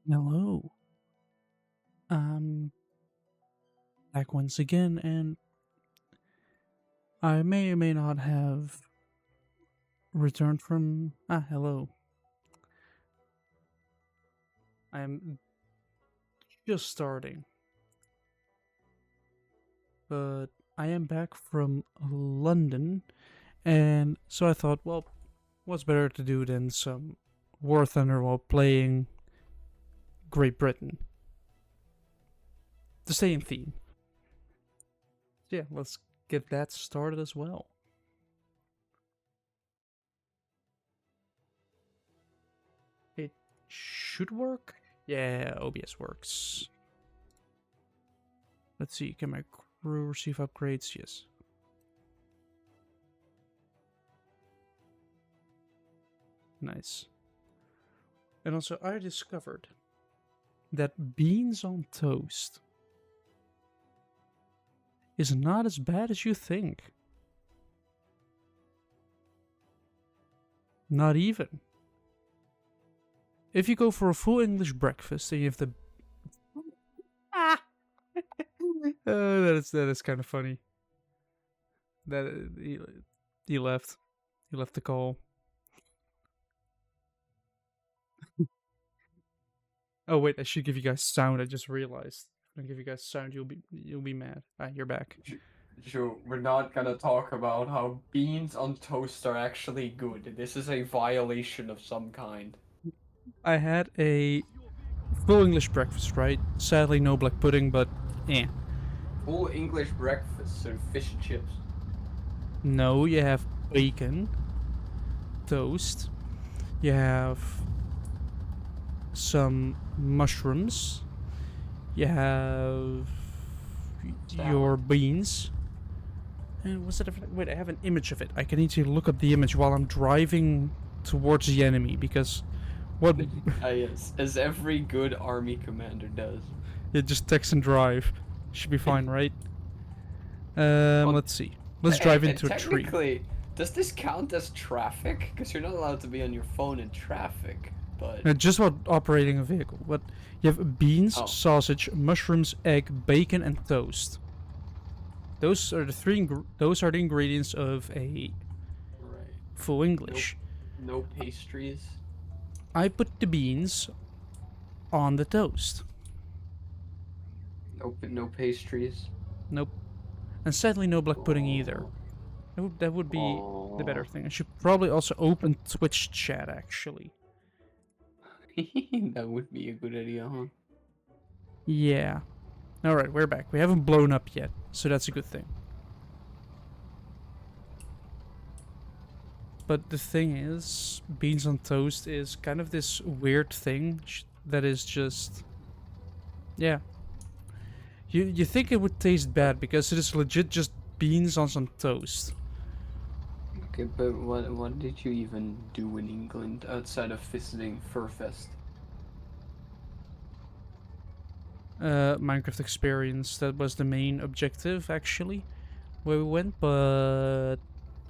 Hello. I'm back once again, and I may or may not have returned from. Hello. I'm just starting, but I am back from London, and so I thought, well, what's better to do than some War Thunder while playing Great Britain? The same theme. Yeah, let's get that started as well. It should work. Yeah, OBS works. Let's see, can my crew receive upgrades? Yes. Nice. And also, I discovered that beans on toast is not as bad as you think. Not even. If you go for a full English breakfast and you have the that is kind of funny. That he left. He left the call. Oh wait, I should give you guys sound. I just realized. If I don't give you guys sound, you'll be mad. You're back. Sure, we're not gonna talk about how beans on toast are actually good. This is a violation of some kind. I had a full English breakfast, right? Sadly, no black pudding, but eh. Full English breakfast, so fish and chips. No, you have bacon, toast, you have some mushrooms, you have your beans. And what's that? Wait, I have an image of it. I can need to look up the image while I'm driving towards the enemy because what? Yes, as every good army commander does. It just text and drive. Should be fine, right? Well, Let's see. Let's drive into a tree. Technically, does this count as traffic? Because you're not allowed to be on your phone in traffic. But Just about operating a vehicle. But you have beans, Oh. sausage, mushrooms, egg, bacon, and toast. Those are the those are the ingredients of a right, full English. no pastries. I put the beans on the toast. No pastries. Nope. And sadly, no black pudding either. That would be the better thing. I should probably also open Twitch chat, actually. That would be a good idea, huh? Yeah. Alright, we're back. We haven't blown up yet, so that's a good thing. But the thing is, beans on toast is kind of this weird thing that is just... Yeah. You think it would taste bad because it is legit just beans on some toast. Okay, but what did you even do in England outside of visiting Furfest? Minecraft experience, that was the main objective, actually, where we went, but...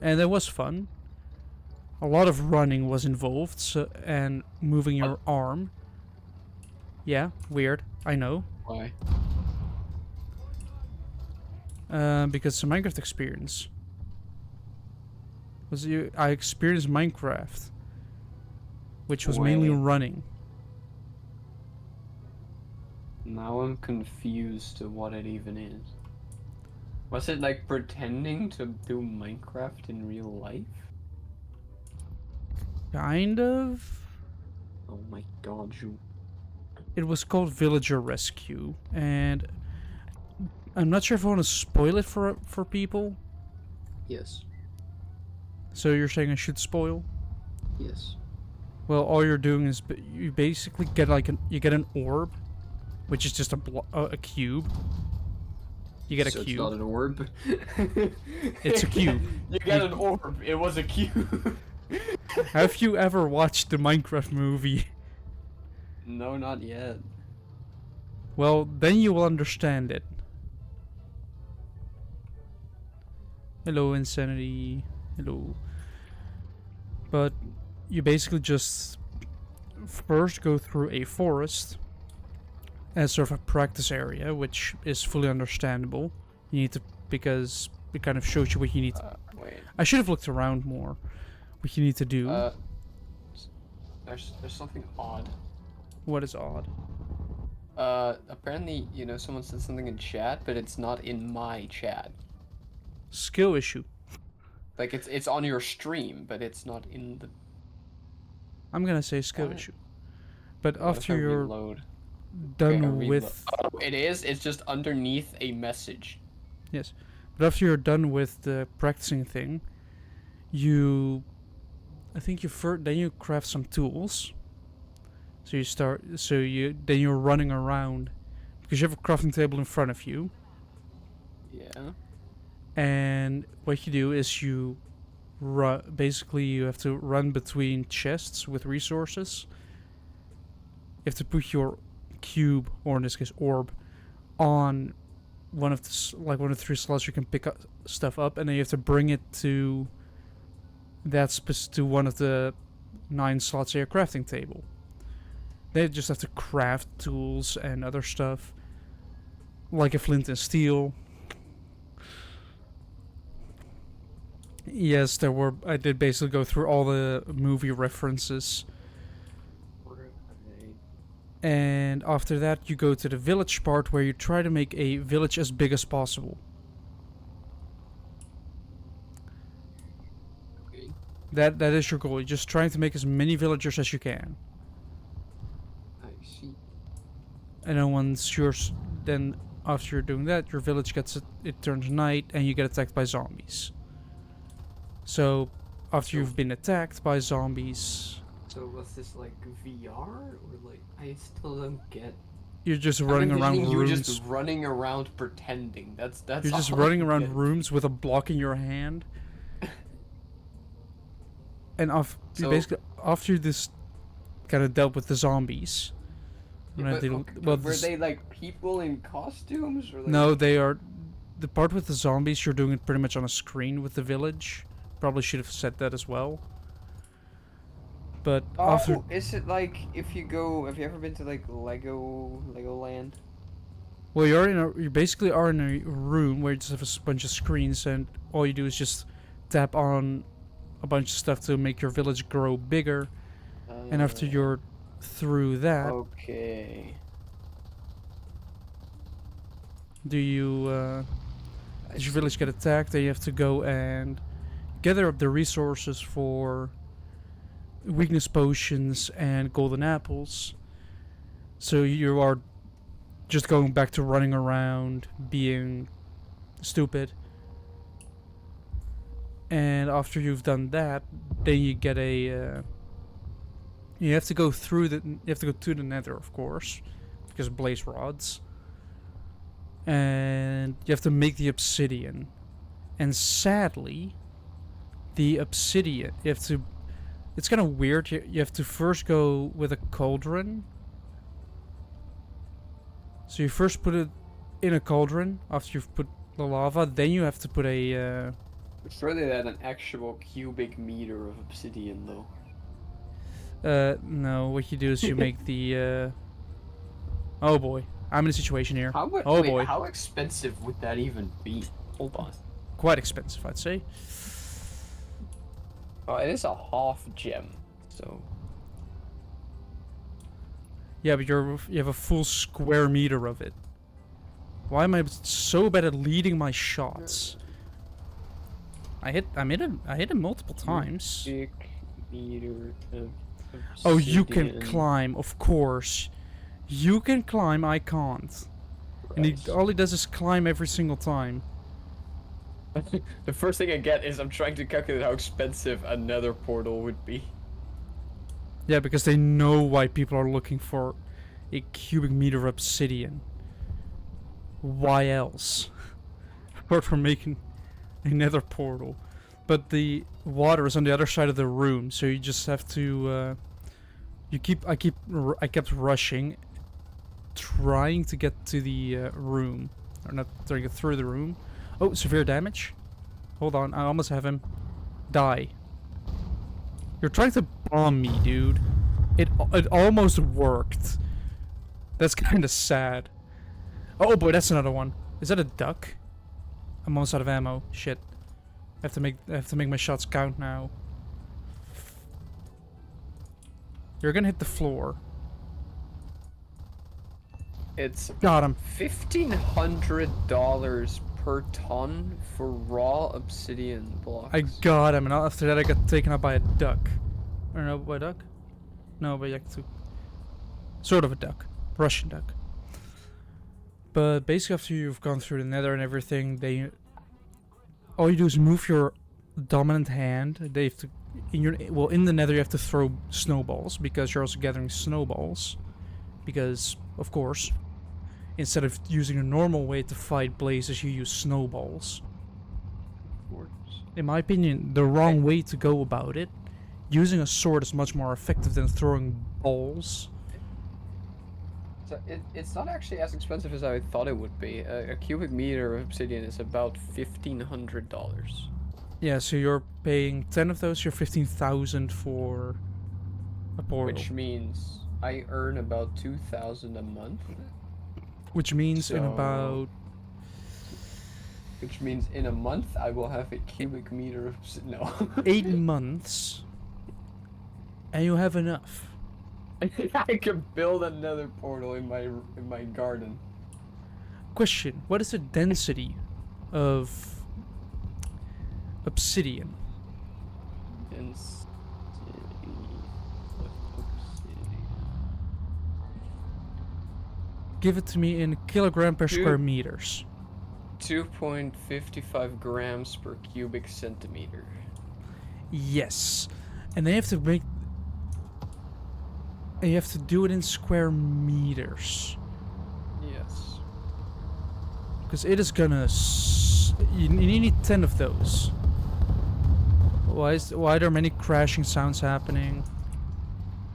And it was fun. A lot of running was involved, and moving your arm. Yeah, weird, I know. Why? Because the Minecraft experience was I experienced Minecraft, which was mainly Wait. running. Now I'm confused to what it even is. Was it like pretending to do Minecraft in real life? Kind of. Oh my god, you. It was called Villager Rescue, and I'm not sure if I want to spoil it for people. Yes. So you're saying I should spoil? Yes. Well, all you're doing is you basically get you get an orb, which is just a cube. You get a cube. It's not an orb. It's a cube. You get an orb. It was a cube. Have you ever watched the Minecraft movie? No, not yet. Well, then you will understand it. Hello, Insanity. Hello. But you basically just first go through a forest as sort of a practice area, which is fully understandable. You need to, because it kind of shows you what you need. Wait. I should have looked around more. What you need to do. There's something odd. What is odd? Apparently, you know, someone said something in chat, but it's not in my chat. Skill issue. Like it's on your stream, but it's not in the. I'm gonna say skill What? issue. But What if after I you're reload? done Okay, I with Oh, it is. It's just underneath a message. yes, but after you're done with the practicing thing, I think then you craft some tools. So then you're running around because you have a crafting table in front of you. Yeah. And what you do is you basically you have to run between chests with resources. You have to put your cube, or in this case orb, on one of the 3 slots you can pick up stuff up, and then you have to bring it to to one of the 9 slots of your crafting table. They just have to craft tools and other stuff, like a flint and steel. Yes, I did basically go through all the movie references. And after that, you go to the village part where you try to make a village as big as possible. Okay. That is your goal. You're just trying to make as many villagers as you can. I see. And then after you're doing that, your village it turns night and you get attacked by zombies. So after you've been attacked by zombies, So was this like VR or like I still don't get. you're just running around You rooms. just running around pretending. That's. You're just all running I around get. rooms with a block in your hand. And So- basically after this kind of dealt with the zombies. Yeah, and I but, did- okay, well, but were this- they like people in costumes or like? No, they are. The part with the zombies, you're doing it pretty much on a screen with the village. Probably should have said that as well. But Oh, after, is it like if you go? Have you ever been to like Legoland? well, you basically are in a room where you just have a bunch of screens, and all you do is just tap on a bunch of stuff to make your village grow bigger. And after you're through that, Okay. does your village get attacked? Then you have to go and gather up the resources for weakness potions and golden apples. So you are just going back to running around, being stupid. And after you've done that, then you get you have to go to the nether, of course, because blaze rods. And you have to make the obsidian. And sadly, the obsidian, it's kind of weird. You have to first go with a cauldron. So you first put it in a cauldron after you've put the lava. Then you have to put a. Surely that an actual cubic meter of obsidian though. No. What you do is you make the. Oh boy, I'm in a situation here. How Oh wait, boy, how expensive would that even be? Hold on. quite expensive, I'd say. Oh, it is a half gem, so. Yeah, but you have a full square meter of it. Why am I so bad at leading my shots? I hit him multiple times. Cubic meter of Oh, you can obsidian. climb, of course. You can climb, I can't. And Right. all he does is climb every single time. The first thing I get is I'm trying to calculate how expensive another portal would be. Yeah, because they know why people are looking for a cubic meter of obsidian. Why else? Apart from making another portal. But the water is on the other side of the room, so you just have to. I kept rushing, trying to get to the room, or not trying to get through the room. Oh, severe damage. Hold on, I almost have him. Die. You're trying to bomb me, dude. It almost worked. That's kind of sad. Oh boy, that's another one. Is that a duck? I'm almost out of ammo. Shit. I have to make my shots count now. You're gonna hit the floor. It's Got him. $1,500 per ton for raw obsidian blocks. I got him, and after that I got taken out by a duck. Or no, by a duck? No, by Yakutu. Sort of a duck. Russian duck. But basically after you've gone through the nether and everything, all you do is move your dominant hand. They have to... in the nether you have to throw snowballs, because you're also gathering snowballs. Because, of course, instead of using a normal way to fight blazes, you use snowballs. In my opinion, the wrong way to go about it. Using a sword is much more effective than throwing balls. So it's not actually as expensive as I thought it would be. A cubic meter of obsidian is about $1,500. Yeah, so you're paying 10 of those, you're 15,000 for a portal. Which means I earn about 2,000 a month. Which means in So- about... Which means in a month I will have a cubic meter of no. 8 months, and you have enough. I could build another portal in my garden. Question, what is the density of obsidian? Density of obsidian. Give it to me in kilogram per Dude. square meters. 2.55 grams per cubic centimeter. Yes. And they have to make... And you have to do it in square meters. Yes. Because it is gonna... You need 10 of those. Why are there many crashing sounds happening?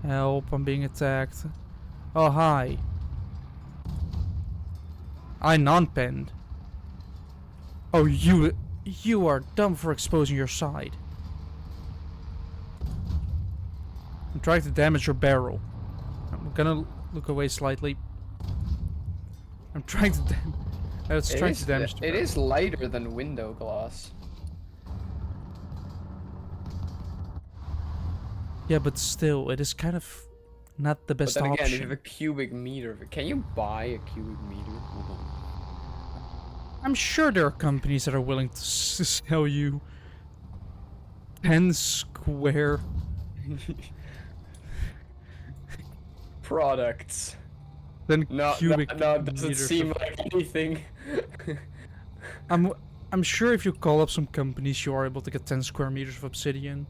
Help, I'm being attacked. Oh, hi. I non-penned. Oh, you are dumb for exposing your side. I'm trying to damage your barrel. I'm gonna look away slightly. I'm trying to I was trying to damage the It barrel. is lighter than window glass. Yeah, but still, it is kind of not the But best then again, if you option. have a cubic meter of it, can you buy a cubic meter? Hold on. I'm sure there are companies that are willing to sell you 10 square... Products. Then No, cubic no, it doesn't meters seem of- like anything. I'm sure if you call up some companies, you are able to get 10 square meters of obsidian.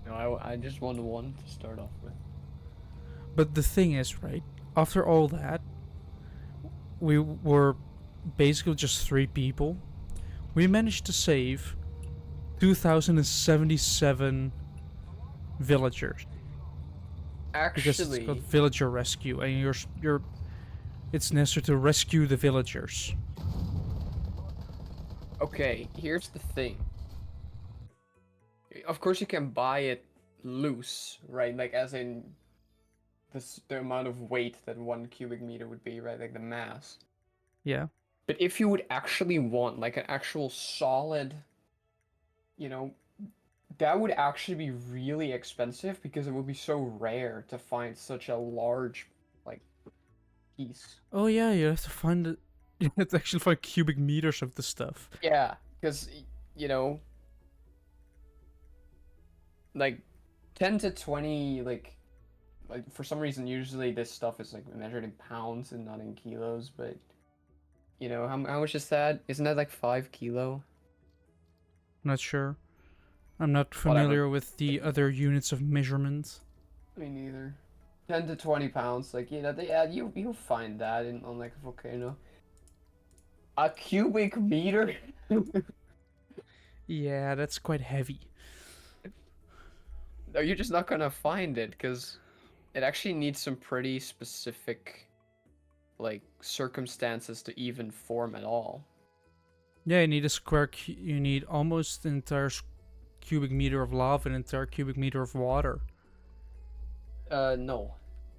No, I just want one to start off with. But the thing is, right, after all that, we were basically just 3 people. We managed to save 2,077 villagers. Because it's Actually, called villager rescue, and it's necessary to rescue the villagers. okay, here's the thing. Of course you can buy it loose, right? Like as in the amount of weight that 1 cubic meter would be, right? Like the mass. Yeah. But if you would actually want like an actual solid, that would actually be really expensive because it would be so rare to find such a large, like, piece. Oh yeah, you have to find it. You have to actually find cubic meters of the stuff. Yeah, because, like 10 to 20, like for some reason usually this stuff is like measured in pounds and not in kilos, but how much is that? Isn't that like 5 kilo? Not sure. I'm not familiar with the other units of measurement. Me neither. 10 to 20 pounds, like, you'll find that on like a volcano. A cubic meter? Yeah, that's quite heavy. No, you're just not gonna find it, because it actually needs some pretty specific, like, circumstances to even form at all. Yeah, you need a square. You need almost an entire cubic meter of lava and an entire cubic meter of water. No.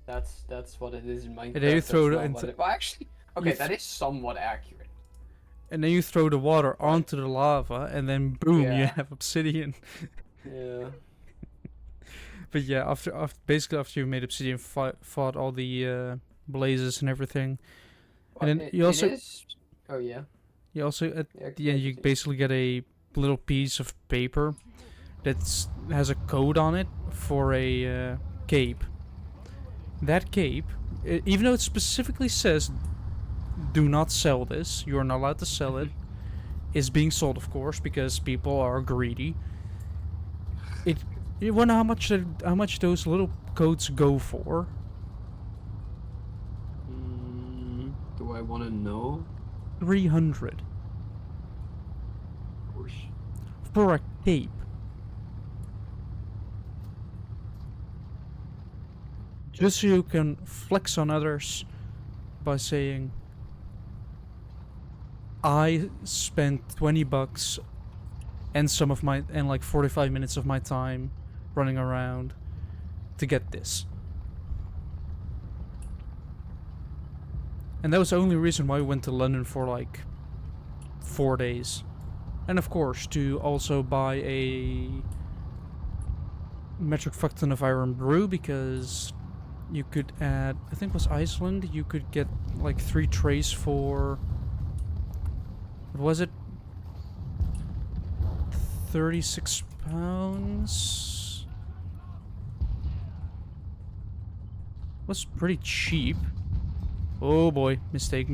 That's what it is in Minecraft. And then you throw That's it not what into, it, well, actually, okay, that is somewhat accurate. and then you throw the water onto the lava, and then boom, you Yeah. have obsidian. Yeah. But yeah, basically after you made obsidian, fought all the blazes and everything, and Well, then you also it is. Oh yeah. at Yeah. the end you Continue. basically get a little piece of paper that has a code on it for a cape. That cape, even though it specifically says do not sell this, you are not allowed to sell it, is being sold, of course, because people are greedy. You wonder how much those little codes go for? Do I want to know? 300 Of course. for a cape. Just so you can flex on others by saying, I spent 20 bucks and like 45 minutes of my time running around to get this. And that was the only reason why we went to London for like 4 days. And of course, to also buy a metric fuck ton of iron brew, because you could add, I think it was Iceland, you could get like 3 trays for, what was it? 36 pounds? Was pretty cheap. Oh boy, mistake.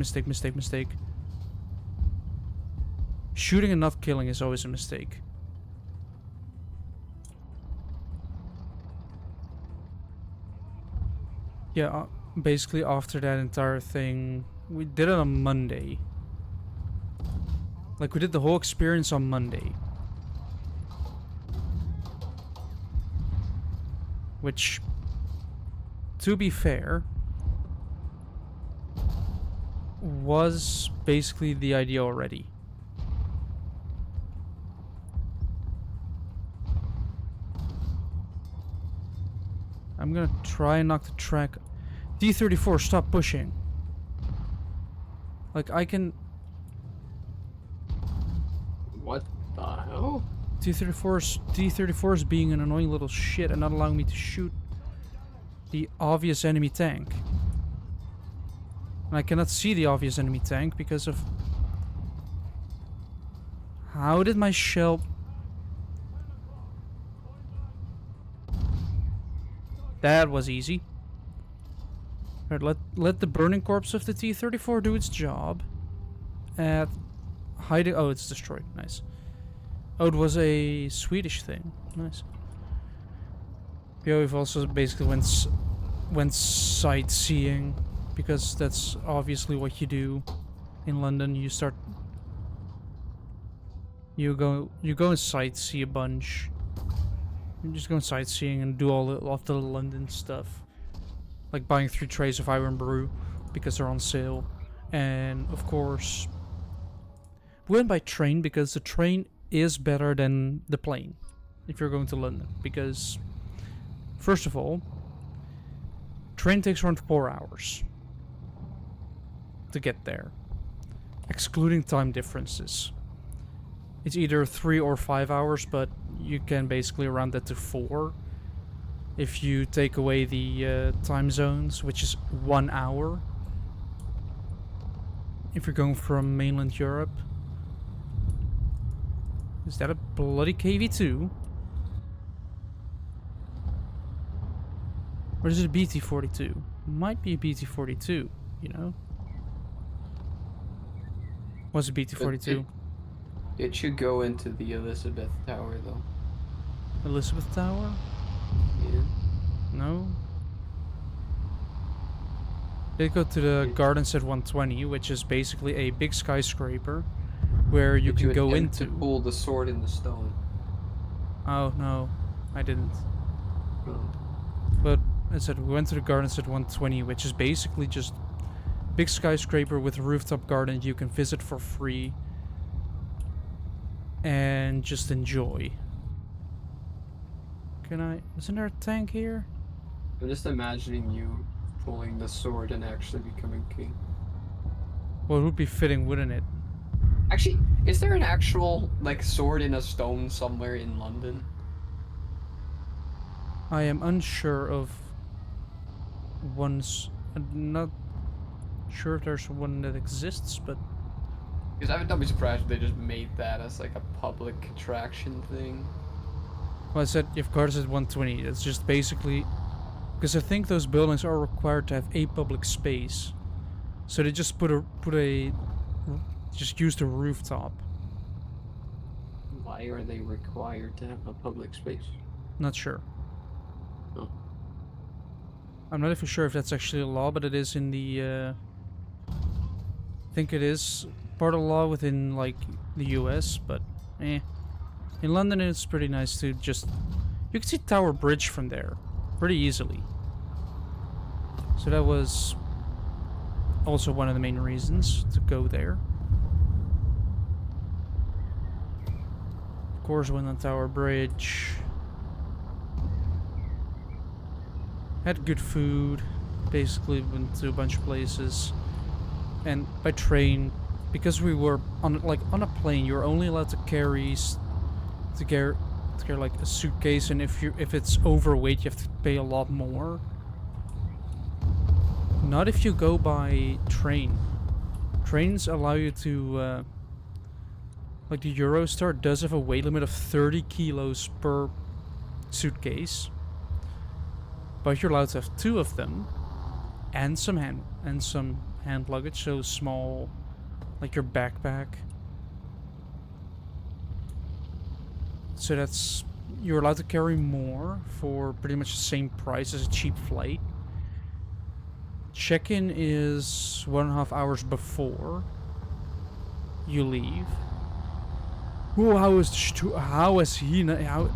Shooting and not killing is always a mistake. Yeah, basically after that entire thing, we did it on Monday. Like, we did the whole experience on Monday. Which, to be fair, was basically the idea already. I'm gonna try and knock the track. D34, stop pushing. Like, I can... What the hell? D34 is being an annoying little shit and not allowing me to shoot the obvious enemy tank. And I cannot see the obvious enemy tank because of... How did my shell... That was easy. Alright, let the burning corpse of the T-34 do its job. At hiding... Oh, it's destroyed. Nice. Oh, it was a Swedish thing. Nice. Yeah, we've also basically went sightseeing, because that's obviously what you do in London. You go and sightsee a bunch. You just go sightseeing and do all of the London stuff, like buying 3 trays of iron brew because they're on sale, and of course we went by train because the train is better than the plane if you're going to London, because first of all, train takes around 4 hours to get there, excluding time differences. It's either 3 or 5 hours, but you can basically round that to 4 if you take away the time zones, which is 1 hour if you're going from mainland Europe. Is that a bloody KV2? Or is it a BT-42? Might be a BT-42, you know? What's a BT-42? It should go into the Elizabeth Tower, though. Elizabeth Tower? Yeah. No? They go to the Gardens at 120, which is basically a big skyscraper where you can go into. To pull the sword in the stone. Oh no, I didn't. Oh. But I said we went to the Gardens at 120, which is basically just big skyscraper with a rooftop garden you can visit for free and just enjoy. Isn't there a tank here? I'm just imagining you pulling the sword and actually becoming king. Well, it would be fitting, wouldn't it? Actually, is there an actual like sword in a stone somewhere in London? I am unsure of one's. I'm not sure if there's one that exists, but Because I would not be surprised if they just made that as like a public attraction thing. well, I said if cars at 120, it's just basically because I think those buildings are required to have a public space, so they just just use the rooftop. Why are they required to have a public space? Not sure. Oh. I'm not even sure if that's actually a law, but it is in the. I think it is part of the law within like the US, but eh. In London, it's pretty nice to just. You can see Tower Bridge from there pretty easily. So that was also one of the main reasons to go there. Of course, went on Tower Bridge. Had good food. Basically went to a bunch of places. And by train, because we were on a plane, you're only allowed to carry like a suitcase, and if it's overweight, you have to pay a lot more. Not if you go by train. Trains allow you to like the Eurostar does have a weight limit of 30 kilos per suitcase, but you're allowed to have 2 of them, and some hand luggage, so small, like your backpack. So you're allowed to carry more for pretty much the same price as a cheap flight. Check-in is 1.5 hours before you leave. Oh, how is he not, how?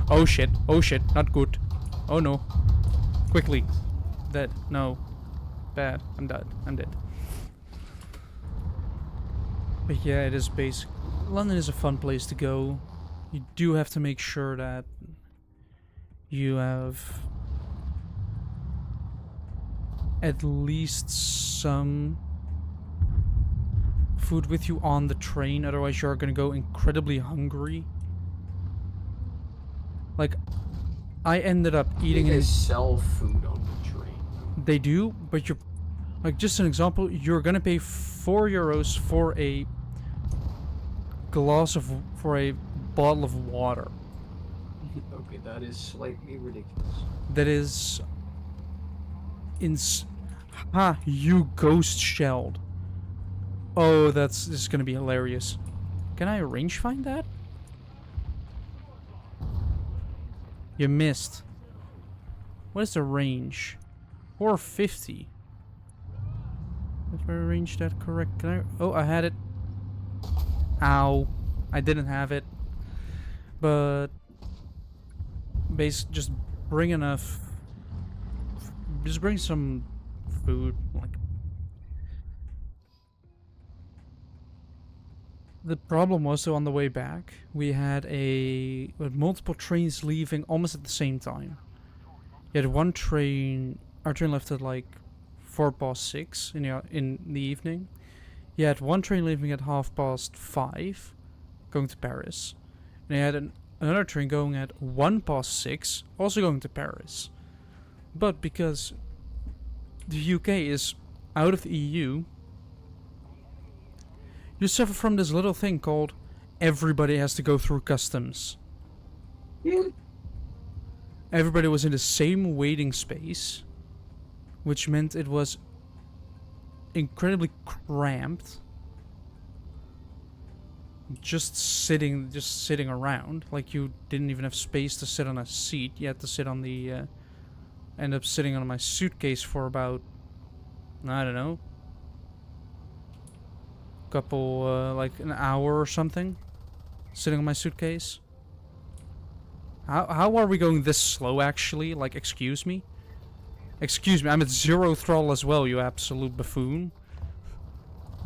Oh shit, not good. Oh no. Quickly. Dead. No. Bad. I'm dead. But yeah, it is basic. London is a fun place to go. You do have to make sure that you have at least some food with you on the train, otherwise you're gonna go incredibly hungry. Like, I ended up eating. They sell food on the train. They do, but you're like, just an example, you're gonna pay €4 for a bottle of water. Okay, that is slightly ridiculous. That is you ghost shelled. Oh, this is gonna be hilarious. Can I range find that? You missed. What is the range? 450. If I arranged that correct, can I? Oh, I had it. Ow. I didn't have it. But just bring enough. Just bring some food. Like, the problem was, so on the way back, we had multiple trains leaving almost at the same time. You had one train. Our train left at like 6:04 in the evening. You had one train leaving at 5:30, going to Paris, and you had another train going at 6:01, also going to Paris. But because the UK is out of the EU, you suffer from this little thing called everybody has to go through customs. Everybody was in the same waiting space, which meant it was incredibly cramped. Just sitting around, like you didn't even have space to sit on a seat. You had to sit on the end up sitting on my suitcase for about, I don't know, couple like an hour or something, sitting on my suitcase. How are we going this slow, actually? Like, excuse me, I'm at 0 throttle as well, you absolute buffoon.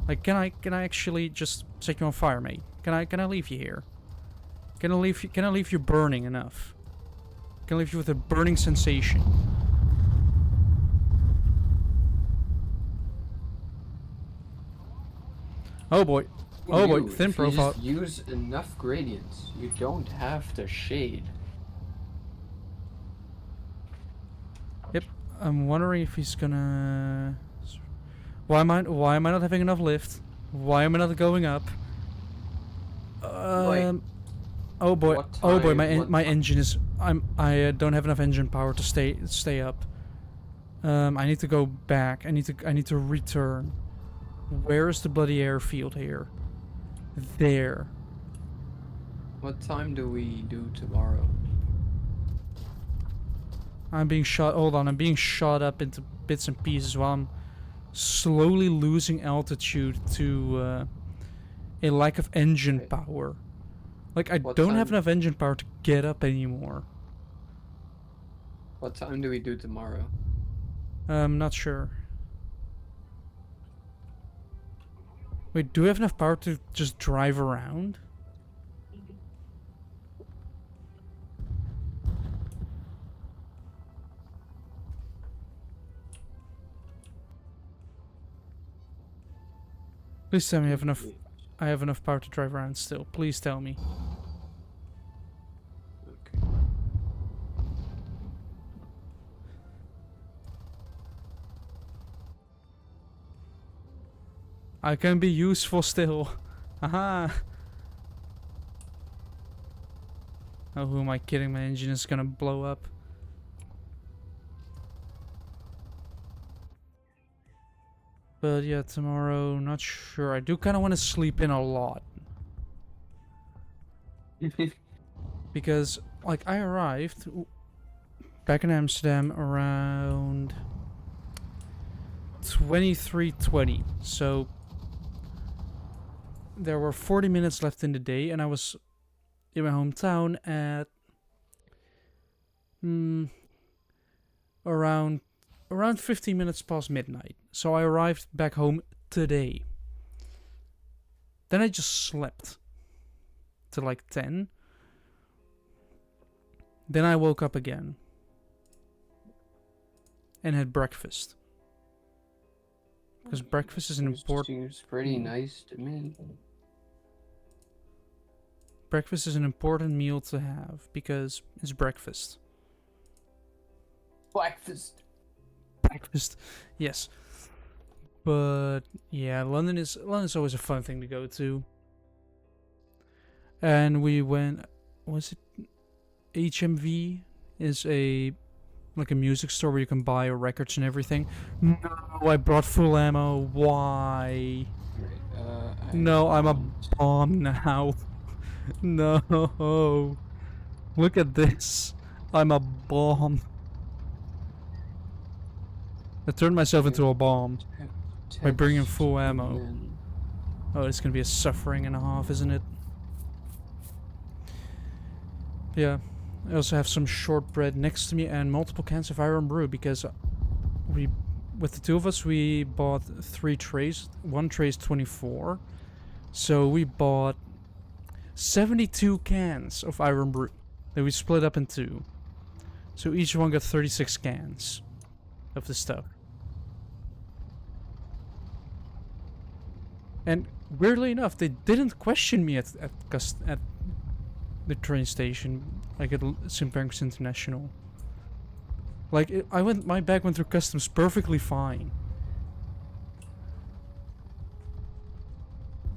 Like, can I actually just set you on fire, mate? Can I leave you here? Can I leave you burning enough? Can leave you with a burning sensation. Oh boy. Oh boy, thin if you profile. just use enough gradients, you don't have to shade. Yep. I'm wondering if he's gonna. Why am I not having enough lift? Why am I not going up? Oh boy. What Oh boy, time- my engine is. I don't have enough engine power to stay up. I need to go back. I need to return. Where is the bloody airfield here? There. What time do we do tomorrow? I'm being shot. Hold on, I'm being shot up into bits and pieces while I'm slowly losing altitude to a lack of engine Okay. power. Like, I What don't have time- enough engine power to get up anymore. What time do we do tomorrow? Not sure. Wait, do we have enough power to just drive around? Please tell me I have enough power to drive around still. Please tell me. Okay. I can be useful still. Haha. Oh, who am I kidding? My engine is gonna blow up. But yeah, tomorrow, not sure. I do kind of want to sleep in a lot. Because, like, I arrived back in Amsterdam around 23:20. So there were 40 minutes left in the day, and I was in my hometown at around 15 minutes past midnight. So I arrived back home today. Then I just slept till like 10. Then I woke up again and had breakfast. Because breakfast is an important Seems pretty nice to me. breakfast is an important meal to have because it's breakfast. Breakfast. Breakfast, yes. But yeah, London is always a fun thing to go to. And we went. Was it HMV? Is a like a music store where you can buy records and everything. No, I brought full ammo. Why? Right, No, I'm a bomb now. No. Look at this. I'm a bomb. I turned myself into a bomb by bringing full ammo. Oh, it's gonna be a suffering and a half, isn't it? Yeah. I also have some shortbread next to me and multiple cans of Iron Brew because with the two of us, we bought 3 trays. One tray is 24. So we bought 72 cans of Iron Brew that we split up in 2. So each one got 36 cans of the stuff. And weirdly enough, they didn't question me at the train station, like at St. Pancras International. Like my bag went through customs perfectly fine.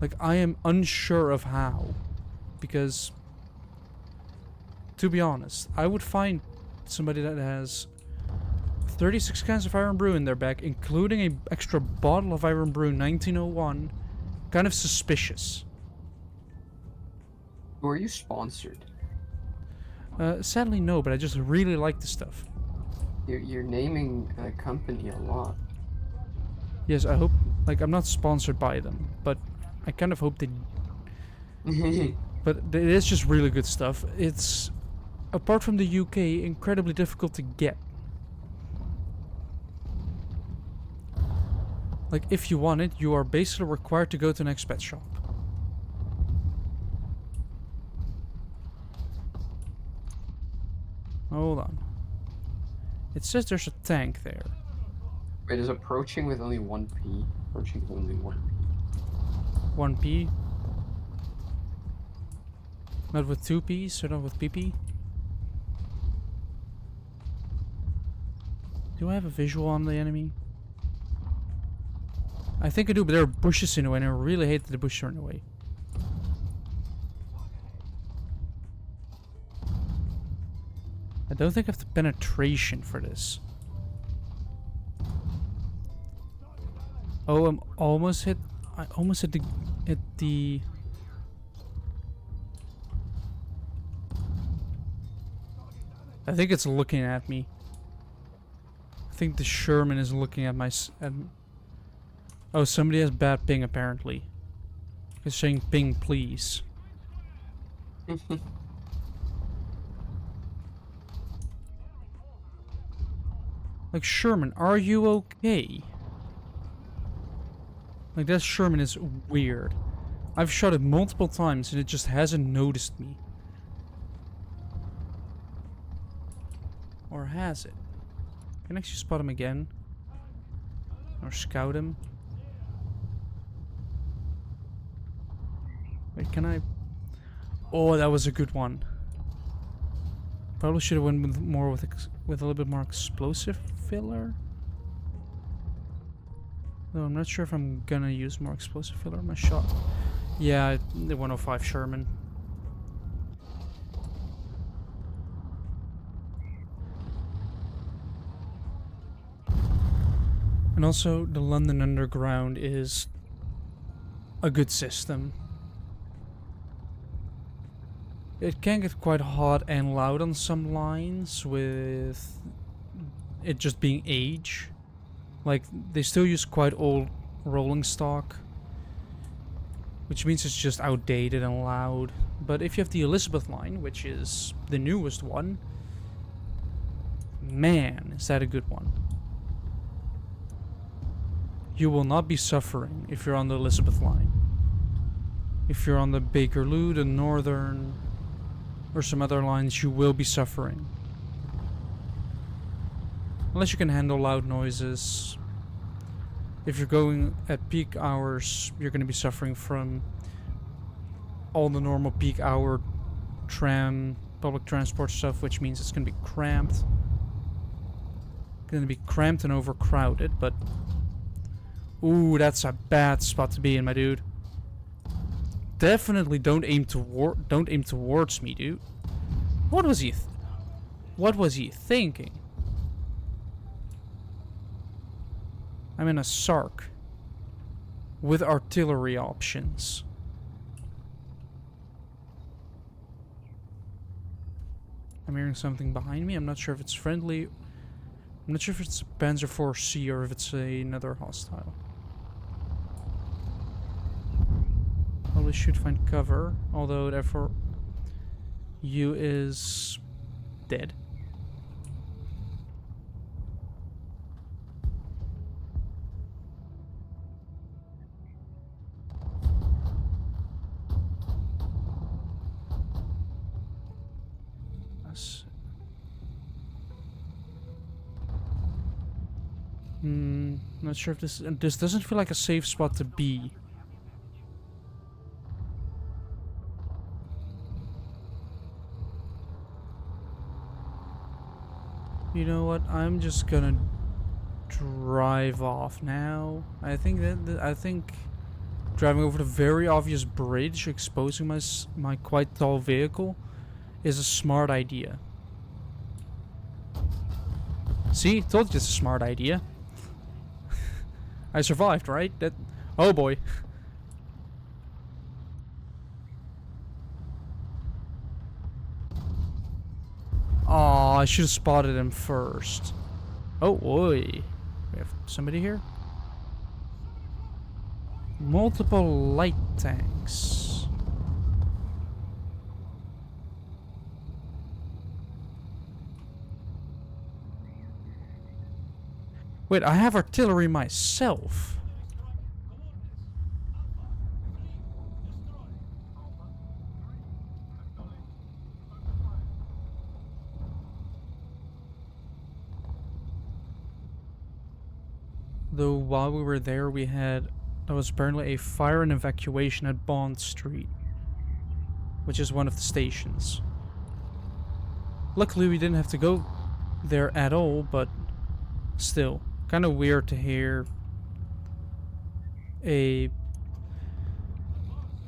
Like I am unsure of how, because to be honest, I would find somebody that has 36 cans of Iron Brew in their bag, including an extra bottle of Iron Brew 1901, kind of suspicious. Were you sponsored? Sadly, no, but I just really like the stuff. You're naming a company a lot. Yes, I hope. Like, I'm not sponsored by them, but I kind of hope they. But it is just really good stuff. It's, apart from the UK, incredibly difficult to get. Like, if you want it, you are basically required to go to an expat shop. Hold on. It says there's a tank there. Wait, is approaching with only 1p? Approaching with only 1p. 1p. Not with 2p, so not with pp. Do I have a visual on the enemy? I think I do, but there are bushes in the way, and I really hate that the bushes are in the way. I don't think I have the penetration for this. Oh, I'm almost hit. I almost hit the. I think it's looking at me. I think the Sherman is looking at my. Oh, somebody has bad ping apparently. It's saying ping, please. Like, Sherman, are you okay? Like, that Sherman is weird. I've shot it multiple times and it just hasn't noticed me. Or has it? Can I actually spot him again? Or scout him? Wait, can I? Oh, that was a good one. Probably should have went with more with a little bit more explosive filler. Though I'm not sure if I'm gonna use more explosive filler on my shot. Yeah, the 105 Sherman. And also, the London Underground is a good system. It can get quite hot and loud on some lines with it just being age. Like, they still use quite old rolling stock, which means it's just outdated and loud. But if you have the Elizabeth line, which is the newest one, man, is that a good one. You will not be suffering if you're on the Elizabeth line. If you're on the Bakerloo, the Northern, or some other lines, you will be suffering. Unless you can handle loud noises. If you're going at peak hours, you're going to be suffering from all the normal peak hour tram, public transport stuff, which means it's going to be cramped. Going to be cramped and overcrowded, but ooh, that's a bad spot to be in, my dude. Definitely don't aim towards me, dude. What was he thinking? I'm in a Sark with artillery options. I'm hearing something behind me. I'm not sure if it's friendly. I'm not sure if it's a Panzer IV-C or if it's another hostile. Probably should find cover, although therefore you is dead. Not sure if this doesn't feel like a safe spot to be. You know what? I'm just gonna drive off now. I think driving over the very obvious bridge, exposing my quite tall vehicle, is a smart idea. See, told you it's a smart idea. I survived, right? Oh boy. Aw, I should have spotted him first. Oh boy. We have somebody here? Multiple light tanks. Wait, I have artillery myself. Though while we were there, there was apparently a fire and evacuation at Bond Street, which is one of the stations. Luckily, we didn't have to go there at all, but still, kind of weird to hear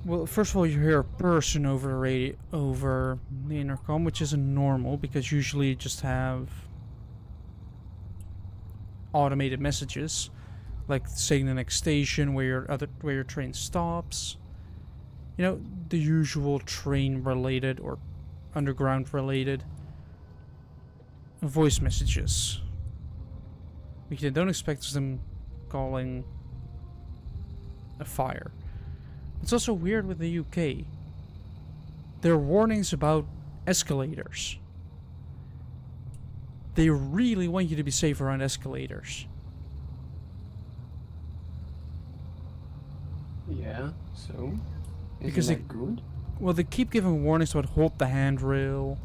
well, first of all, you hear a person over the radio, over the intercom, which isn't normal because usually you just have automated messages, like saying the next station, where your train stops. You know, the usual train related or underground related voice messages. Because you don't expect them calling a fire. It's also weird with the UK. There are warnings about escalators. They really want you to be safe around escalators. Yeah, so? Because Isn't that good? Well, they keep giving warnings about hold the handrail.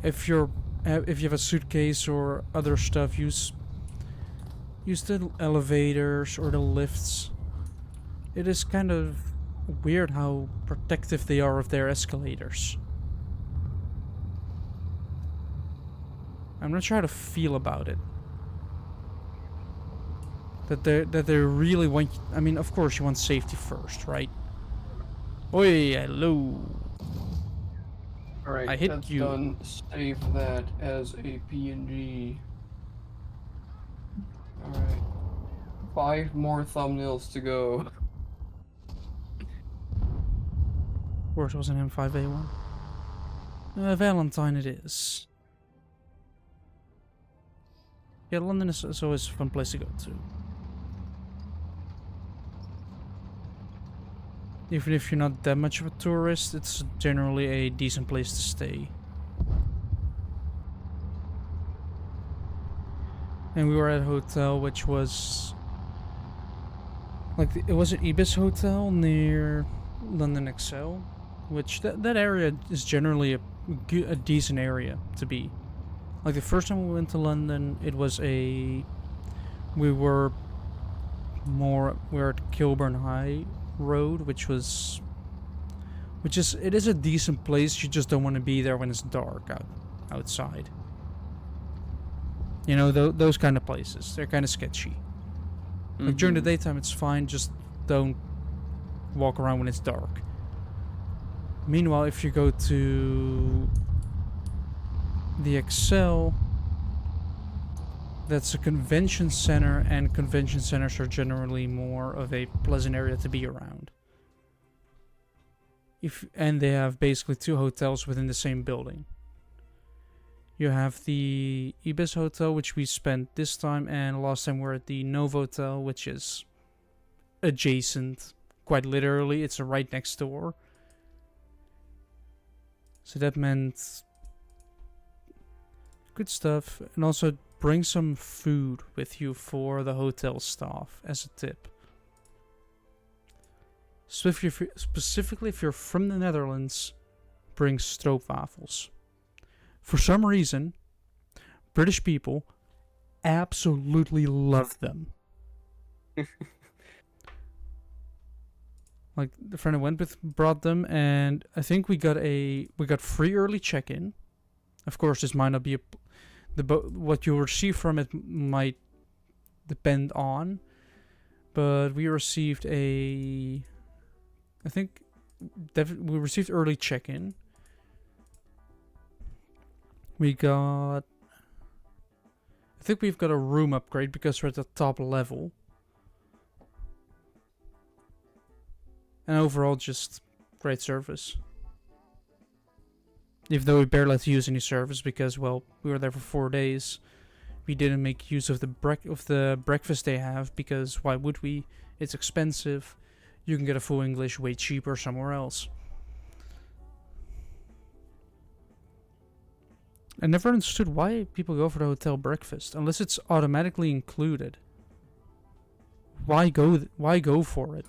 If you have a suitcase or other stuff, use the elevators or the lifts. It is kind of weird how protective they are of their escalators. I'm not sure how to feel about it. That they really want. I mean, of course, you want safety first, right? Oi, hello. Alright, I hit that's you. done. Save that as a PNG. Alright. 5 more thumbnails to go. Of course, it was an M5A1. Valentine it is. Yeah, London is always a fun place to go to. Even if you're not that much of a tourist, it's generally a decent place to stay. And we were at a hotel which was... it was an Ibis hotel near London Excel. Which, that area is generally a decent area to be. Like the first time we went to London, it was we were at Kilburn High Road, it is a decent place, you just don't want to be there when it's dark outside. You know, those kind of places, they're kind of sketchy. Like during the daytime it's fine, just don't walk around when it's dark. Meanwhile, if you go to the Excel, that's a convention center, and convention centers are generally more of a pleasant area to be around. And they have basically 2 hotels within the same building. You have the Ibis Hotel, which we spent this time, and last time we're at the Novotel, which is adjacent. Quite literally, it's right next door. So that meant good stuff. And also bring some food with you for the hotel staff as a tip. So specifically if you're from the Netherlands, bring stroopwafels. For some reason, British people absolutely love them. Like the friend I went with brought them, and I think we got free early check-in. Of course, this might not be what you receive from it might depend on, but we received we received early check-in. I think we've got a room upgrade because we're at the top level. And overall, just great service. Even though we barely had to use any service because, well, we were there for 4 days. We didn't make use of the breakfast they have because why would we? It's expensive. You can get a full English way cheaper somewhere else. I never understood why people go for the hotel breakfast unless it's automatically included. Why go for it?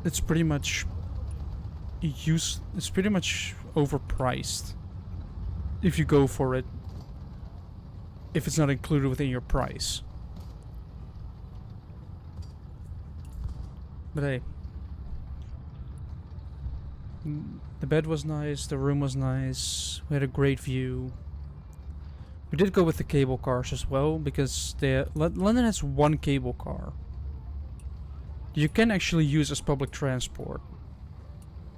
It's pretty much it's pretty much overpriced if you go for it. if it's not included within your price. But hey, the bed was nice, the room was nice, we had a great view. We did go with the cable cars as well, because London has one cable car. You can actually use as public transport.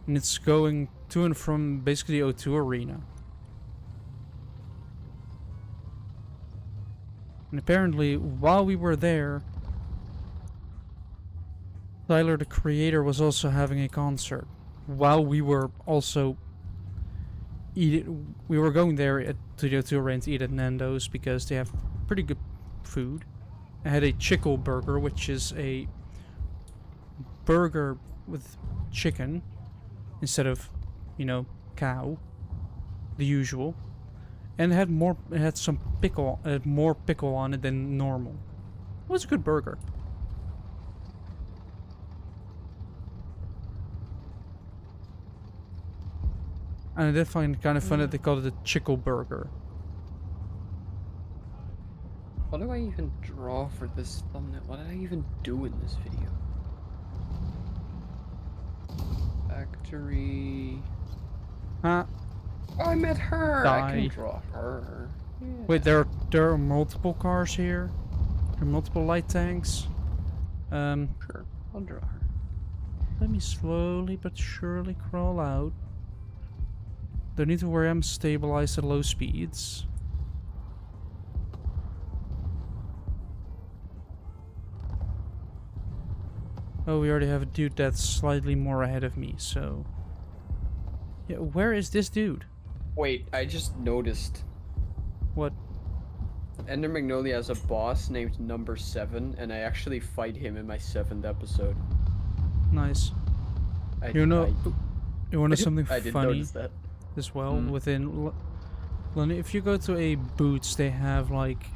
And it's going to and from basically O2 Arena. And apparently, while we were there, Tyler, the creator, was also having a concert. While we were also we were going there to the O2 Arena to eat at Nando's because they have pretty good food. I had a chickle burger, which is a burger with chicken instead of, you know, cow, the usual, and it had some pickle, more pickle on it than normal. It was a good burger. And I did find it kind of fun that they called it a chickle burger. What do I even draw for this thumbnail? What did I even do in this video? Factory. Huh? Oh, I met her. I can Die. draw her. Yeah. Wait, there are multiple cars here. There are multiple light tanks. Sure, I'll draw her. Let me slowly but surely crawl out. Don't need to worry, I'm stabilized at low speeds. Oh, we already have a dude that's slightly more ahead of me, so... Yeah, where is this dude? Wait, I just noticed. What? Ender Magnolia has a boss named Number 7, and I actually fight him in my 7th episode. Nice. You know something I did funny notice that. as well? Within London, if you go to a Boots, they have like...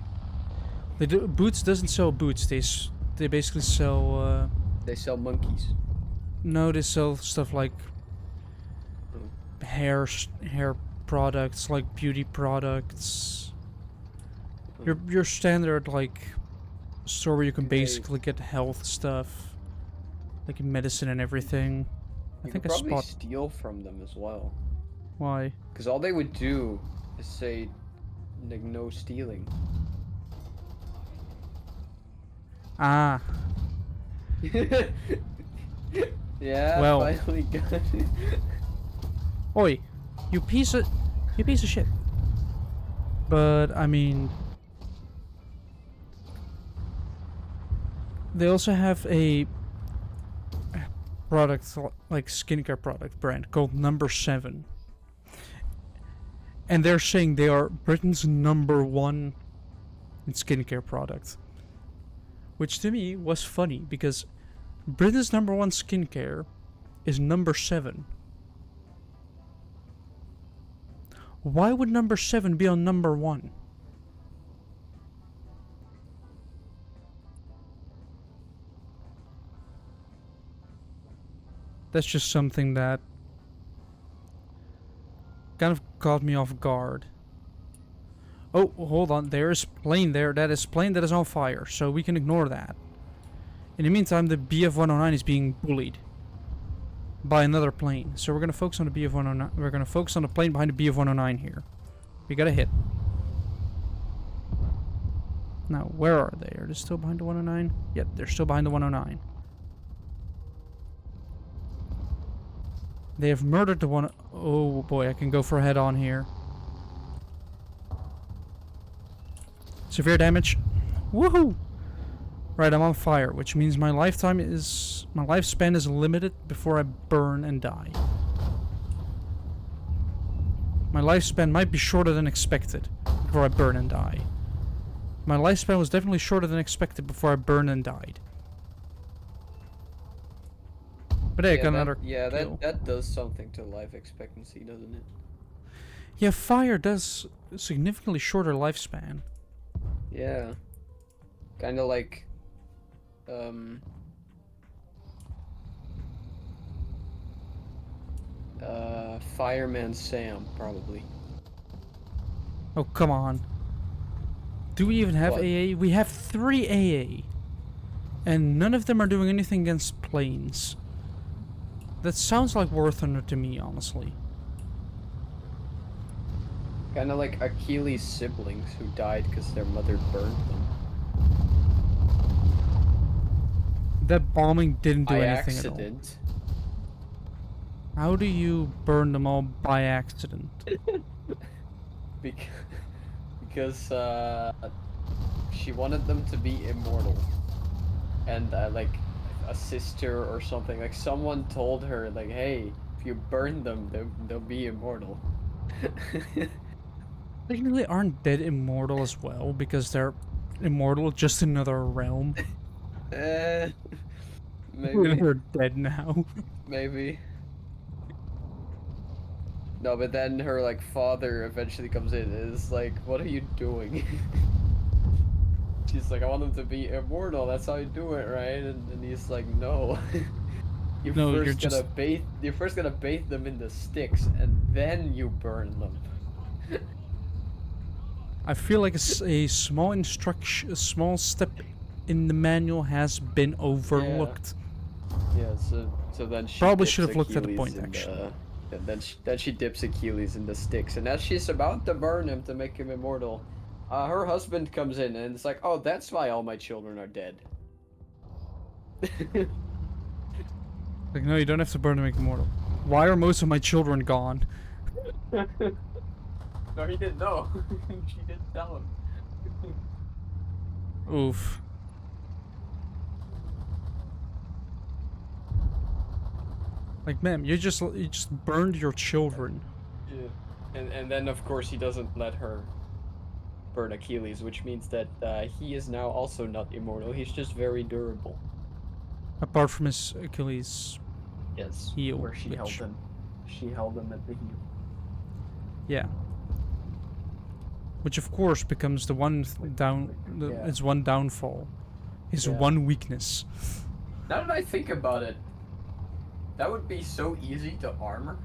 Boots doesn't sell boots, they basically sell... They sell monkeys. No, they sell stuff like hair products, like beauty products. Your standard like store where you can basically get health stuff, like medicine and everything. I think I probably spot. steal from them as well. Why? Because all they would do is say, like, no stealing. Ah. Yeah, Well. finally got it. Oi, you piece of shit. But I mean, they also have a product, like skincare product brand called Number 7, and they're saying they are Britain's #1 in skincare products, which to me was funny because Britain's #1 skincare is Number 7. Why would Number 7 be on Number 1? That's just something that kind of caught me off guard. Oh, hold on. There is plane there. That is plane that is on fire, so we can ignore that. In the meantime, the BF-109 is being bullied by another plane. So we're going to focus on the BF-109. We're going to focus on the plane behind the BF-109 here. We got a hit. Now, where are they? Are they still behind the 109? Yep, they're still behind the 109. They have murdered the one... Oh boy, I can go for a head-on here. Severe damage. Woohoo! Right, I'm on fire, which means my lifespan is limited before I burn and die. My lifespan might be shorter than expected before I burn and die. My lifespan was definitely shorter than expected before I burned and died. But hey, I got another kill. that does something to life expectancy, doesn't it? Yeah, fire does significantly shorter lifespan. Yeah. Kind of like, Fireman Sam, probably. Oh, come on. Do we even have What? AA? We have 3 AA. And none of them are doing anything against planes. That sounds like War Thunder to me, honestly. Kind of like Achilles' siblings who died because their mother burned them. That bombing didn't do By anything accident. at all. How do you burn them all by accident? Because she wanted them to be immortal. And like a sister or something, like someone told her like, hey, if you burn them, they'll be immortal. Technically, aren't dead immortal as well because they're immortal just in another realm? Maybe. They're dead now. Maybe. No, but then her like father eventually comes in and is like, what are you doing? She's like, I want them to be immortal, that's how you do it, right? And he's like, no. You're No, you're first gonna just- bathe them in the sticks and then you burn them. I feel like a small instruction, a small step in the manual has been overlooked. Yeah, so then she Probably dips should have looked at the Achilles point, in actually. and then she dips Achilles in the sticks, and as she's about to burn him to make him immortal, her husband comes in and it's like, oh, that's why all my children are dead. Like, no, you don't have to burn to make them immortal. Why are most of my children gone? No, he didn't know. She didn't tell him. Oof. Like, ma'am, you just burned your children. Yeah, and then of course he doesn't let her burn Achilles, which means that he is now also not immortal. He's just very durable. Apart from his Achilles Yes, heel, where she held which- him. She held him at the heel. Yeah. Which of course becomes the one Yeah. its one downfall. His Yeah. one weakness. Now that I think about it, that would be so easy to armor.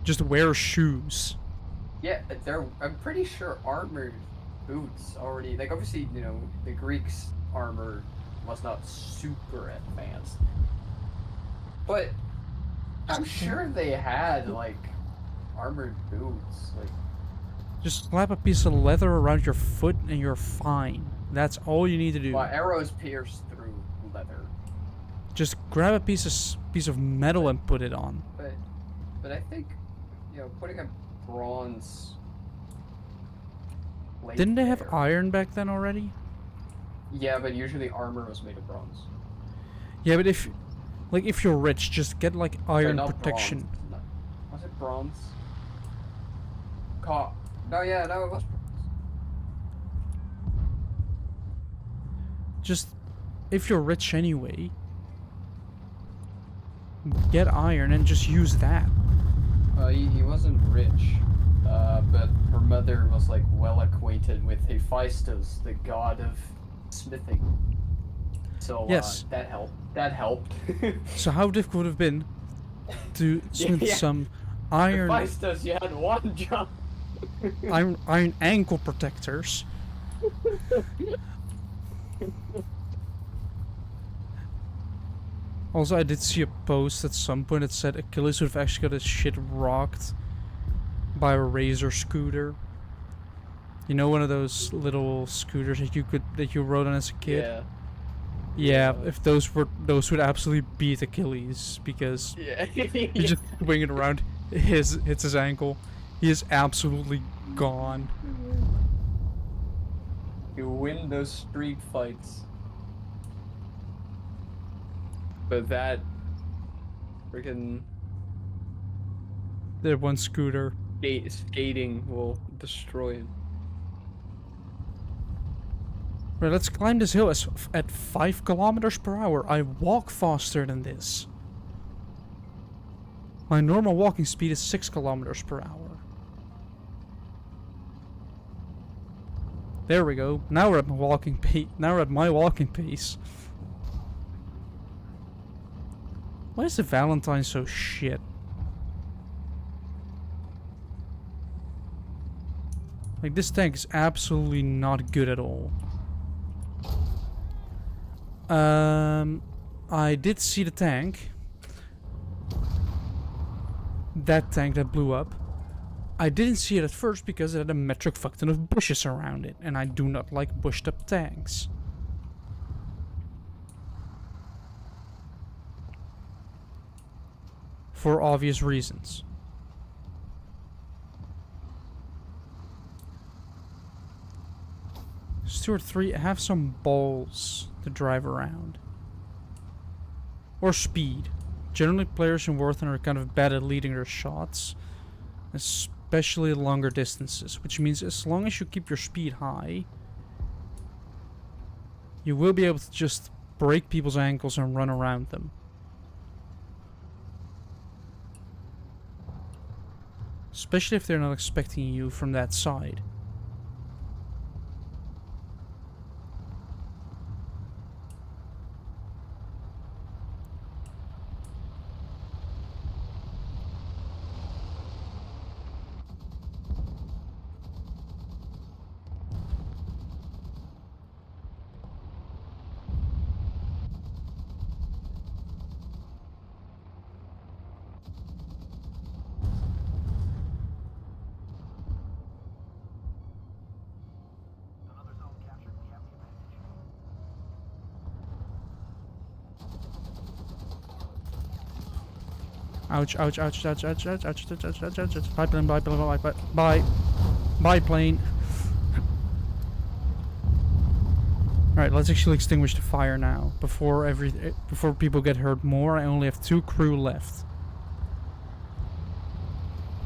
Just wear shoes. Yeah, I'm pretty sure armored boots already, like obviously, you know, the Greeks' armor was not super advanced. But I'm sure they had like armored boots, like Just slap a piece of leather around your foot and you're fine. That's all you need to do. well, arrows pierce through leather. Just grab a piece of metal and put it on. But I think, you know, putting a bronze plate Didn't they have there- iron back then already? Yeah, but usually armor was made of bronze. Yeah, but if you're rich, just get like Sorry, iron not protection. bronze. No. Was it bronze? No, yeah, no, it was bronze. Just if you're rich anyway, get iron and just use that. He wasn't rich, but her mother was like well acquainted with Hephaestus, the god of smithing. So Yes. that helped. That helped. So how difficult would it have been to smith Yeah. some iron Hephaestus, you had one job. iron ankle protectors? Also, I did see a post at some point that said Achilles would have actually got his shit rocked by a razor scooter. You know, one of those little scooters that you rode on as a kid. Yeah. Yeah, Yeah. if those would absolutely beat Achilles because Yeah. he just swinging around hits his ankle. He is absolutely gone. You win those street fights. But that freaking That one scooter. skating will destroy him. Right, let's climb this hill at 5 kilometers per hour. I walk faster than this. My normal walking speed is 6 kilometers per hour. There we go. Now we're at my walking pace. Now we're at my walking pace. Why is the Valentine so shit? Like, this tank is absolutely not good at all. I did see the tank. That tank that blew up. I didn't see it at first because it had a metric fuck ton of bushes around it, and I do not like bushed up tanks. For obvious reasons. Stuart 3, have some balls to drive around. Or speed. Generally, players in Warthen are kind of bad at leading their shots, especially longer distances, which means as long as you keep your speed high, you will be able to just break people's ankles and run around them. Especially if they're not expecting you from that side. Ouch, ouch, ouch, ouch, ouch, ouch, ouch, ouch, ouch, ouch, ouch, ouch. Biplane, biplane, biplane, biplane. Alright, let's actually extinguish the fire now. Before people get hurt more, I only have 2 crew left.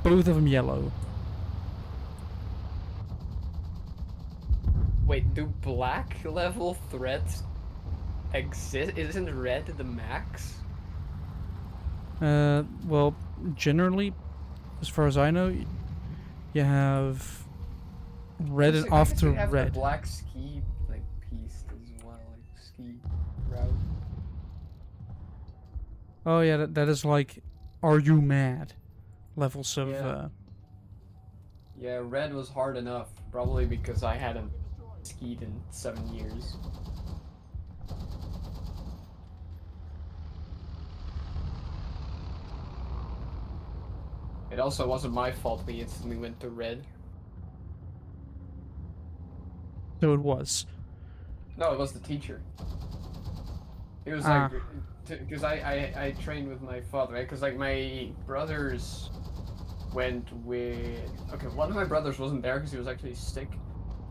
Both of them yellow. Wait, do black level threats exist? Isn't red the max? Well, generally, as far as I know, you have red and after have red. The black ski like piece as well, like ski route. Oh yeah, that is like, are you mad? Levels of. Yeah. Yeah, red was hard enough, probably because I hadn't skied in 7 years. It also wasn't my fault we instantly went to red. So it was. No, it was the teacher. It was like, because I trained with my father, right? Because like my brothers went with, okay, one of my brothers wasn't there because he was actually sick,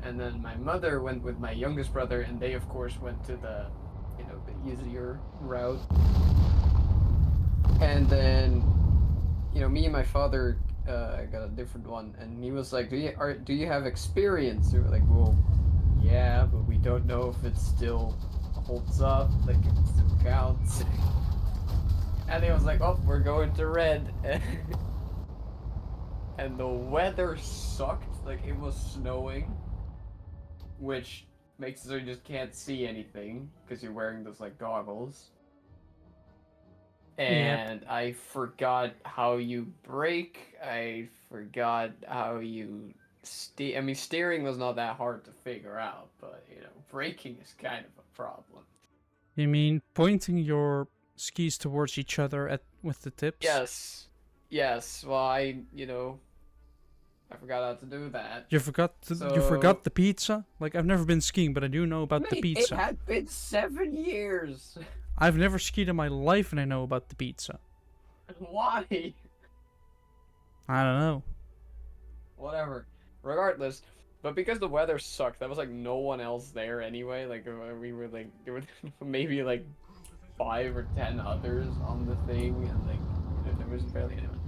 and then my mother went with my youngest brother, and they of course went to the, you know, the easier route. And then, you know, me and my father got a different one, and he was like, do you have experience? And we were like, well, yeah, but we don't know if it still holds up, like if it still counts. And he was like, oh, we're going to red. And the weather sucked, like it was snowing, which makes it so you just can't see anything because you're wearing those like goggles. And yep. I forgot how you brake. I forgot how you steer. I mean, steering was not that hard to figure out, but you know, braking is kind of a problem. You mean pointing your skis towards each other with the tips? Yes. Yes. Well, you know, I forgot how to do that. You forgot the pizza? Like, I've never been skiing, but I do know about the pizza. It had been 7 years. I've never skied in my life and I know about the pizza. Why? I don't know. Whatever. Regardless, but because the weather sucked, there was like no one else there anyway. Like we were like, there were maybe like 5 or 10 others on the thing, and like, you know, there was barely anyone.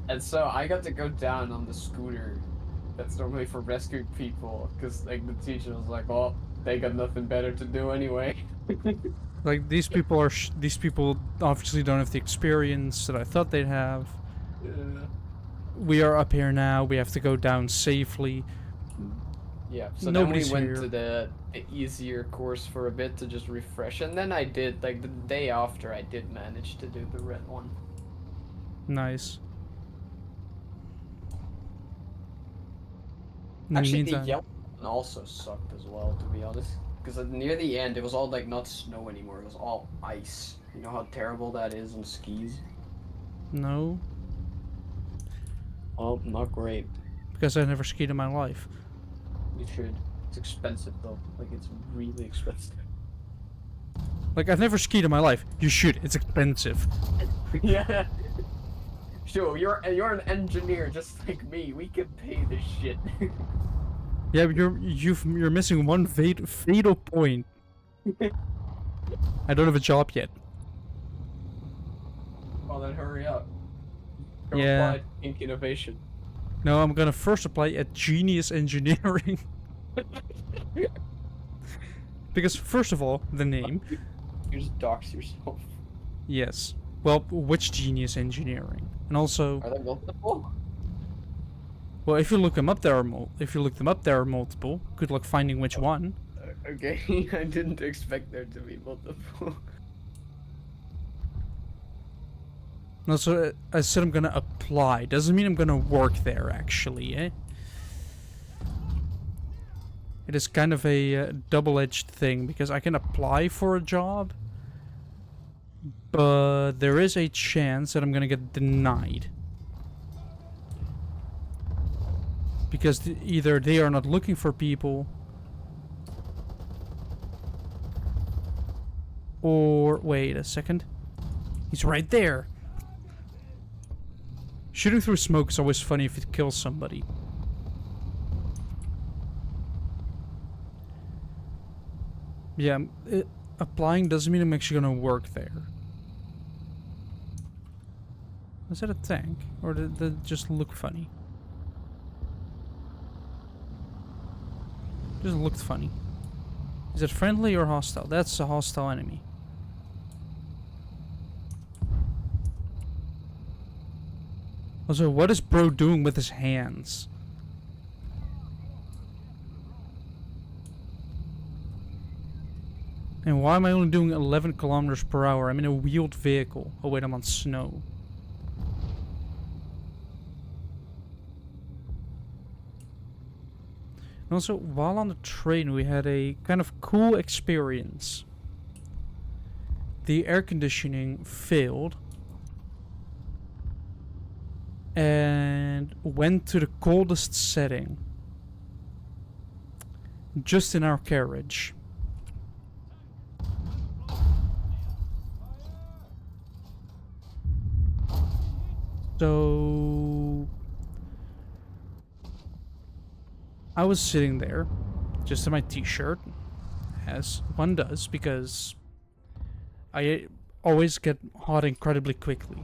And so I got to go down on the scooter that's normally for rescuing people, because like the teacher was like, "Oh, they got nothing better to do anyway." Like, these people obviously don't have the experience that I thought they'd have. We are up here now. We have to go down safely. Yeah, so Nobody's then we went here. to the easier course for a bit to just refresh, and then I did, like, the day after, I did manage to do the red one. Nice. In the Actually, the meantime, yellow one also sucked as well, to be honest. Because near the end, it was all like not snow anymore. It was all ice. You know how terrible that is on skis? no, Oh, not great. because I never skied in my life. You should. It's expensive though. Like it's really expensive. Like, I've never skied in my life. You should. It's expensive. Yeah. Sure, you're an engineer just like me. We can pay this shit. Yeah, but you're missing one fatal point. I don't have a job yet. Well then, hurry up. Go Yeah. apply to Ink Innovation. No, I'm gonna first apply at Genius Engineering. Because first of all, the name. You just dox yourself. Yes. Well, which Genius Engineering? And also, Are there multiple? well, if you look them up, there are multiple. Good luck finding which one. Okay, I didn't expect there to be multiple. No, so I said I'm gonna apply. Doesn't mean I'm gonna work there, actually, eh? It is kind of a double-edged thing, because I can apply for a job, but there is a chance that I'm gonna get denied. Because either they are not looking for people, or... Wait a second. He's right there! Shooting through smoke is always funny if it kills somebody. Yeah, applying doesn't mean I'm actually gonna work there. Is that a tank? Or did it just look funny? Just looked funny. Is it friendly or hostile? That's a hostile enemy. Also, what is bro doing with his hands? And why am I only doing 11 kilometers per hour? I'm in a wheeled vehicle. Oh wait, I'm on snow. And also, while on the train, we had a kind of cool experience. The air conditioning failed and went to the coldest setting just in our carriage. So I was sitting there just in my t-shirt, as one does, because I always get hot incredibly quickly.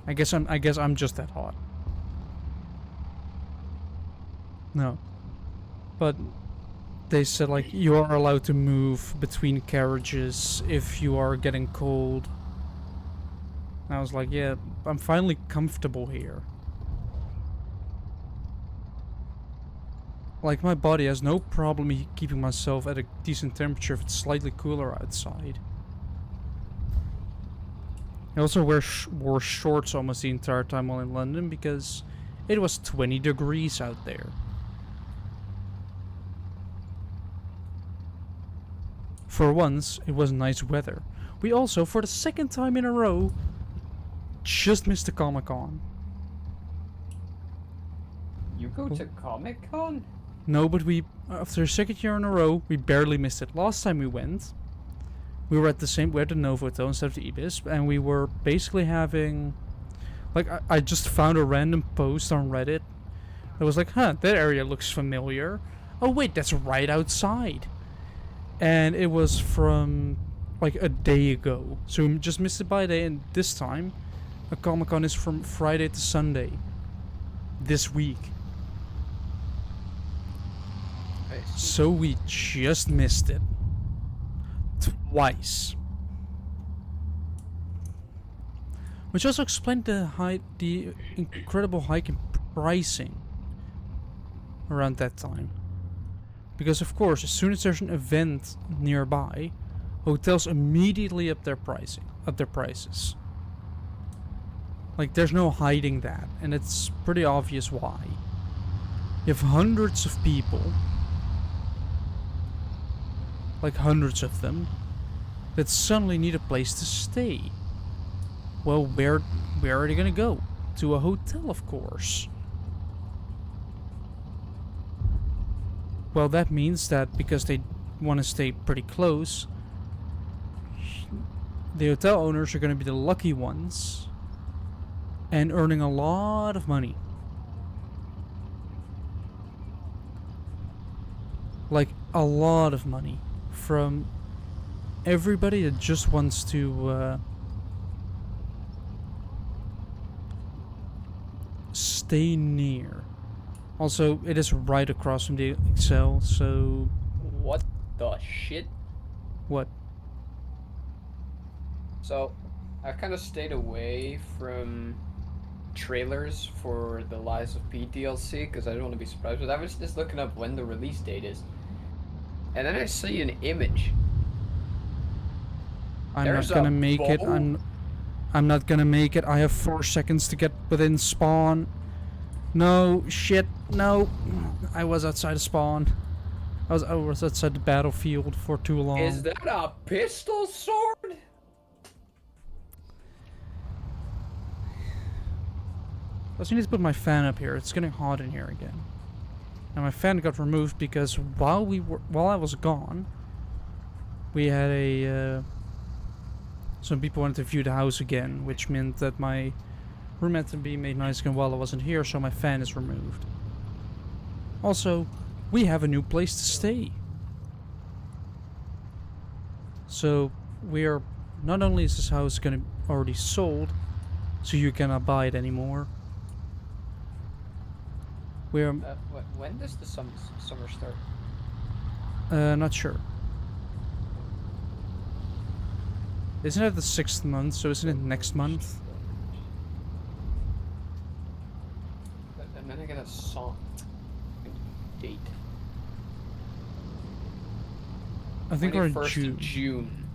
I guess I'm just that hot. No. But they said, like, you are allowed to move between carriages if you are getting cold. And I was like, yeah, I'm finally comfortable here. Like, my body has no problem keeping myself at a decent temperature if it's slightly cooler outside. I also wore shorts almost the entire time while in London because it was 20 degrees out there. For once, it was nice weather. We also, for the second time in a row, just missed the Comic-Con. You go to Comic-Con? No, but after a second year in a row, we barely missed it. Last time we went, we were at the Novotel instead of the Ibis, and we were basically having, like, I just found a random post on Reddit that was like, huh, that area looks familiar. Oh wait, that's right outside. And it was from, like, a day ago. So we just missed it by a day, and this time, a Comic-Con is from Friday to Sunday. This week. So we just missed it. Twice. Which also explained the incredible hike in pricing around that time. Because of course, as soon as there's an event nearby, hotels immediately up their prices. Like, there's no hiding that, and it's pretty obvious why. You have hundreds of people, like hundreds of them, that suddenly need a place to stay. Well, where are they gonna go? To a hotel, of course. Well, that means that because they want to stay pretty close, the hotel owners are gonna be the lucky ones and earning a lot of money. Like, a lot of money from everybody that just wants to stay near. Also, it is right across from the Excel, so... What the shit? What? So, I've kind of stayed away from trailers for the Lies of P DLC because I don't want to be surprised. But I was just looking up when the release date is, and then I see an image. I'm There's not gonna a make it. boat? I'm not gonna make it. I have 4 seconds to get within spawn. No, shit, no. I was outside of spawn. I was outside the battlefield for too long. Is that a pistol sword? I just need to put my fan up here. It's getting hot in here again. And my fan got removed because while I was gone, we had some people wanted to view the house again, which meant that my room had to be made nice again while I wasn't here, so my fan is removed. Also, we have a new place to stay. So not only is this house gonna already sold, so you cannot buy it anymore. We're When does the summer start? not sure. Isn't it the 6th month? So isn't it next month? And then I get a song date. I think we're in 21st June. of June.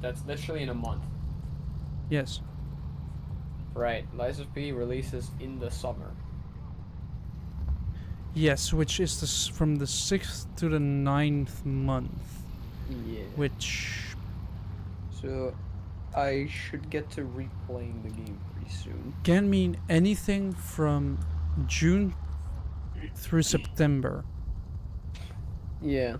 That's literally in a month. Yes. Right. Lies of P releases in the summer. Yes, which is from the 6th to the 9th month. Yeah. Which... So, I should get to replaying the game pretty soon. can mean anything from June through September. Yeah.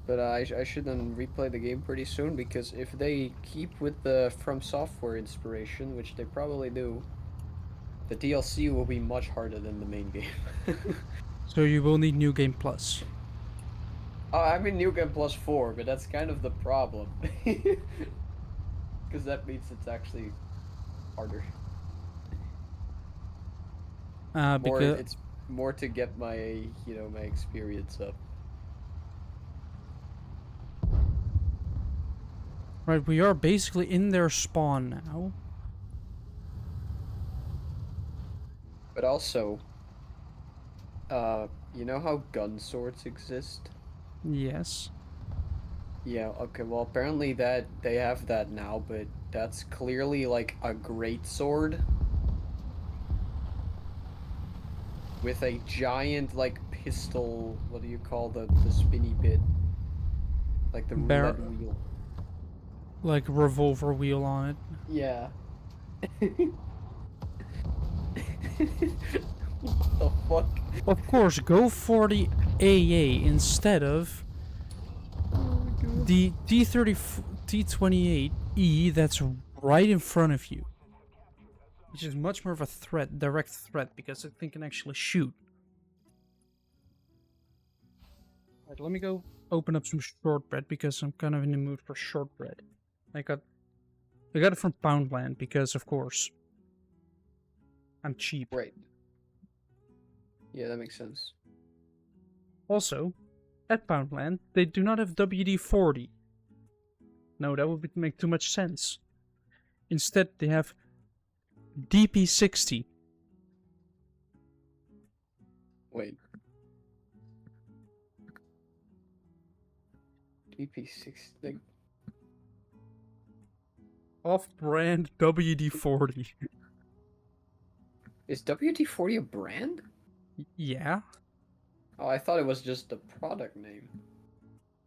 But I should then replay the game pretty soon because if they keep with the From Software inspiration, which they probably do, the DLC will be much harder than the main game. So you will need New Game Plus. Oh, I mean New Game Plus 4, but that's kind of the problem. Because that means it's actually harder. Because It's more to get my, my experience up. right, we are basically in their spawn now. But also, you know how gun swords exist? Yes. Yeah, okay, well apparently that they have that now, but that's clearly like a great sword with a giant like pistol, what do you call the spinny bit? Like the roulette wheel. Like revolver wheel on it. Yeah. What the fuck? Of course, go for the AA instead of the T28E that's right in front of you. Which is much more of a direct threat, because that thing can actually shoot. Right, let me go open up some shortbread because I'm kind of in the mood for shortbread. I got it from Poundland because, of course, I'm cheap. Right. Yeah, that makes sense. Also, at Poundland, they do not have WD-40. No, that would make too much sense. Instead, they have DP-60. Wait. DP6, like... Off-brand WD-40. Is WD-40 a brand? Yeah, Oh, I thought it was just the product name.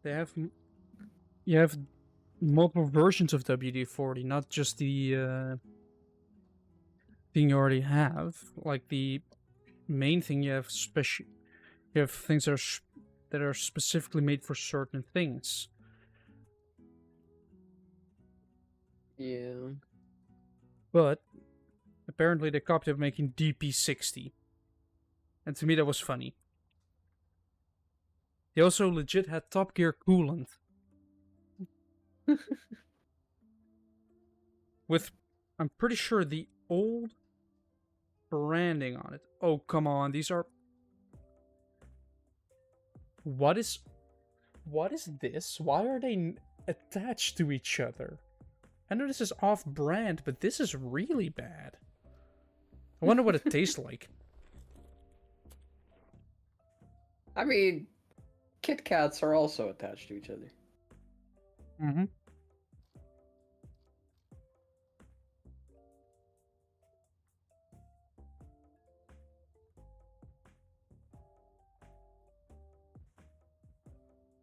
they have. You have multiple versions of WD-40, not just the thing you already have. Like the main thing, you have special. You have things that are specifically made for certain things. Yeah. But apparently they copied of making DP60, and to me that was funny. They also legit had Top Gear coolant with, I'm pretty sure, the old branding on it. Oh, come on, these are. What is this? Why are they attached to each other? I know this is off-brand, but this is really bad. I wonder what it tastes like. I mean, Kit Kats are also attached to each other. Mm-hmm.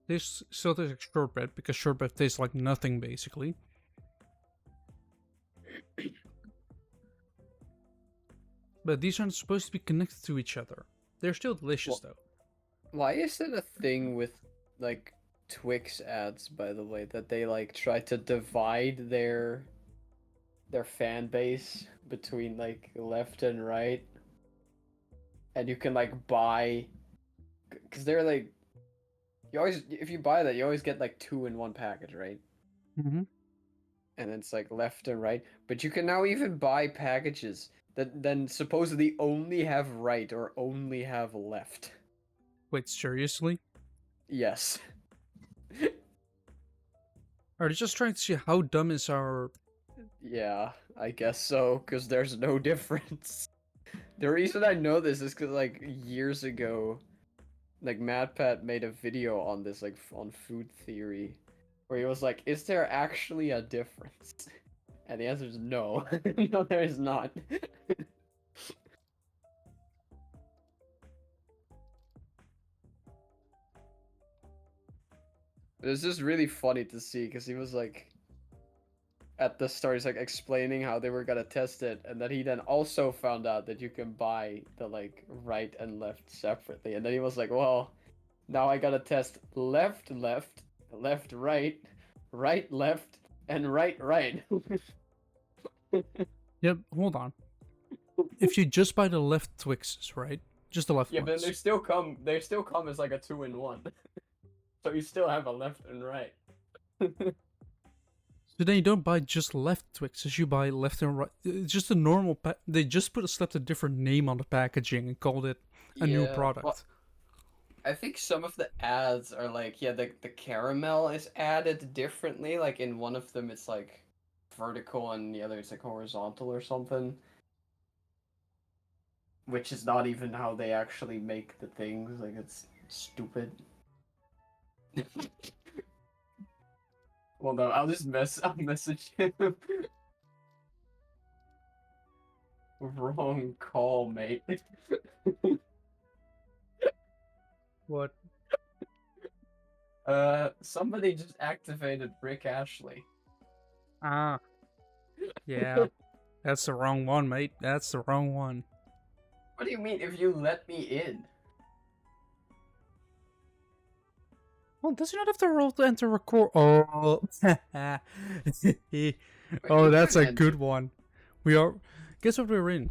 This still tastes like shortbread, because shortbread tastes like nothing, basically. But these aren't supposed to be connected to each other. They're still delicious, though. Why is it a thing with, like, Twix ads, by the way, that they, like, try to divide their fan base between, like, left and right? And you can, like, buy... Because they're, like... You always... If you buy that, you always get, like, 2 in one package, right? Mm-hmm. And it's, like, left and right. But you can now even buy packages that then supposedly only have right or only have left. Wait, seriously? Yes. Are they just trying to see how dumb is our... Yeah, I guess so, because there's no difference. The reason I know this is because, like, years ago, like, MadPat made a video on this, like, on food theory, where he was like, is there actually a difference? And the answer is no. No, there is not. It was just really funny to see, because he was like, at the start, he's like explaining how they were gonna test it, and then he then also found out that you can buy the like right and left separately, and then he was like, well, now I gotta test left, left, left, right, right, left, and right, right. Yep, hold on. If you just buy the left Twixes, right? Just the left Yeah, ones. but they still come as like a 2-in-1. So you still have a left and right. So then you don't buy just left Twixes, you buy left and right. It's just a normal they just slapped a different name on the packaging and called it a new product. Well, I think some of the ads are like, yeah, the caramel is added differently. Like in one of them it's like vertical and the other it's like horizontal or something. Which is not even how they actually make the things. Like it's stupid. Well, no, I'll message him. Wrong call, mate. What? Somebody just activated Rick Ashley. Ah. Yeah. That's the wrong one, mate. That's the wrong one. What do you mean, if you let me in? Well, does he not have to roll to enter record? Oh. Wait, Oh, you that's can a good one. We are... Guess what we're in?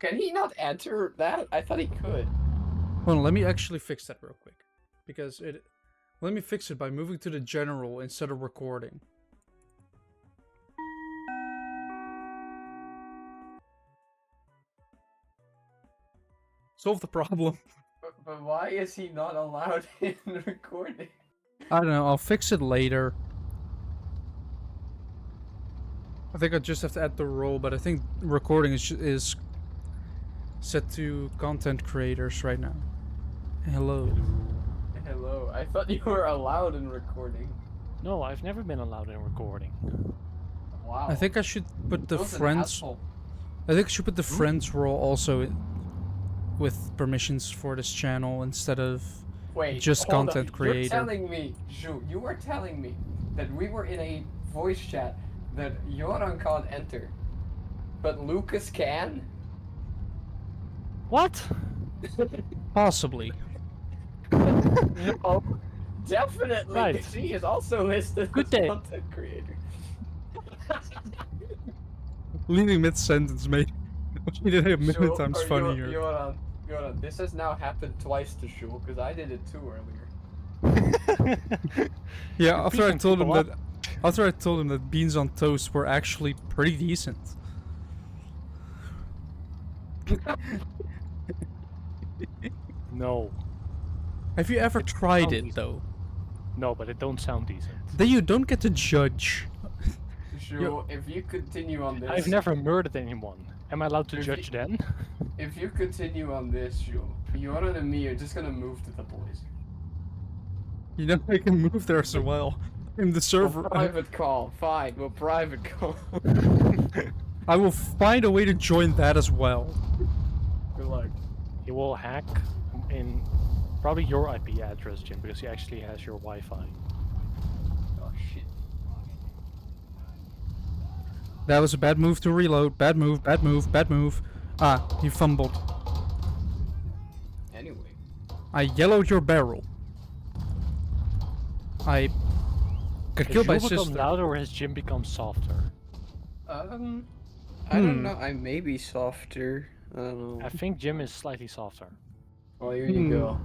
Can he not enter that? I thought he could. Hold on, let me actually fix that real quick. Because it... Let me fix it by moving to the general instead of recording. Solve the problem. But why is he not allowed in recording? I don't know, I'll fix it later. I think I just have to add the role, but I think recording is set to content creators right now. Hello. Hello, I thought you were allowed in recording. No, I've never been allowed in recording. Wow. I think I should put the Will's an friends... asshole. I think you should put the friends role also with permissions for this channel instead of Wait, just hold content up. creator. You're telling me, Zhu, you are telling me that we were in a voice chat that Joran can't enter, but Lucas can? What? Possibly. No, definitely. Right. She is also listed Good as day. content creator. Leaving mid-sentence made it a million Zhu, times or funnier. Joran, this has now happened twice to Zhu, because I did it too earlier. Yeah, You're after I beating told him people that after I told him that beans on toast were actually pretty decent. No. Have you ever It's tried sound it decent. though? No, but it don't sound decent. Then you don't get to judge. Zhu, if you continue on this, I've never murdered anyone. Am I allowed to If judge then? if you continue on this, Zhu, Joran and me are just gonna move to the boys. You know I can move there as well. In the server, We'll private call. Fine, we'll private call. I will find a way to join that as well. Good luck. He will hack in probably your IP address, Jim, because he actually has your Wi-Fi. Oh shit. That was a bad move to reload. Bad move, bad move, bad move. Ah, he fumbled. Anyway. I yellowed your barrel. I got Has killed by Jim become sister. louder or has Jim become softer? I don't Hmm. know. I may be softer. I don't know. I think Jim is slightly softer. Well, here you go.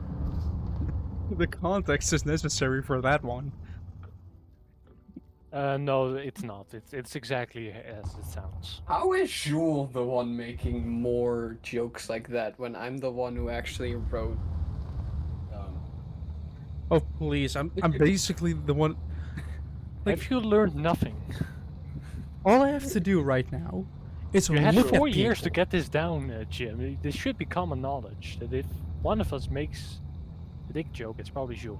The context is necessary for that one. No, it's not. It's exactly as it sounds. How is Jules the one making more jokes like that when I'm the one who actually wrote? Oh please, I'm basically the one. Like, Have you learned nothing? all I have to do right now is You had look 4 at years to people. get this down, Jim. This should be common knowledge that if one of us makes a dick joke, it's probably Jules.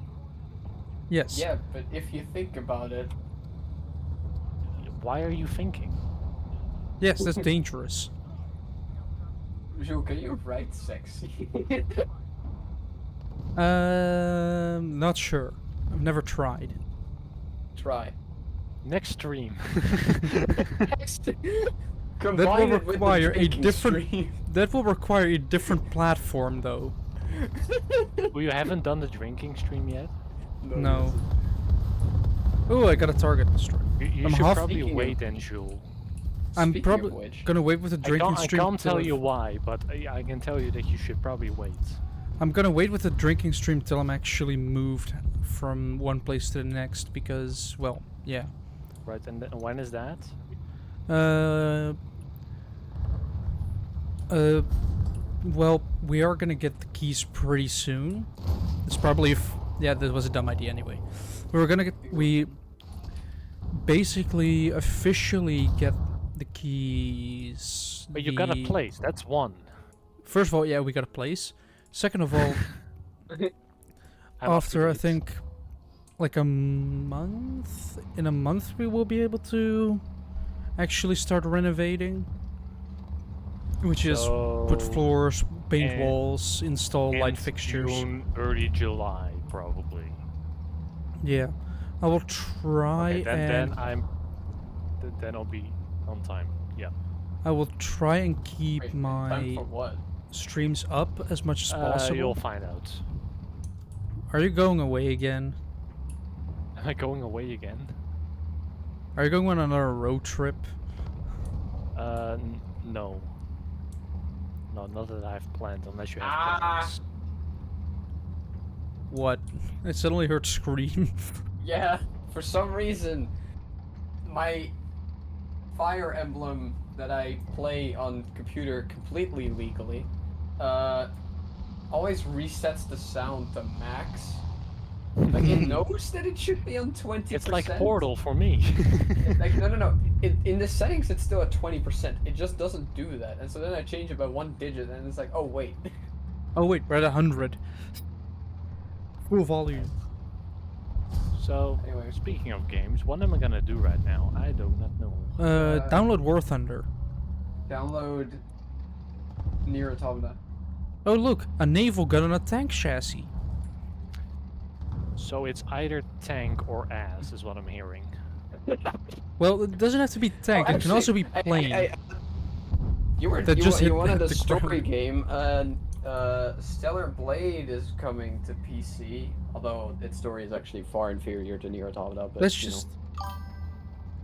Yes. Yeah, but if you think about it, Why are you thinking? Yes, that's dangerous. Jules, can you write sexy? Not sure. I've never tried. Try. Next stream. Combine it with the require a drinking different- stream. That will require a different platform, though. Well, you haven't done the drinking stream yet? No. Oh, I got a target strike. You I'm should half- probably Speaking of- wait then, Jules. I'm Speaking probably of which, gonna wait with the drinking I stream. can't tell till you why, but I can tell you that you should probably wait. I'm gonna wait with the drinking stream till I'm actually moved from one place to the next because, well, yeah. Right, and when is that? Well, we are gonna get the keys pretty soon. It's probably yeah, that was a dumb idea anyway. We basically officially get the keys. But you got a place, that's one. First of all, yeah, we got a place. Second of all, I'm up after to I date. think like a month, in a month we will be able to actually start renovating. Which is put So, floors, paint end- walls, install light end fixtures. June, early July, probably. Yeah, I will try Okay, then, and then I'll be on time. Yeah. I will try and keep wait, time my for what? streams up as much as possible. You'll find out. Are you going away again? Am I going away again? Are you going on another road trip? No. No, not that I've planned, unless you have Ah. plans. What? I suddenly heard scream. Yeah, for some reason, my Fire Emblem that I play on computer completely legally, always resets the sound to max. Like it knows that it should be on 20%. It's like Portal for me. Like no. In the settings, it's still at 20%. It just doesn't do that, and so then I change it by one digit, and it's like, oh wait. Oh wait, we're at 100. Full volume. So, Anyway. speaking of games, what am I gonna do right now? I do not know. Download War Thunder. Download Nier Automata. Oh look, a naval gun on a tank chassis. So it's either tank or ass, is what I'm hearing. Well, it doesn't have to be tank. It can also be plane. You That just hit wanted a the story ground. game. Stellar Blade is coming to PC, although its story is actually far inferior to Nier Automata. But Let's you just. know.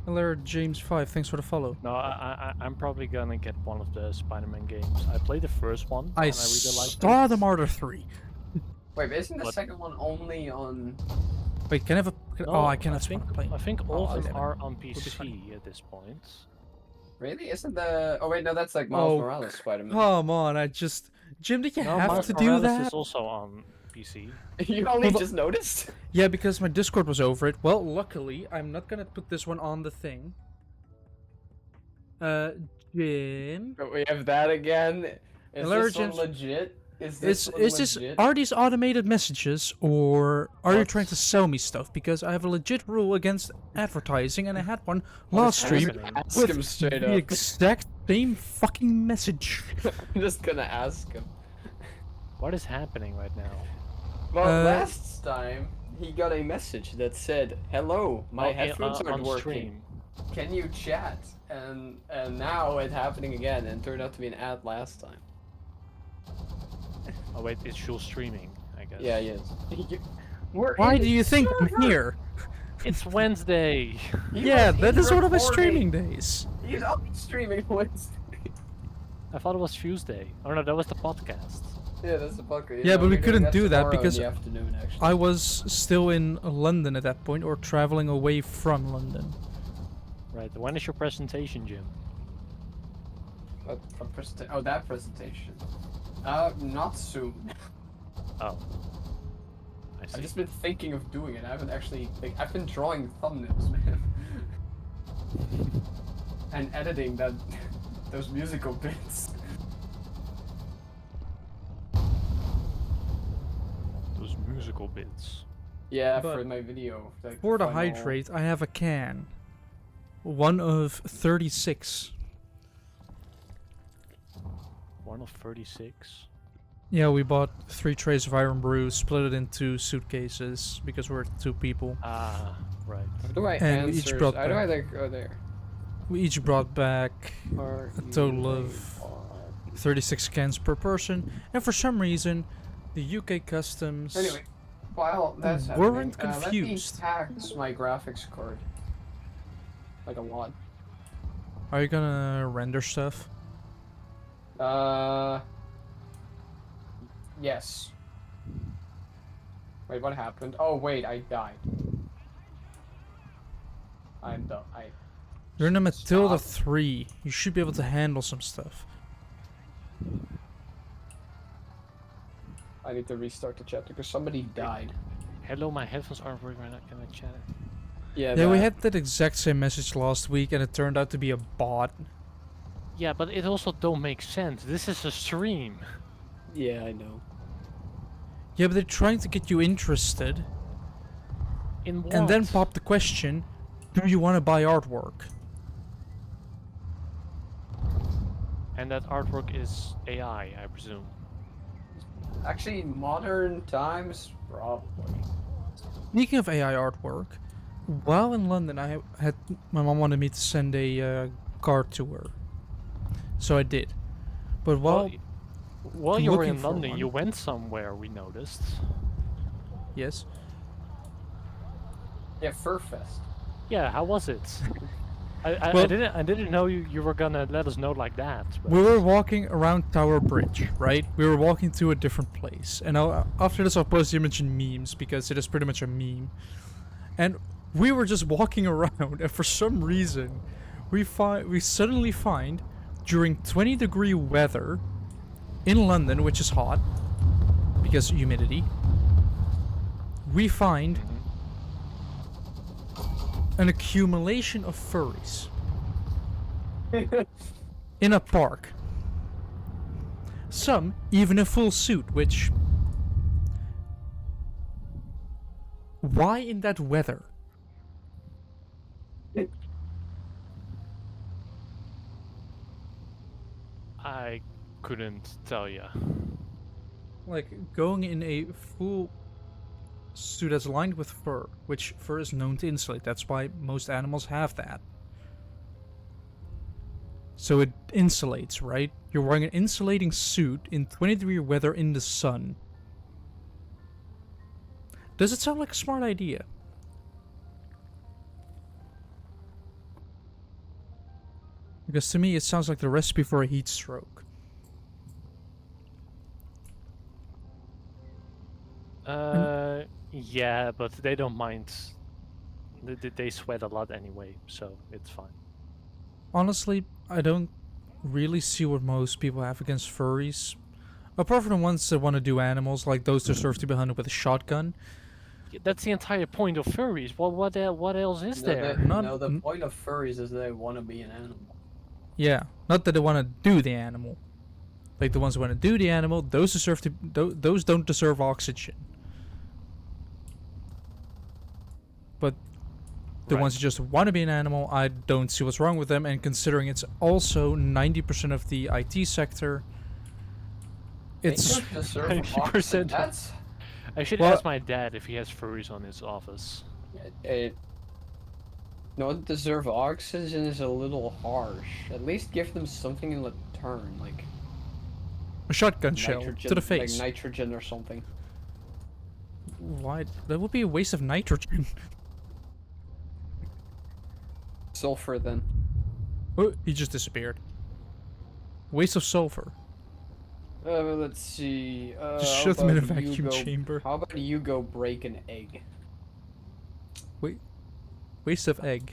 Alert James 5, thanks for the follow. No, I'm probably gonna get one of the Spider-Man games. I played the first one, I and I really liked saw it. the Martyr 3. Wait, but isn't the What? second one only on? Wait, can I have a. No, Oh, I cannot I think, spawn a plane. I think all Oh, of them damn it. are on be funny. PC at this point. Really? Isn't the? Oh wait, no, that's like Miles Oh, Morales Spider-Man. come on, I just. Jim, did you No, have Miles to do Morales that? is also on PC. You only Hold on. just noticed? Yeah, because my Discord was over it. Well, luckily, I'm not gonna put this one on the thing. Jim. But we have that again. Is Hello, this one James. legit? Is this one Is this legit? are these automated messages or are you What? trying to sell me stuff? Because I have a legit rule against advertising, and I had one What last is stream happening? Ask with him straight the up. exact same fucking message. I'm just gonna ask him. What is happening right now? Well, last time he got a message that said, "Hello, my Oh, headphones on aren't working. stream. Can you chat?" And now it's happening again, and turned out to be an ad last time. Oh wait, it's still streaming, I guess. Yeah, yes. We're Why in do you his think I'm server! here? It's Wednesday. He Yeah, was that in is one of my recording. streaming days. He's up streaming Wednesday. I thought it was Tuesday. Oh no, that was the podcast. Yeah, that's the fucker. Yeah, but we we're doing couldn't that do that tomorrow in because the afternoon, actually. I was still in London at that point, or traveling away from London. Right. When is your presentation, Jim? Oh, that presentation. Not soon. Oh. I see. I've just been thinking of doing it. I haven't actually. Like, I've been drawing thumbnails, man, and editing those musical bits. Those musical bits. Yeah, But for my video. Like, For the final- hydrate, I have a can. One of 36. One of 36. Yeah, we bought 3 trays of Iron Brew, split it into suitcases because we're 2 people. Ah, right. How do I And we each answer? brought How do I back- like go there? We each brought back a total of 36 cans per person, and for some reason, the UK customs. Anyway, while that's Weren't happening, confused. Let me tax my graphics card. Like a lot. Are you gonna render stuff? Yes. Wait, what happened? Oh, wait, I died. I'm done. You're in a Matilda Stop. 3. You should be able to handle some stuff. I need to restart the chapter because somebody died. Hello, my headphones aren't working right now. Can I chat? Yeah, Yeah, we that- had that exact same message last week, and it turned out to be a bot. Yeah, but it also don't make sense. This is a stream. Yeah, I know. Yeah, but they're trying to get you interested, In what? and then pop the question, do you want to buy artwork? And that artwork is AI, I presume. Actually, modern times, probably. Speaking of AI artwork, while in London, had my mom wanted me to send a card to her, so I did. But while While you were looking in for London, one. you went somewhere, we noticed. yes, Yeah, Furfest. Yeah, how was it? I Well- didn't know you were gonna let us know like that. But we were walking around Tower Bridge, right? We were walking to a different place, and after this, I'll post the image in memes because it is pretty much a meme. And we were just walking around, and for some reason, we suddenly find during 20-degree weather in London, which is hot because humidity, we find an accumulation of furries in a park. Some even in full suit, which... Why in that weather? I couldn't tell you. Like, going in a full suit that's lined with fur, which fur is known to insulate. That's why most animals have that. So it insulates, right? You're wearing an insulating suit in 20-degree weather in the sun. Does it sound like a smart idea? Because to me, it sounds like the recipe for a heat stroke. Yeah, but they don't mind. They sweat a lot anyway, so it's fine. Honestly, I don't really see what most people have against furries. Apart from the ones that want to do animals, like those deserve to be hunted with a shotgun. Yeah, that's the entire point of furries. What else is there? No, the point of furries is they want to be an animal. Yeah, not that they want to do the animal. Like the ones who want to do the animal, those deserve to. Those don't deserve oxygen. But the Right. ones who just want to be an animal, I don't see what's wrong with them. And considering it's also 90% of the IT sector, it's They don't deserve 90%. oxygen. That's I should Well- ask my dad if he has furries on his office. Don't deserve oxygen is a little harsh. At least give them something in return, like a shotgun shell nitrogen, to the face. like nitrogen or something. Why? That would be a waste of nitrogen. Sulfur then. Oh, he just disappeared. Waste of sulfur. Let's see. Just how shove them in a about you vacuum go- chamber. How about you go break an egg? Waste of egg.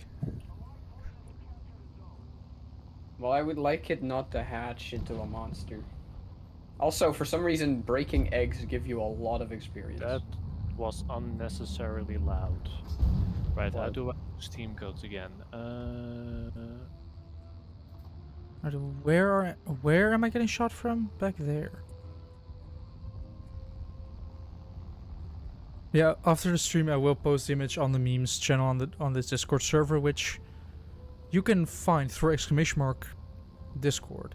Well, I would like it not to hatch into a monster. Also, for some reason, breaking eggs give you a lot of experience. That was unnecessarily loud. Right, how What? do I use team codes again? Where am I getting shot from? Back there. Yeah, after the stream I will post the image on the memes channel on this Discord server, which you can find through !Discord.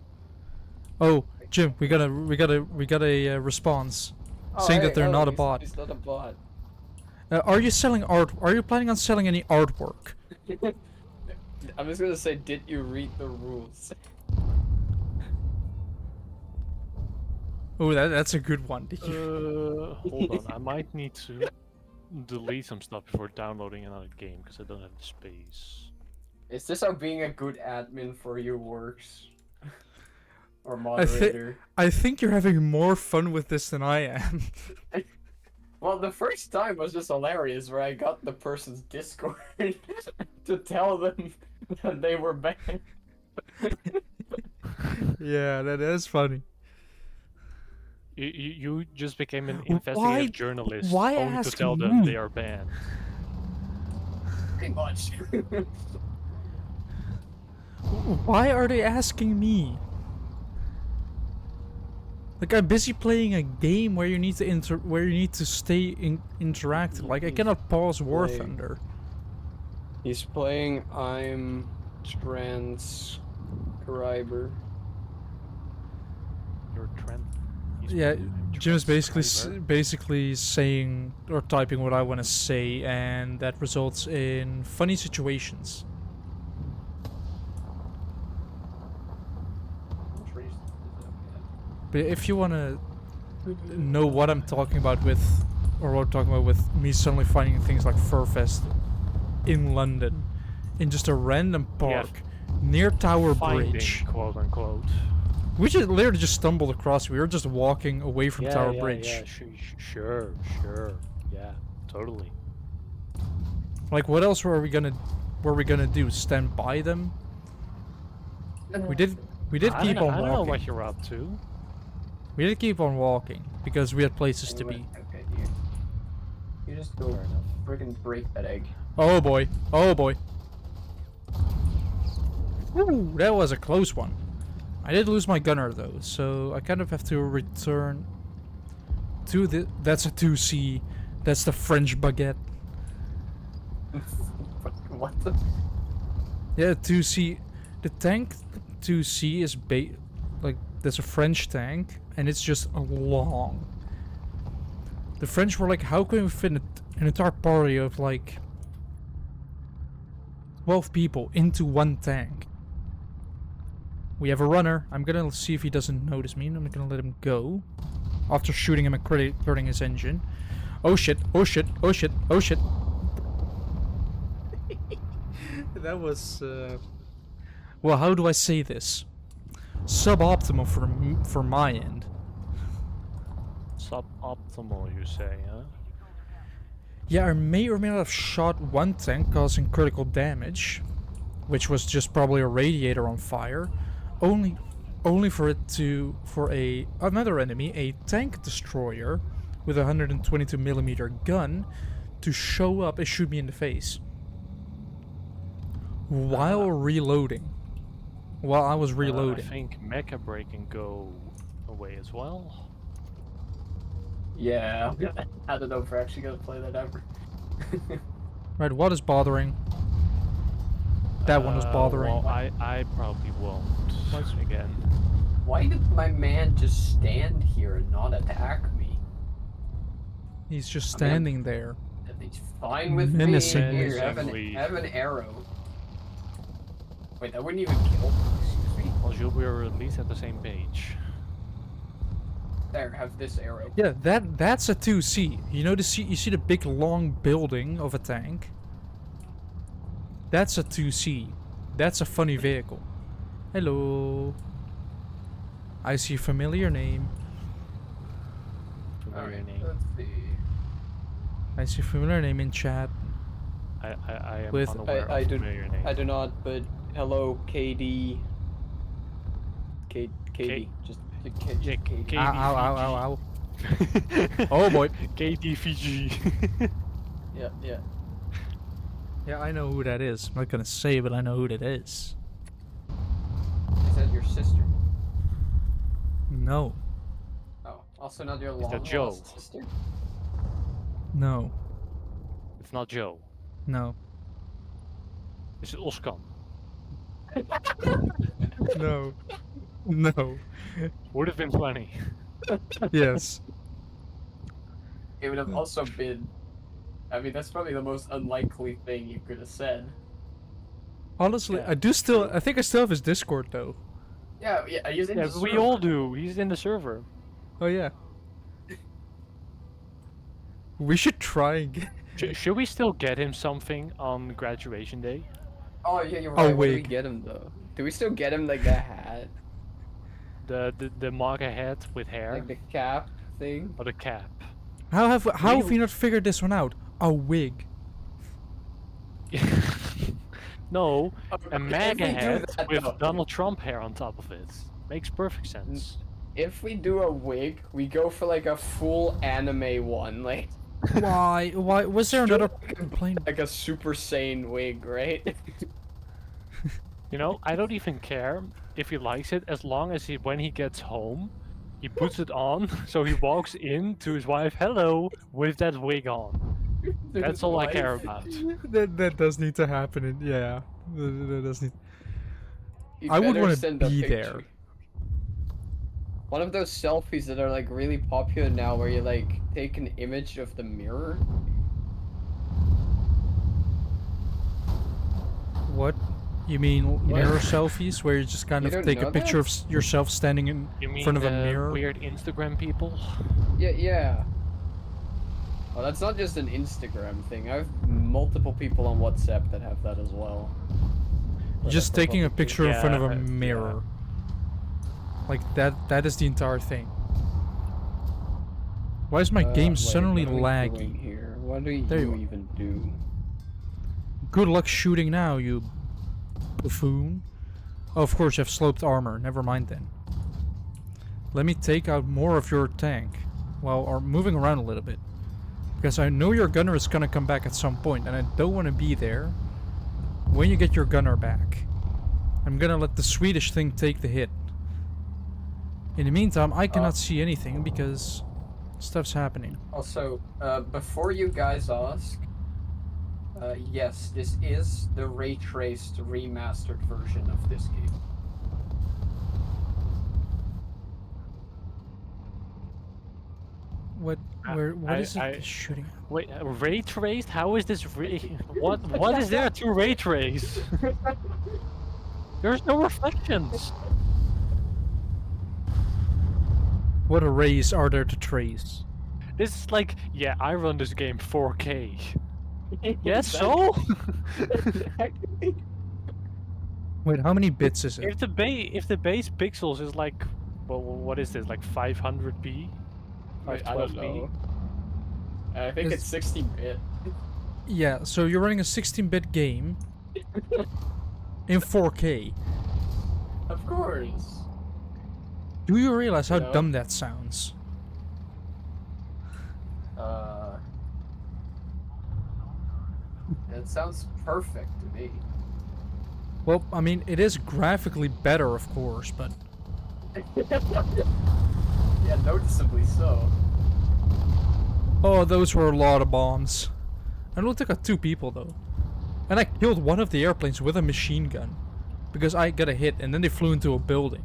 Oh, Jim, we got a response saying that they're not a bot. He's not a bot. Are you selling art? Are you planning on selling any artwork? I'm just gonna say, did you read the rules? Oh, that's a good one. Hold on, I might need to delete some stuff before downloading another game because I don't have the space. Is this how being a good admin for you works? Or moderator? I think you're having more fun with this than I am. Well, the first time was just hilarious, where I got the person's Discord to tell them that they were banned. Yeah, that is funny. You just became an Why- investigative journalist why only to ask tell them me? they are banned. Pretty much. Why are they asking me? Like, I'm busy playing a game where you need to stay interactive. Like, I cannot pause War Playing. Thunder. He's playing I'm transcriber. You're Trent. He's Yeah, playing Jim is transcriber. basically saying or typing what I want to say, and that results in funny situations. But if you want to know what I'm talking about with, or what I'm talking about with me suddenly finding things like Furfest in London, in just a random park near Tower Finding, Bridge. quote unquote. We just literally just stumbled across. We were just walking away from Tower Bridge. Yeah, sure, yeah, totally. Like, what else were we gonna do? Stand by them? We did keep on I don't know walking. what you're up to. We did keep on walking because we had places to be. Okay, you just go Fair enough. friggin' break that egg. Oh boy. Oh boy. Ooh, that was a close one. I did lose my gunner though, so I kind of have to return to the. That's a 2C. That's the French baguette. What the? Yeah, 2C. The tank 2C is like there's a French tank, and it's just long. The French were like, how can we fit an entire party of like 12 people into one tank? We have a runner. I'm gonna see if he doesn't notice me, and I'm gonna let him go. After shooting him and critting his engine. Oh shit, oh shit, oh shit, oh shit. That was, well, how do I say this? Suboptimal for my end. Suboptimal, you say, huh? Yeah, I may or may not have shot one tank causing critical damage, which was just probably a radiator on fire. Only for another enemy, a tank destroyer with a 122mm gun, to show up and shoot me in the face while reloading. While I was reloading. I think mecha break can go away as well. Yeah. I don't know if we're actually gonna play that ever. Right, what is bothering? That one was bothering. Well, I probably won't. Again. Why did my man just stand here and not attack me? He's just standing there. He's fine with Menacing. me. Here, have an arrow. Wait, that wouldn't even kill. Excuse me. Well, we are at least at the same page. There, have this arrow. Yeah, that's a 2C. You know, you see the big long building of a tank? That's a 2C. That's a funny vehicle. Hello. I see a familiar name. Familiar name. Let's see. I see a familiar name in chat. I am With- unaware I of do- familiar name. I do not, but hello, KD. KD. Just Yeah, KD. Ow, ow, ow, ow, ow. Oh boy. KDFG. Yeah. Yeah, I know who that is. I'm not gonna say, but I know who that is. Is that your sister? No. Oh, also not your that long Joe? lost sister? No. It's not Joe. No. Is it Oscar? No. No. Would have been funny. Yes. It would have also been. I mean, that's probably the most unlikely thing you could have said. Honestly, Yeah. I think I still have his Discord though. Yeah, he's in Yeah, the but we server. all do. He's in the server. Oh yeah. We should try and get... Should we still get him something on graduation day? Oh yeah, you're A right. What do we wig. get him though? Do we still get him like the hat, The MAGA hat with hair, like the cap thing? or the cap? How have we not figured this one out? A wig. No, Oh, a if MAGA we do hat that, with though, Donald Trump hair on top of it. Makes perfect sense. If we do a wig, we go for like a full anime one, like Why? Why was there another like a- complaint? like a Super Saiyan wig, right? You know, I don't even care if he likes it, as long as when he gets home, he puts it on, so he walks in to his wife, hello, with that wig on. That's all I care about. That does need to happen. Yeah. That does need. You I would better wanna send a be picture. there. One of those selfies that are like really popular now, where you like take an image of the mirror. What? You mean What? mirror selfies, where you just kind You of don't take a know picture that? of yourself standing in You mean front of a the mirror? weird Instagram people? Yeah. Well, that's not just an Instagram thing. I have multiple people on WhatsApp that have that as well. But Just that's taking a probably- picture in front of a Yeah, mirror. Like that is the entire thing. Why is my game wait, suddenly what are we laggy? doing here? What do There you you are. even do? Good luck shooting now, you buffoon. Oh, of course you have sloped armor. Never mind then. Let me take out more of your tank while moving around a little bit. Because I know your gunner is gonna come back at some point, and I don't want to be there when you get your gunner back. I'm gonna let the Swedish thing take the hit. In the meantime, I cannot see anything because stuff's happening. Also, before you guys ask, yes, this is the ray traced remastered version of this game. What? I- What is I- it shooting at? Wait, ray traced? How is this what is there to ray trace? There's no reflections. What arrays are there to trace? This is like, yeah, I run this game 4K. Yes, so? Exactly. Wait, how many bits is it? If the base pixels is like, well, what is this, like 500p? Wait, I don't 512p? know. I think It's- it's 16-bit. Yeah, so you're running a 16-bit game in 4K. Of course. Do you realize how No. dumb that sounds? That sounds perfect to me. Well, I mean, it is graphically better, of course, but Yeah, noticeably so. oh, those were a lot of bombs. I only took out 2 people though, and I killed one of the airplanes with a machine gun because I got a hit, and then they flew into a building.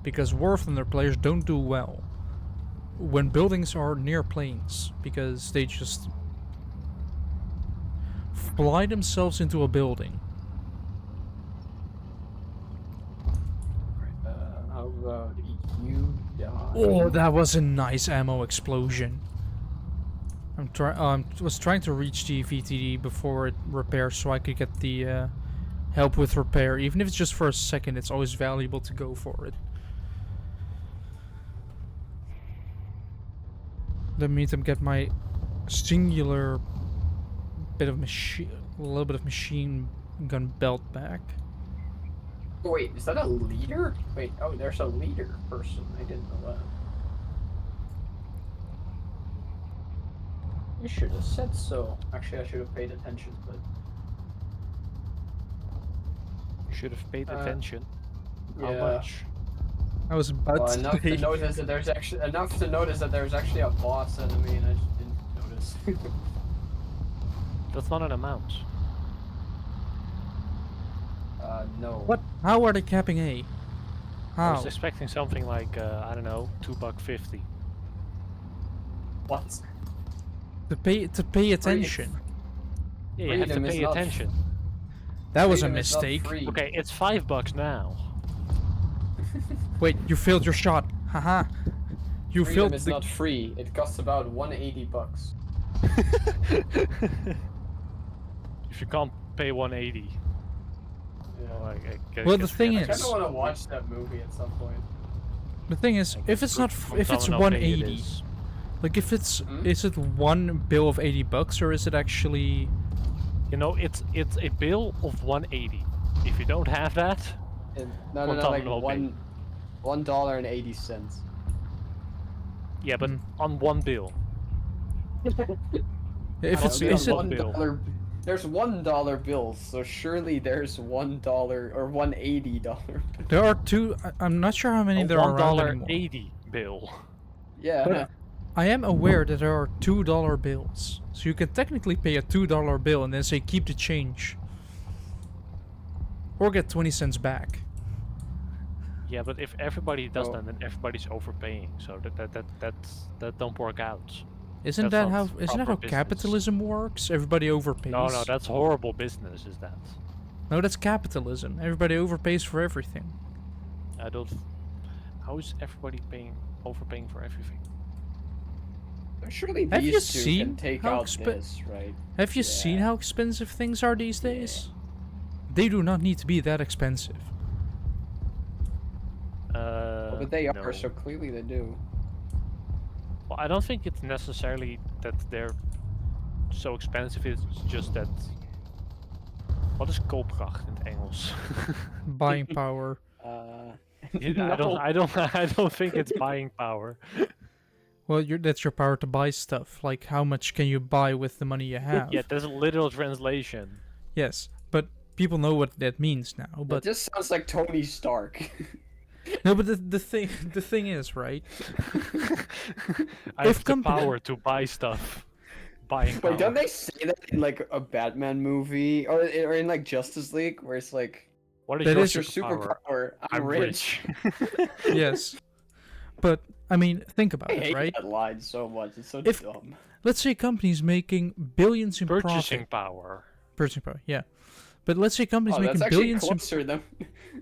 Because War Thunder players don't do well when buildings are near planes because they just fly themselves into a building. How about you die? Oh, that was a nice ammo explosion. Was trying to reach the VTD before it repairs so I could get the help with repair. Even if it's just for a second, it's always valuable to go for it. That means I'm get my singular bit of a little bit of machine gun belt back. Oh, wait, is that a leader? Wait, oh, there's a leader person. I didn't know that. You should have said so. Actually, I should have paid attention, but You should have paid attention. How yeah. much? I was about Well, to enough say. to notice that there's actually a boss enemy, and I just didn't notice. That's not an amount. No. What? How are they capping A? I How? was expecting something like, I don't know, $2.50. What? To pay attention. Yeah, you have to Freedom is pay not attention. That was a Freedom is not mistake. free. Okay, it's $5 now. Wait, you failed your shot. Haha. You Freedom failed is the not free. It costs about $180. If you can't pay 180. Well, I guess, Well, the thing I is- kind of want to watch that movie at some point. The thing is, if it's not if it's 180, like if it's Hmm? is it one bill of $80 or is it actually You know, it's a bill of 180. If you don't have that, No, like $1.80. yeah, but Hmm. on one bill. if it's That'll be is it on one bill. There's $1 bills, so surely there's $1 or $180. there are two. I'm not sure how many A there are around anymore. $1.80 bill. Yeah. But I am aware that there are $2 bills, so you can technically pay a $2 bill and then say keep the change, or get 20 cents back. Yeah, but if everybody does Oh. that, then everybody's overpaying. So that don't work out. Isn't That's that how not isn't that how proper business. capitalism works? Everybody overpays. No, that's horrible business. Is that? No, that's capitalism. Everybody overpays for everything. I don't. How is everybody overpaying for everything? Surely Have you these two seen can take how out expe- this, right? Have you seen Yeah. how expensive things are these days? They do not need to be that expensive. But they are, no. so clearly they do. Well, I don't think it's necessarily that they're so expensive. It's just that. Wat is koopkracht in het Engels? Buying power. I don't think it's buying power. Well, that's your power to buy stuff. Like, how much can you buy with the money you have? Yeah, there's a literal translation. Yes, but people know what that means now. But But this sounds like Tony Stark. no, but the thing is, right? I If have the company- power to buy stuff. Buying power. Wait, don't they say that in like a Batman movie or in like Justice League, where it's like, What is That your is "What's your superpower? superpower? I'm rich." Yes, but I mean, think about I it, hate right? that line so much. It's so If- dumb. Let's say a company's making billions in Purchasing profit. power. Purchasing power, yeah. But let's say a company's Oh, that's making actually billions in. closer than.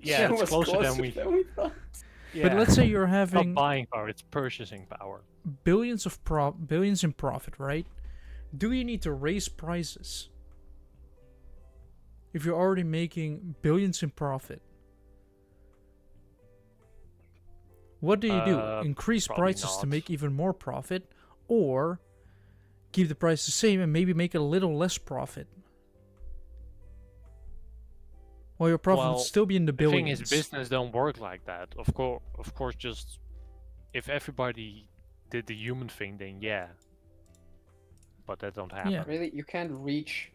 Yeah, it it's was closer than we- we thought. Yeah. But let's say you're It's not having buying power, it's purchasing power. billions in profit, right? Do you need to raise prices if you're already making billions in profit? What do you do? Increase probably prices to not. make even more profit, or keep the price the same and maybe make a little less profit? While your profit Well, would still be in the The thing billions. is, business don't work like that. Of course, just if everybody did the human thing, then yeah. But that don't happen. Yeah. Really, you can't reach.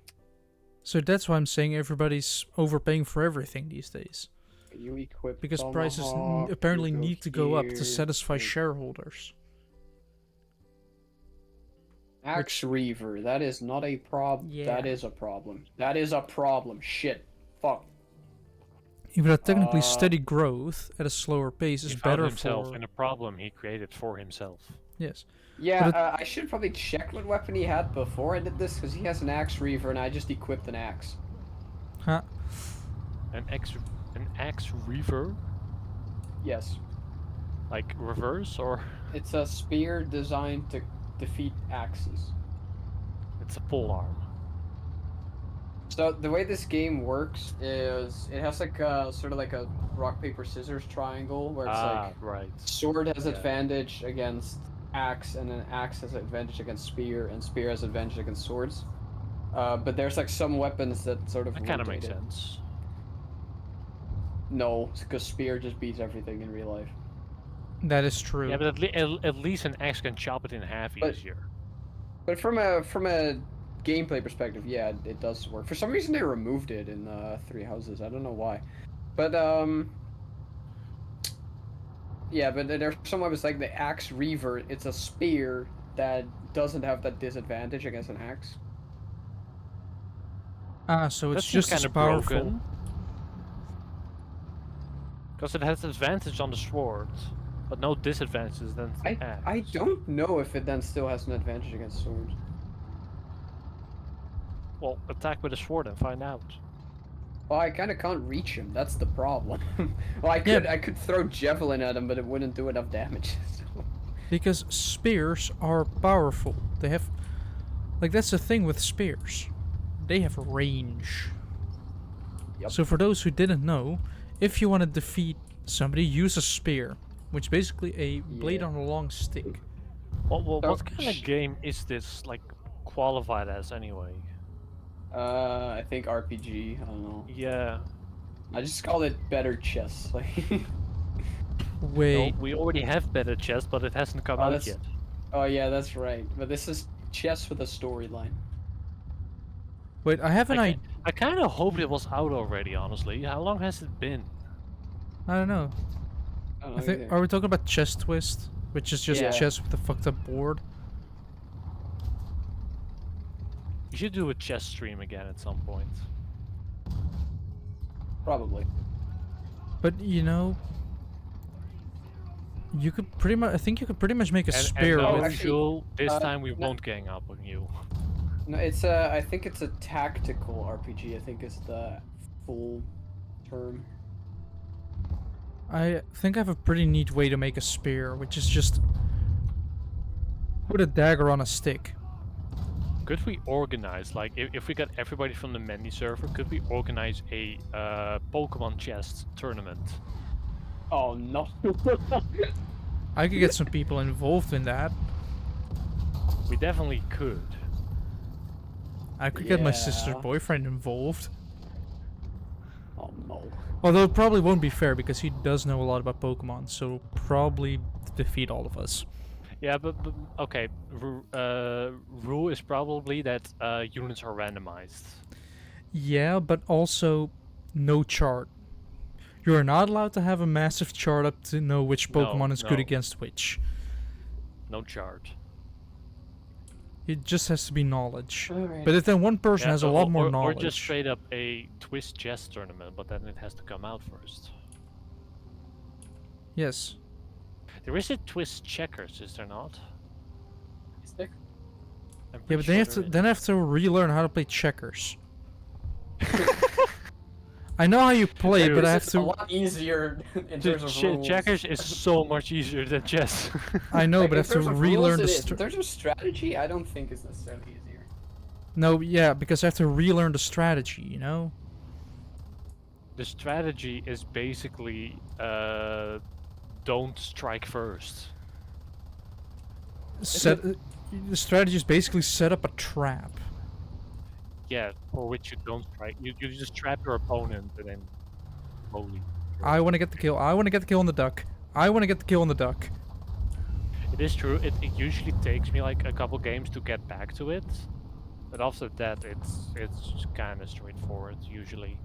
So that's why I'm saying everybody's overpaying for everything these days. You equip. Because prices Tomahawk, apparently you go need to go up here, to satisfy like, shareholders. Axe Reaver. That is not a problem. That Yeah. is a problem. That is a problem. Shit. Fuck. Even though technically Uh, steady growth at a slower pace is He found better himself for. in a problem he created for himself. Yes. Yeah, But I should probably check what weapon he had before I did this, because he has an Axe Reaver and I just equipped an axe. Huh? An axe reaver, Yes. like reverse, or It's a spear designed to defeat axes. it's a pole arm. So the way this game works is it has like a sort of like a rock paper scissors triangle where it's like Right. sword has Yeah. advantage against axe, and then axe has advantage against spear, and spear has advantage against swords. But there's like some weapons that sort of That kind of rotate makes it. sense. No, because spear just beats everything in real life. That is true. Yeah, but at least an axe can chop it in half But- easier. But from a gameplay perspective, yeah, it does work. For some reason, they removed it in Three Houses. I don't know why, but yeah. But there's some weapons like the Axe Reaver. It's a spear that doesn't have that disadvantage against an axe. So it's That seems just as kind of powerful. broken. Because it has advantage on the sword, but no disadvantages than the axe. I don't know if it then still has an advantage against swords. Well, attack with a sword and find out. Well, I kind of can't reach him. That's the problem. Well, I could throw javelin at him, but it wouldn't do enough damage. So. Because spears are powerful. They have. Like, that's the thing with spears. They have range. Yep. So, for those who didn't know, if you want to defeat somebody, use a spear, which is basically a blade Yeah. on a long stick. Well, So- what kind of game is this, like, qualified as anyway? I think RPG. I don't know. Yeah. I just call it better chess. Like. Wait, No, we already have better chess, but it hasn't come Oh, out that's- yet. Oh yeah, that's right. But this is chess with a storyline. wait, I have an idea. I kind of hoped it was out already, honestly. How long has it been? I don't know. I don't I know think, either. are we talking about Chess Twist? Which is just Yeah. chess with a fucked up board? You should do a chess stream again at some point. Probably. But, you know. You could pretty much. I think you could pretty much make a spear and no, with. no, actually, Jewel, this time we no. won't gang up on you. No, it's a. I think it's a tactical RPG. I think is the full term. I think I have a pretty neat way to make a spear, which is just put a dagger on a stick. Could we organize, like, if we got everybody from the Mendy server, could we organize a Pokemon chess tournament? Oh no. I could get some people involved in that. We definitely could. I could get my sister's Yeah. boyfriend involved. Oh no. Although it probably won't be fair because he does know a lot about Pokemon, so probably defeat all of us. Yeah, but okay. Rule is probably that units are randomized. Yeah, but also no chart. You are not allowed to have a massive chart up to know which No, Pokemon is good no. against which. No chart. It just has to be knowledge. Alright. But if then one person Yeah, has a lot more or knowledge. just straight up a twist chess tournament, but then it has to come out first. Yes. There is a twist checkers, is there not? Is there? I'm Yeah, pretty but sure then you have to there then I have to relearn how to play checkers. I know how you play, but I have It's a to. lot easier in terms of rules. checkers is so much easier than chess. I know, Like, but I in have to terms of relearn rules, the. it is. In terms of strategy, I don't think it's necessarily easier. No, yeah, because I have to relearn the strategy. You know. The strategy is basically don't strike first. The strategy is basically set up a trap. Yeah, for which you don't strike. You just trap your opponent and then slowly. I want to get the kill. I want to get the kill on the duck. I want to get the kill on the duck. It is true. It usually takes me like a couple games to get back to it, but after that, it's kind of straightforward usually,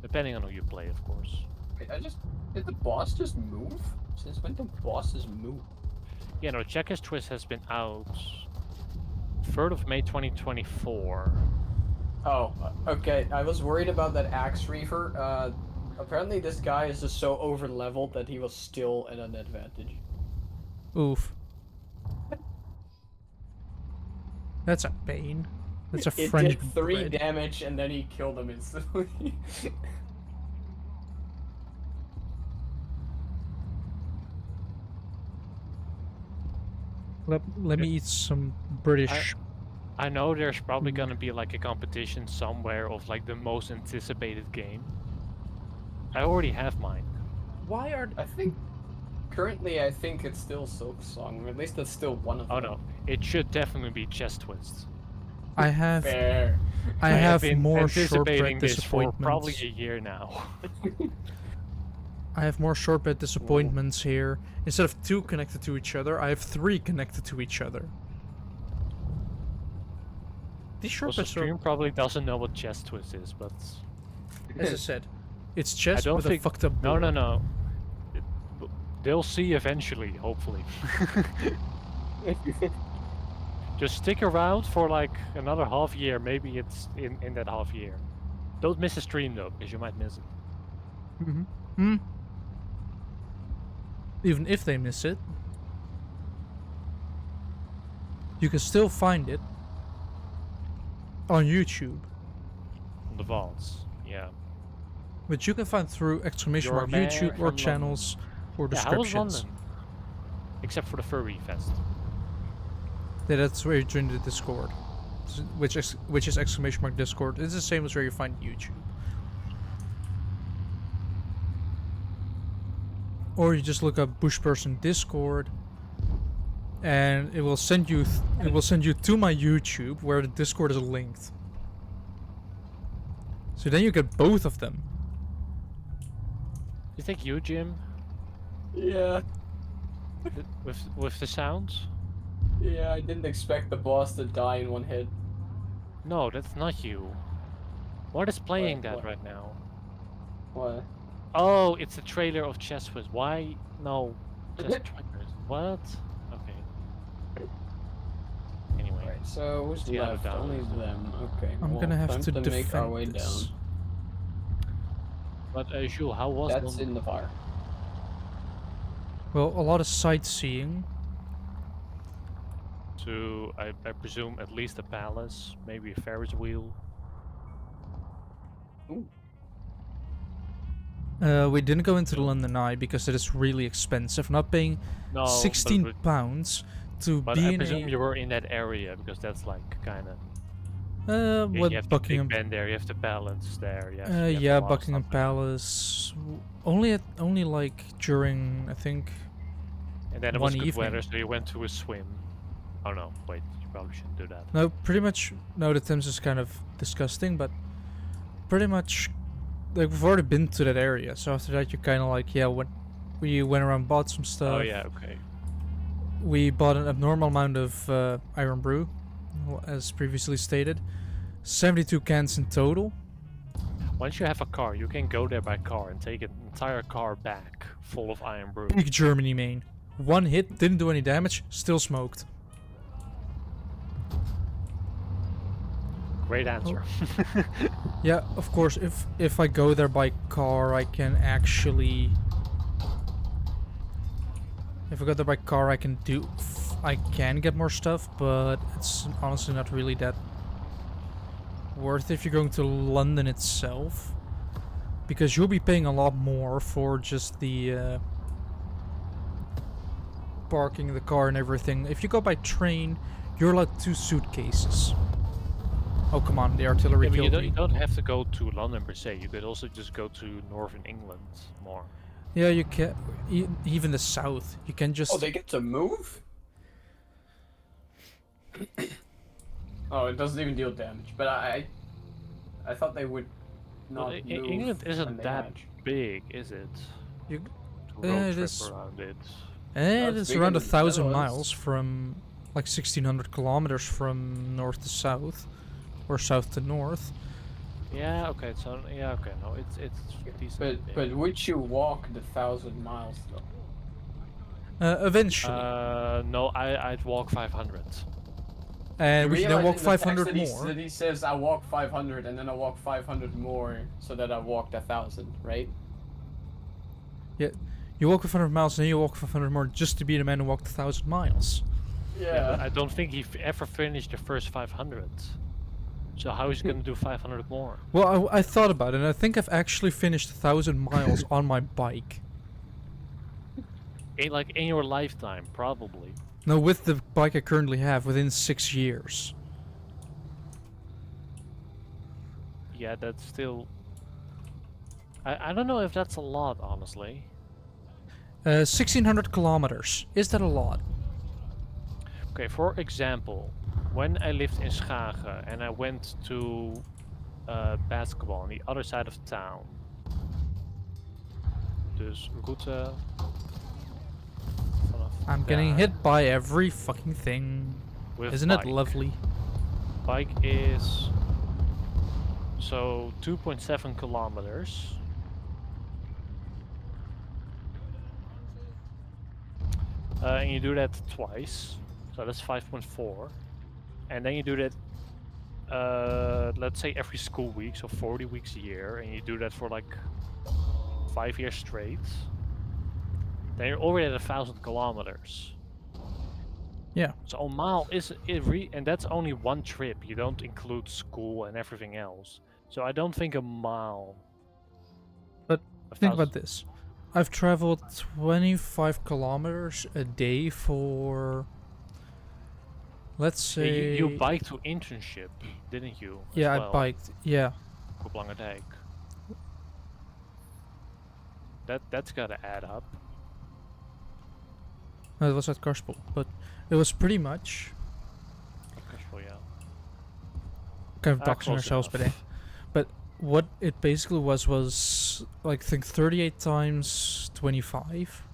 depending on who you play, of course. Wait, did the boss just move? Since when do bosses move? Yeah, no, Checkers Twist has been out 3rd of May 2024. Oh, okay. I was worried about that Axe Reaver. Apparently this guy is just so over leveled that he was still at an advantage. Oof. That's a pain. That's a It French did 3 bread. damage and then he killed him instantly. Let me eat some British. I know there's probably gonna be like a competition somewhere of like the most anticipated game. I already have mine. Why are I think currently I think it's still Silk Song, or at least that's still one of them. Oh no, it should definitely be Chess Twist. I have Fair. I have been more anticipating shortbread this for probably disappointments. a year now. I have more shortbread disappointments here. Instead of 2 connected to each other, I have 3 connected to each other. These Also, shortbreads stream are, probably doesn't know what Chess Twist is, but as I said, it's I chess don't with think. a fucked up No, board. no, no. They'll see eventually, hopefully. Just stick around for like another half year. Maybe it's in that half year. Don't miss a stream though, because you might miss it. Hmm. Even if they miss it, you can still find it on YouTube, On the vaults, yeah. which you can find through exclamation Your mark man YouTube or from channels or Yeah, how was descriptions. London? Except for the Furry Fest. Yeah, that's where you join the Discord, which is exclamation mark Discord. It's the same as where you find YouTube. Or you just look up Bush Person Discord, and it will send you to my YouTube where the Discord is linked. So then you get both of them. You think you, Jim, Yeah. with the sounds? Yeah, I didn't expect the boss to die in 1 hit. No, that's not you. What is playing that What? right now? What? Oh, it's a trailer of Chess Quiz. Why? No, just trackers. What? Okay. Anyway, Right, so who's See how left? down Only is. them. Okay. I'm well, gonna have time to make our defend way this. down. but Jules, how was That's London? in the fire. Well, a lot of sightseeing. To I presume at least a palace, maybe a Ferris wheel. Ooh. We didn't go into the London Eye because it is really expensive. Not paying No, 16 but, pounds to but be I in presume a... you were in that area because that's like kind of. what you have Buckingham... the Big Ben there, you have the palace there. You have, you have yeah, a lot of Buckingham stuff there. Palace. Only like during, I think... And then it one was good evening. weather, so you went to a swim. Oh no, wait, you probably shouldn't do that. No, pretty much... No, the Thames is kind of disgusting, but... Pretty much... Like, we've already been to that area, so after that you kind of like, yeah, we went around, bought some stuff. Oh yeah, okay. We bought an abnormal amount of Iron Brew, as previously stated. 72 cans in total. Once you have a car, you can go there by car and take an entire car back full of iron brew. Big Germany, main. 1 hit, didn't do any damage, still smoked. Great answer. Yeah, of course, if I go there by car, I can actually If I go there by car, I can get more stuff, but it's honestly not really that worth it if you're going to London itself, because you'll be paying a lot more for just the parking the car and everything. If you go by train, you're allowed 2 suitcases. Oh come on, the artillery Yeah, but killed me. you don't have to go to London per se. You could also just go to northern England more. Yeah, you can. Even the south, you can just. Oh, they get to move? Oh, it doesn't even deal damage. But I thought they would not Well, move. England when isn't they that hatch. big, is it? You, To road it trip is. around it. It it's is around bigger than 1,000 Netherlands. miles from, like 1,600 kilometers from north to south, or south to north. Yeah. Okay. So yeah. Okay. No, it's decent. But would you walk the 1,000 miles though? Eventually, No, I'd walk 500. and we should then walk Realizing the text 500 that more. That he says I walk 500 and then I walk 500 more so that I walked 1,000, right? Yeah, you walk 500 miles, and then you walk 500 more just to be the man who walked 1,000 miles. Yeah, but I don't think he ever finished the first 500. So how is he gonna do 500 more? Well, I thought about it, and I think I've actually finished 1,000 miles on my bike. In your lifetime, probably. No, with the bike I currently have, within 6 years. Yeah, that's still. I don't know if that's a lot, honestly. 1,600 kilometers. Is that a lot? Okay, for example, when I lived in Schagen and I went to basketball on the other side of town. Dus route. vanaf I'm getting daar hit by every fucking thing. with Isn't bike. it lovely? Bike is so 2.7 kilometers. And you do that twice, so that's 5.4. And then you do that, let's say every school week, so 40 weeks a year, and you do that for like 5 years straight. Then you're already at 1,000 kilometers. Yeah. So a mile and that's only one trip. You don't include school and everything else. So I don't think a mile. But a think 1,000 about this. I've traveled 25 kilometers a day for, let's Yeah, say... you biked to internship, didn't you? as Yeah, well? I biked. Yeah. Op Lange Dijk. That's gotta add up. No, it was at Karspel, but it was pretty much Karspel, yeah. kind of doxing Close ourselves, but enough. but what it basically was like, I think 38 times 25,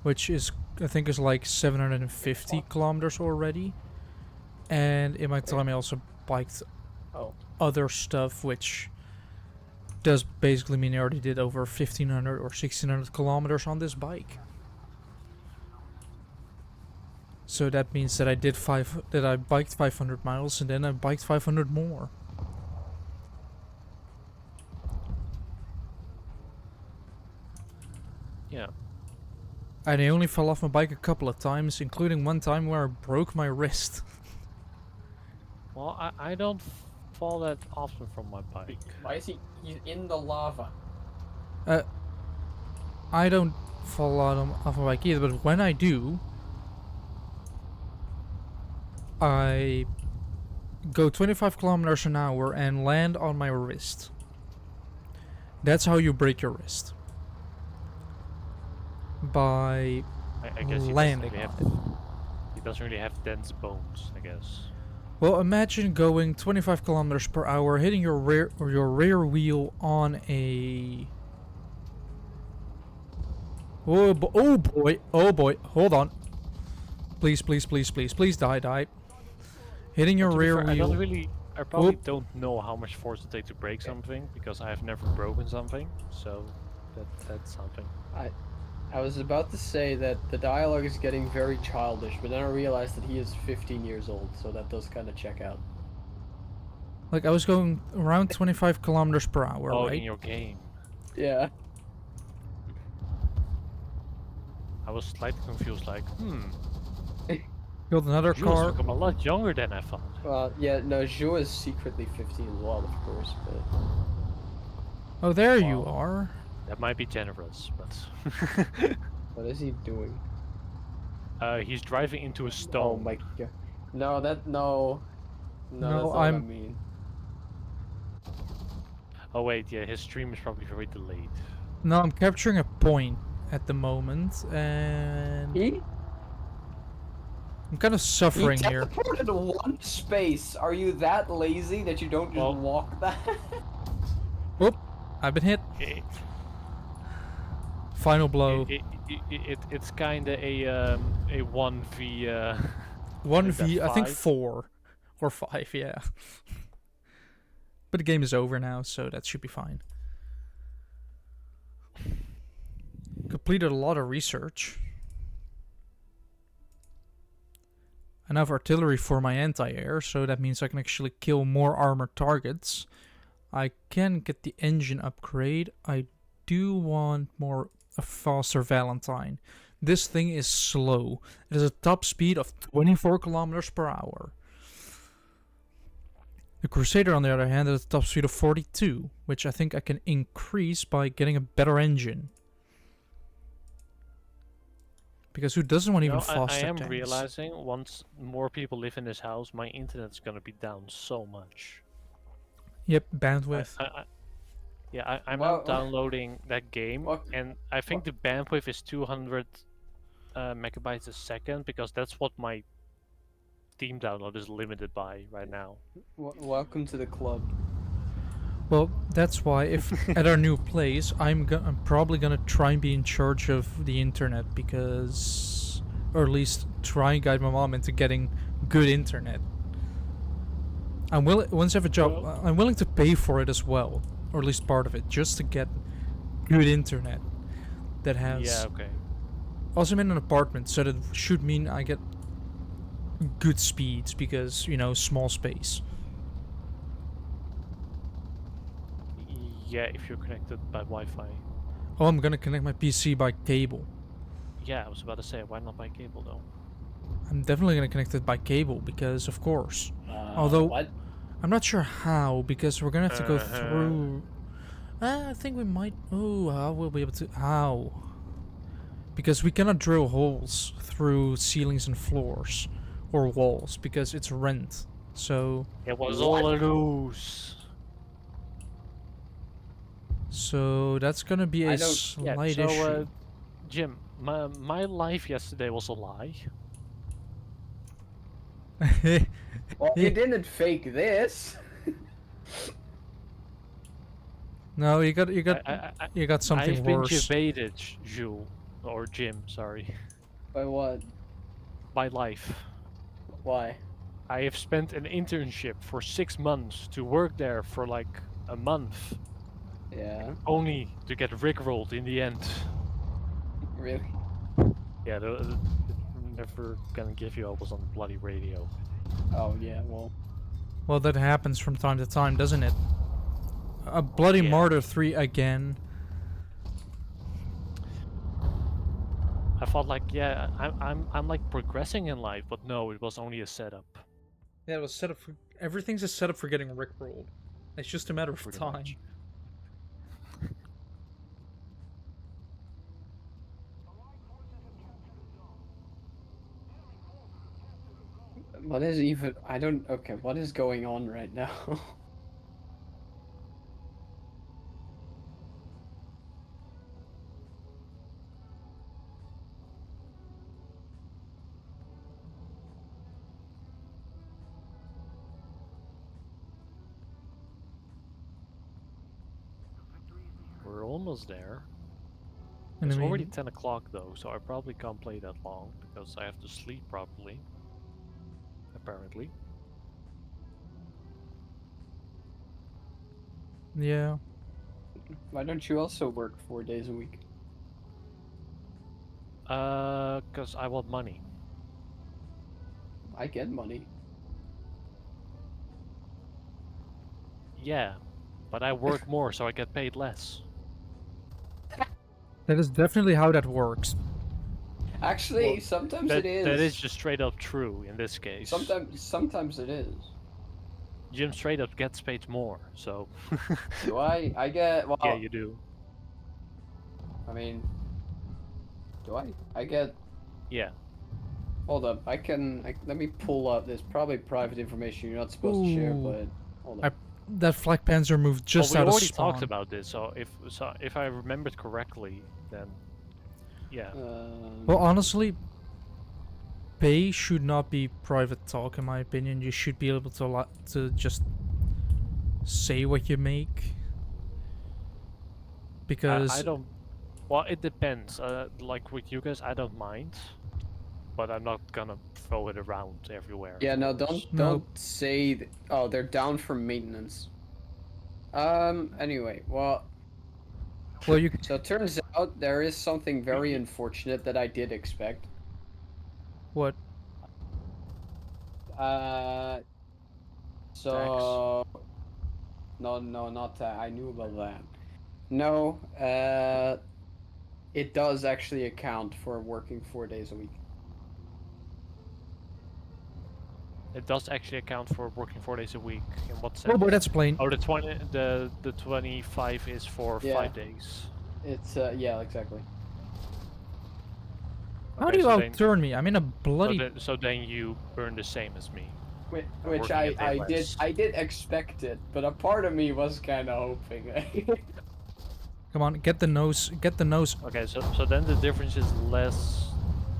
which is, I think, is like 750 kilometers already. And in my time I also biked Oh. other stuff, which does basically mean I already did over 1,500 or 1,600 kilometers on this bike. So that means that I biked 500 miles and then I biked 500 more. Yeah. And I only fell off my bike a couple of times, including one time where I broke my wrist. Well, I don't fall that often from my bike. Why is he's in the lava? I don't fall out off my bike either, but when I do, I go 25 kilometers an hour and land on my wrist. That's how you break your wrist. By I guess landing he doesn't really have dense bones, I guess. Well, imagine going 25 kilometers per hour, hitting your rear wheel on a... Oh boy, hold on. Please die. Hitting your To be rear fair, wheel. I probably don't know how much force it takes to break something, because I have never broken something, so that's something. I was about to say that the dialogue is getting very childish, but then I realized that he is 15 years old, so that does kind of check out. Like, I was going around 25 kilometers per hour, Oh, right? in your game. Yeah. I was slightly confused, like, Killed another Jules car. become a lot younger than I thought. Well, yeah, no, Zhu is secretly 50 as well, of course, but... Oh, there you Wow. are. That might be generous, but What is he doing? he's driving into a Oh stone. my god. No, that... No. No, No, that's not what I I'm- mean. Oh wait, yeah, his stream is probably very delayed. No, I'm capturing a point at the moment, and He I'm kind of suffering here. teleported one space. Are you that lazy that you don't just Well- walk that? Whoop! I've been hit. It, Final blow. it's kinda a 1v 1v, that I think 5? 4 or 5, yeah. But the game is over now, so that should be fine. Completed a lot of research. I now have artillery for my anti-air, so that means I can actually kill more armored targets. I can get the engine upgrade. I do want a faster Valentine. This thing is slow. It has a top speed of 24 kilometers per hour. The Crusader, on the other hand, has a top speed of 42, which I think I can increase by getting a better engine. Because who doesn't want even I faster am tanks? realizing once more people live in this house, my internet's gonna be down so much. Yep, bandwidth. I'm Well, now downloading that game, well, and I think the bandwidth is 200 megabytes a second because that's what my Steam download is limited by right now. Welcome to the club. Well, that's why if at our new place, I'm probably gonna try and be in charge of the internet because, or at least try and guide my mom into getting good internet. Once I have a job, Well- I'm willing to pay for it as well, or at least part of it, just to get good internet that has. Yeah, okay. Also, I'm in an apartment, so that should mean I get good speeds because, you know, small space. Yeah, if you're connected by Wi-Fi. Oh, I'm gonna connect my PC by cable. Yeah, I was about to say, why not by cable though? I'm definitely gonna connect it by cable because, of course. Although- What? I'm not sure how because we're gonna have to go Uh-huh. through. I think we might. Oh, how will we be able to? How? Because we cannot drill holes through ceilings and floors or walls because it's rent. So, It was all a ruse. that's gonna be I a don't- Yeah, slight so issue. Jim, my life yesterday was a lie. Well, you didn't fake this. No, you got I, something I've been worse. debated, Jules, or Jim, sorry, By what? by life. Why? I have spent an internship for 6 months to work there for like a month, Yeah. only to get rickrolled in the end. Really? Yeah, they're never gonna give you up on the bloody radio. Oh yeah. Well. Well, that happens from time to time, doesn't it? A Bloody Yeah. Martyr 3 again. I thought like, yeah, I'm like progressing in life, but no, it was only a setup. Yeah, it was set up for. Everything's a setup for getting rickrolled. It's just a matter of Pretty time. much. What is even? I don't. Okay. What is going on right now? We're almost there. And I It's already mean, 10 o'clock though, so I probably can't play that long because I have to sleep properly. Apparently. yeah. Why don't you also work 4 days a week? Cause I want money. I get money. Yeah, but I work more, so I get paid less. That is definitely how that works. Actually, Well, sometimes that it is. that is just straight up true in this case. Sometimes it is. Jim straight up gets paid more, so Do I? I get. Well, yeah, you do. I mean, do I? I get. Yeah. Hold up. Let me pull up. There's probably private information you're not supposed to share, Ooh. but hold up. That Flag Panzer moved just well, out we of already spawn. talked about this, so if I remembered correctly, then yeah. Well, honestly, pay should not be private talk, in my opinion. You should be able to just say what you make. Because I don't. Well, it depends. Like with you guys, I don't mind, but I'm not gonna throw it around everywhere. Yeah, of no, course. don't say. Oh, they're down for maintenance. Anyway, well, you so it turns out there is something very unfortunate that I did expect. what? So no, not that. I knew about that. No, it does actually account for working 4 days a week. It does actually account for working 4 days a week. In what sense? Well, boy, that's plain. Oh, the 25 is for Yeah. 5 days. It's yeah, exactly. How Okay, do you so then- outturn me? I'm in a bloody. So then you earn the same as me. Which working a day less. I did expect it, but a part of me was kind of hoping. Come on, get the nose. Get the nose. Okay, so then the difference is less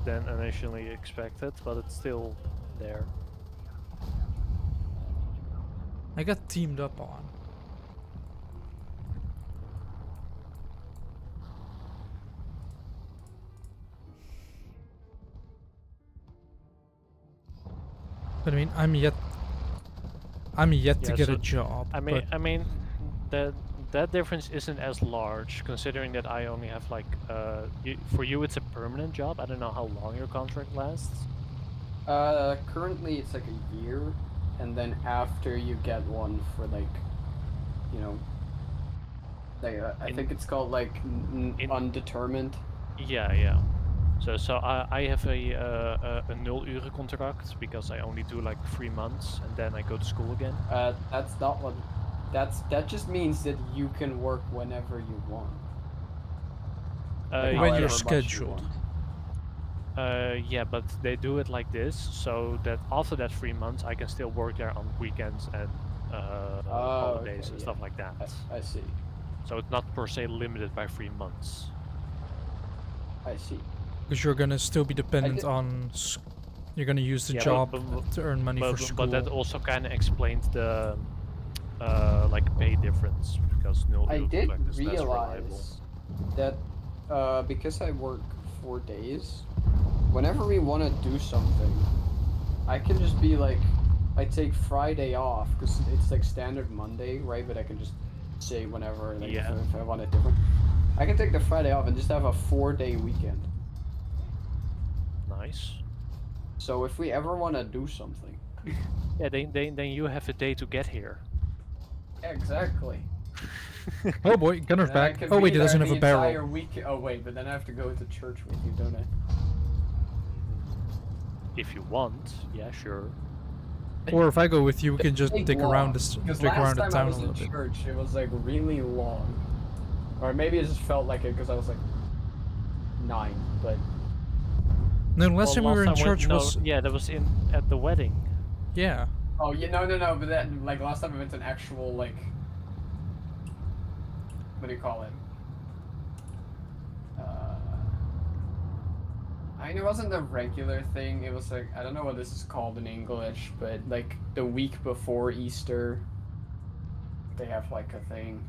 than initially expected, but it's still there. I got teamed up on. But I mean, I'm yet to Yeah, get so a job. I mean, that difference isn't as large, considering that I only have like for you it's a permanent job. I don't know how long your contract lasts. Currently it's like a year, and then after you get one for like, you know, like I think it's called like undetermined. Yeah. So I have a nul uren contract because I only do like 3 months and then I go to school again. That's not what. That just means that you can work whenever you want. Like, when however you're much you scheduled. want. Yeah, but they do it like this so that after that 3 months I can still work there on weekends and holidays okay, and yeah. stuff like that. I see. So it's not per se limited by 3 months. I see. Because you're gonna still be dependent did- on. You're gonna use the Yeah, job but- to earn money for school. But that also kind of explains the like pay difference because nul I uren did contract is less reliable. realize that because I work 4 days, whenever we want to do something, I can just be like, I take Friday off because it's like standard Monday, right? But I can just say whenever, like Yeah. if I want it different. I can take the Friday off and just have a 4-day weekend. Nice. So if we ever want to do something. Yeah, then you have a day to get here. Exactly. Oh boy, Gunner's And I back. can Oh wait, be he doesn't there have a the entire barrel. week. Oh wait, but then I have to go to church with you, don't I? If you want, yeah, sure. Or if I go with you, we can just Take dig long, around this, because dig last around the time I town a was in little bit. church, it was like really long, or maybe it just felt like it because I was like 9. But No, last Well, time we were in last time church no, was yeah, that was at the wedding. yeah. oh yeah, no. But then like last time I went to an actual like, what do you call it? I mean, it wasn't a regular thing. It was like, I don't know what this is called in English, but like the week before Easter, they have like a thing.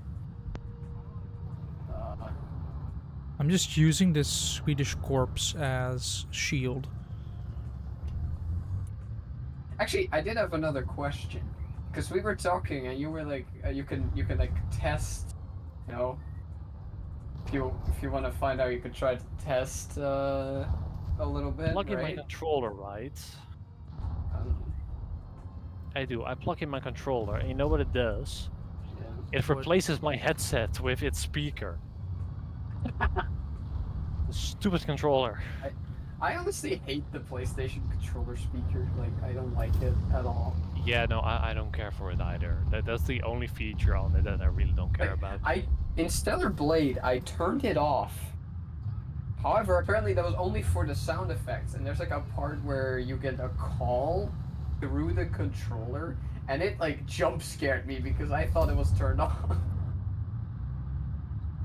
I'm just using this Swedish corpse as shield. Actually, I did have another question, because we were talking and you were like, you can like test, you know, if you want to find out, you could try to test a little bit, Plug in my right? controller, right? I don't know. I do. I plug in my controller, and you know what it does? Yeah. It replaces my headset with its speaker. The stupid controller. I honestly hate the PlayStation controller speaker. Like, I don't like it at all. Yeah, no, I don't care for it either. That's the only feature on it that I really don't care Like, about. in Stellar Blade, I turned it off. However, apparently that was only for the sound effects, and there's like a part where you get a call through the controller, and it like jump scared me because I thought it was turned off.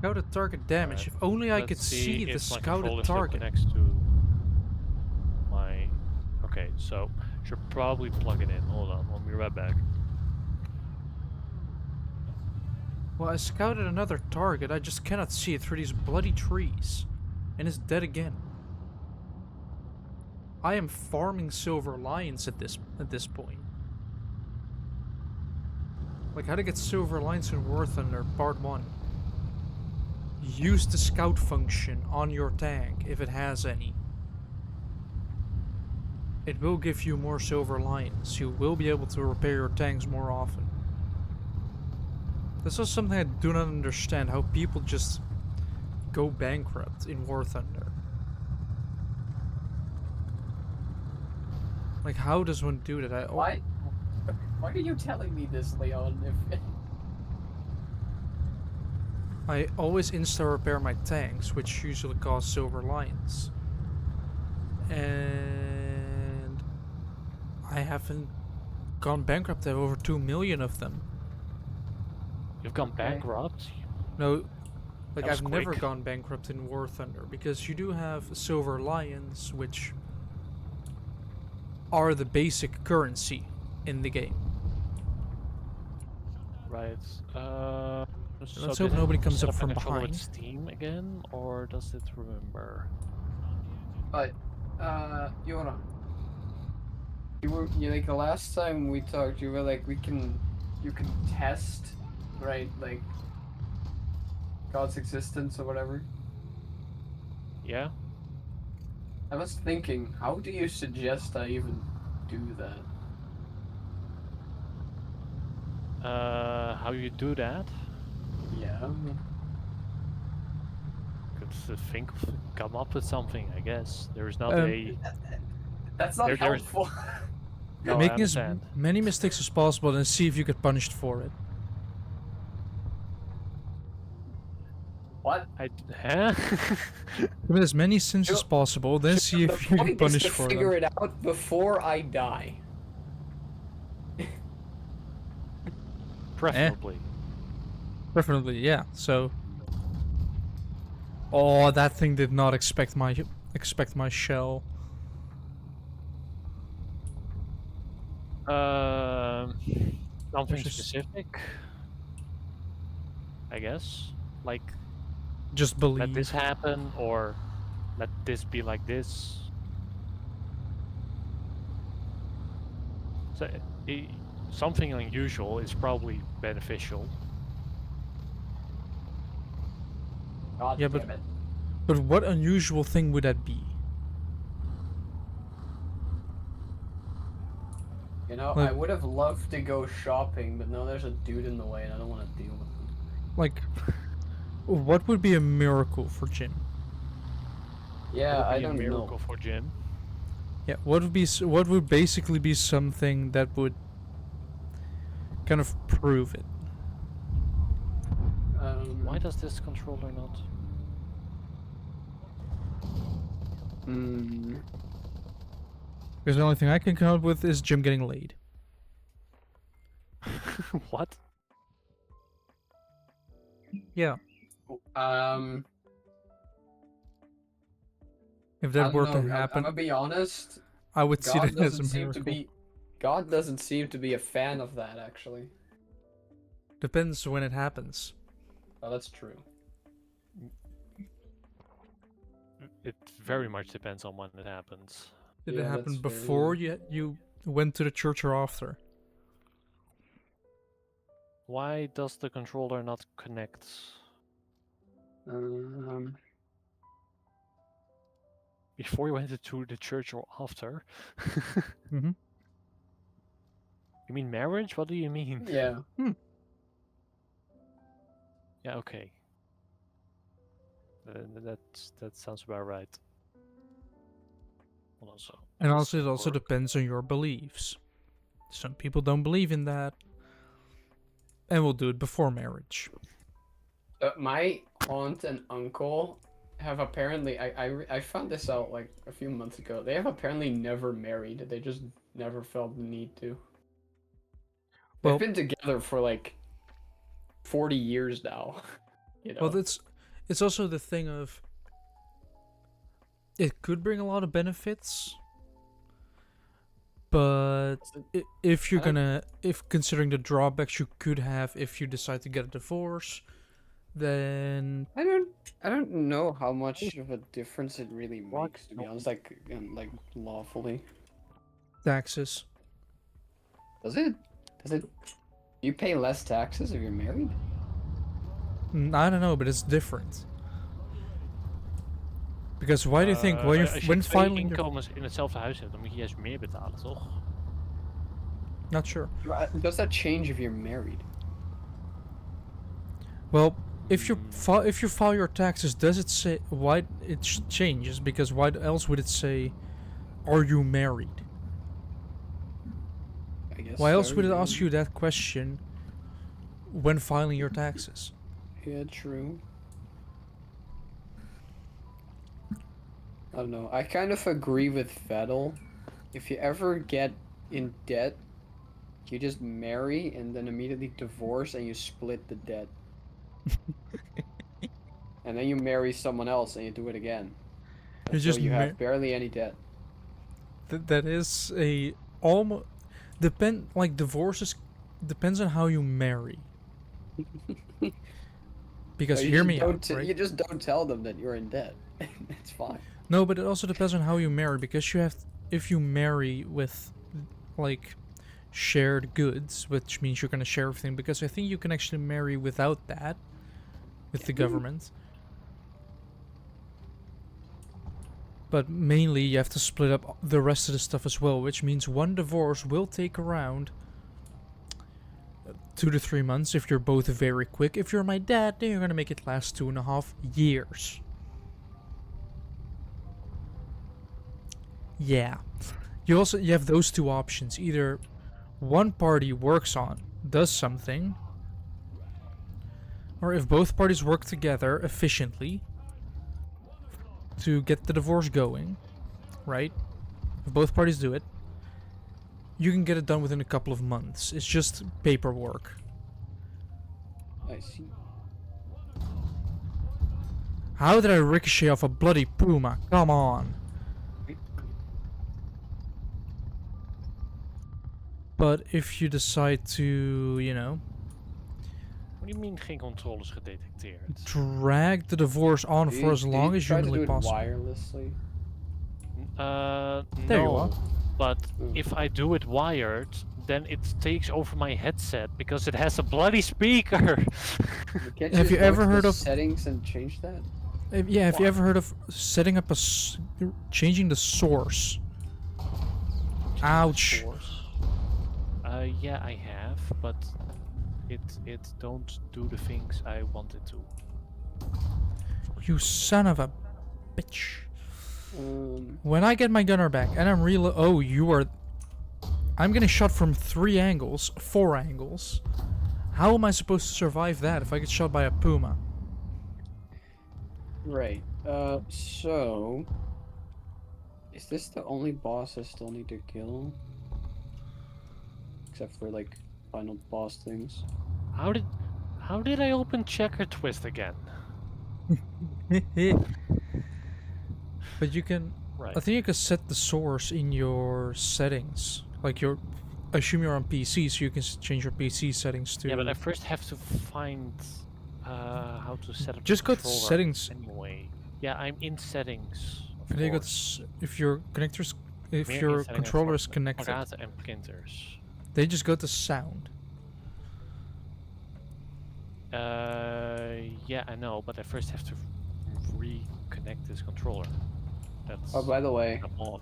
Scouted target damage. Alright, If only I let's could see the if my scouted controller still target. connects to my... Okay, so should probably plug it in. Hold on, I'll be right back. Well, I scouted another target. I just cannot see it through these bloody trees. And it's dead again. I am farming silver lions at this point. Like, how to get silver lions in War Thunder Part 1. Use the scout function on your tank, if it has any. It will give you more silver lions. You will be able to repair your tanks more often. This is something I do not understand, how people just go bankrupt in War Thunder. Like, how does one do that? Why are you telling me this, Leon? If I always insta-repair my tanks, which usually cost silver lions. And I haven't gone bankrupt. I have over 2 million of them. You've gone Okay. bankrupt? No, like, That was I've never quick. gone bankrupt in War Thunder, because you do have silver lions, which are the basic currency in the game. Right. So Let's did hope nobody it comes set up a from controller with behind. Steam again, or does it remember? But, you hold on. You like the last time we talked, you were like, you can test, right? Like God's existence or whatever. Yeah. I was thinking, how do you suggest I even do that? How you do that? Yeah. Could come up with something, I guess. There's not Um, a... That's not There's helpful. No, I Making as understand. many mistakes as possible and see if you get punished for it. What? Huh? Commit as many sins as Sure. possible, then see The if you get point is punished to for figure them. it out before I die. Preferably. Preferably, yeah. So, oh, that thing did not expect my shell. Something Just- specific, I guess. Like, Just let this believe. happen, or let this be like this. So, something unusual is probably beneficial. God Yeah, damn it. But what unusual thing would that be? You know, Like- I would have loved to go shopping, but no, there's a dude in the way and I don't want to deal with him. Like, what would be a miracle for Jim? Yeah, Would I be a don't miracle know. for Jim. Yeah, what would basically be something that would kind of prove it? Why does this controller not? Because the only thing I can come up with is Jim getting laid. What? Yeah, if I that don't were know. to I'm happen, gonna be honest. I would see God that as a doesn't seem to miracle. be. God doesn't seem to be a fan of that, actually. Depends when it happens. Oh, that's true. It very much depends on when it happens. Did Yeah, it happen that's fair, before yeah. you went to the church or after? Why does the controller not connect? Before you went to the church or after? Mm-hmm. You mean marriage? What do you mean? Yeah. Yeah, okay. That sounds about right. Well, also, And how does also, it that also work? depends on your beliefs. Some people don't believe in that, and will do it before marriage. My aunt and uncle have apparently I found this out like a few months ago. They have apparently never married. They just never felt the need to. They've Well, been together for like 40 years now. You well, know. it's also the thing of it could bring a lot of benefits, but if you're I don't- gonna, if considering the drawbacks you could have if you decide to get a divorce, then I don't know how much of a difference it really What? makes, to be honest, like lawfully. taxes. Does it? Does it? You pay less taxes if you're married? I don't know, but it's different. Because why do you think when Als je when twee filing your, inkomens in hetzelfde huis hebt, dan moet je juist meer betalen, toch? not sure. Does that change if you're married? Well, if if you file your taxes, does it say why it changes? Because why else would it say, "Are you married?" I guess. Why else so, would it yeah. ask you that question when filing your taxes? Yeah, true. I don't know. I kind of agree with Vettel. If you ever get in debt, you just marry and then immediately divorce and you split the debt. And then you marry someone else and you do it again. You Until just you have barely any debt. that is a almost like divorces depends on how you marry. Because You hear just me don't out, t- right? You just don't tell them that you're in debt. It's fine. No, but it also depends on how you marry, because you have, if you marry with like shared goods, which means you're gonna share everything, because I think you can actually marry without that with the government. But mainly you have to split up the rest of the stuff as well, which means one divorce will take around 2 to 3 months if you're both very quick. If you're my dad, then you're gonna make it last 2.5 years. Yeah. You have those two options. Either one party does something, or if both parties work together efficiently to get the divorce going, right? If both parties do it, you can get it done within a couple of months. It's just paperwork. I see. How did I ricochet off a bloody puma? Come on. But if you decide to, What do you mean geen controles gedetecteerd? drag the divorce on for as long as try to humanly do it possible. wirelessly? There you are. No. But if I do it wired, then it takes over my headset because it has a bloody speaker. Can't Have just you go ever to heard the of- settings and change that? Have you ever heard of setting up changing the source? Ouch. Yeah, I have, but it don't do the things I want it to. You son of a bitch. Um, When I get my gunner back and I'm oh, I'm getting shot from 3 angles, 4 angles. How am I supposed to survive that if I get shot by a puma? right. So is this the only boss I still need to kill? Except for like final boss things. How did I open checker twist again? But you can, Right. I think you can set the source in your settings. Like I assume you're on PC, so you can change your PC settings to. Yeah, but I first have to find how to set up. Just the go to controller settings. anyway. Yeah, I'm in settings. Of And then you go to course. if your connectors, if Meer your instellingen controller voor is connected, apparaten en printers. they just go to sound. Yeah, I know, but I first have to reconnect this controller. That's Oh, by the way, I'm on.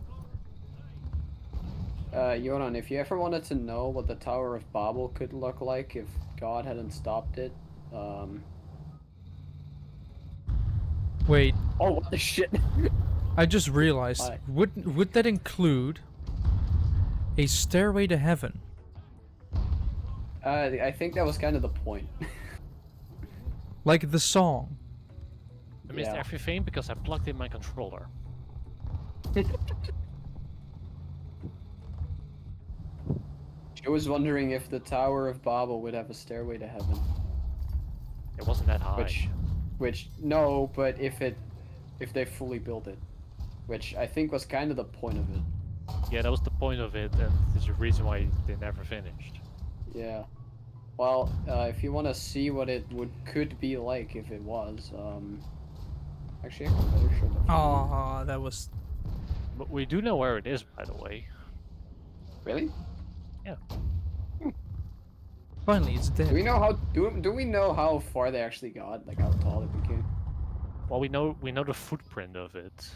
Jonan, if you ever wanted to know what the Tower of Babel could look like if God hadn't stopped it, Wait, oh, what the shit? I just realized, Why? would that include a Stairway to Heaven? I think that was kind of the point. Like the song? I missed Yeah. everything because I plugged in my controller. I was wondering if the Tower of Babel would have a stairway to heaven. It wasn't that high. Which no, but if they fully built it, which I think was kind of the point of it. Yeah, that was the point of it, and there's a reason why they never finished. Yeah. Well, if you want to see what it could be like if it was, actually, I can better show the. Ah, that was... But we do know where it is, by the way. Really? Finally, it's dead. Do we know how? Do we know how far they actually got? Like how tall it became? Well, we know the footprint of it,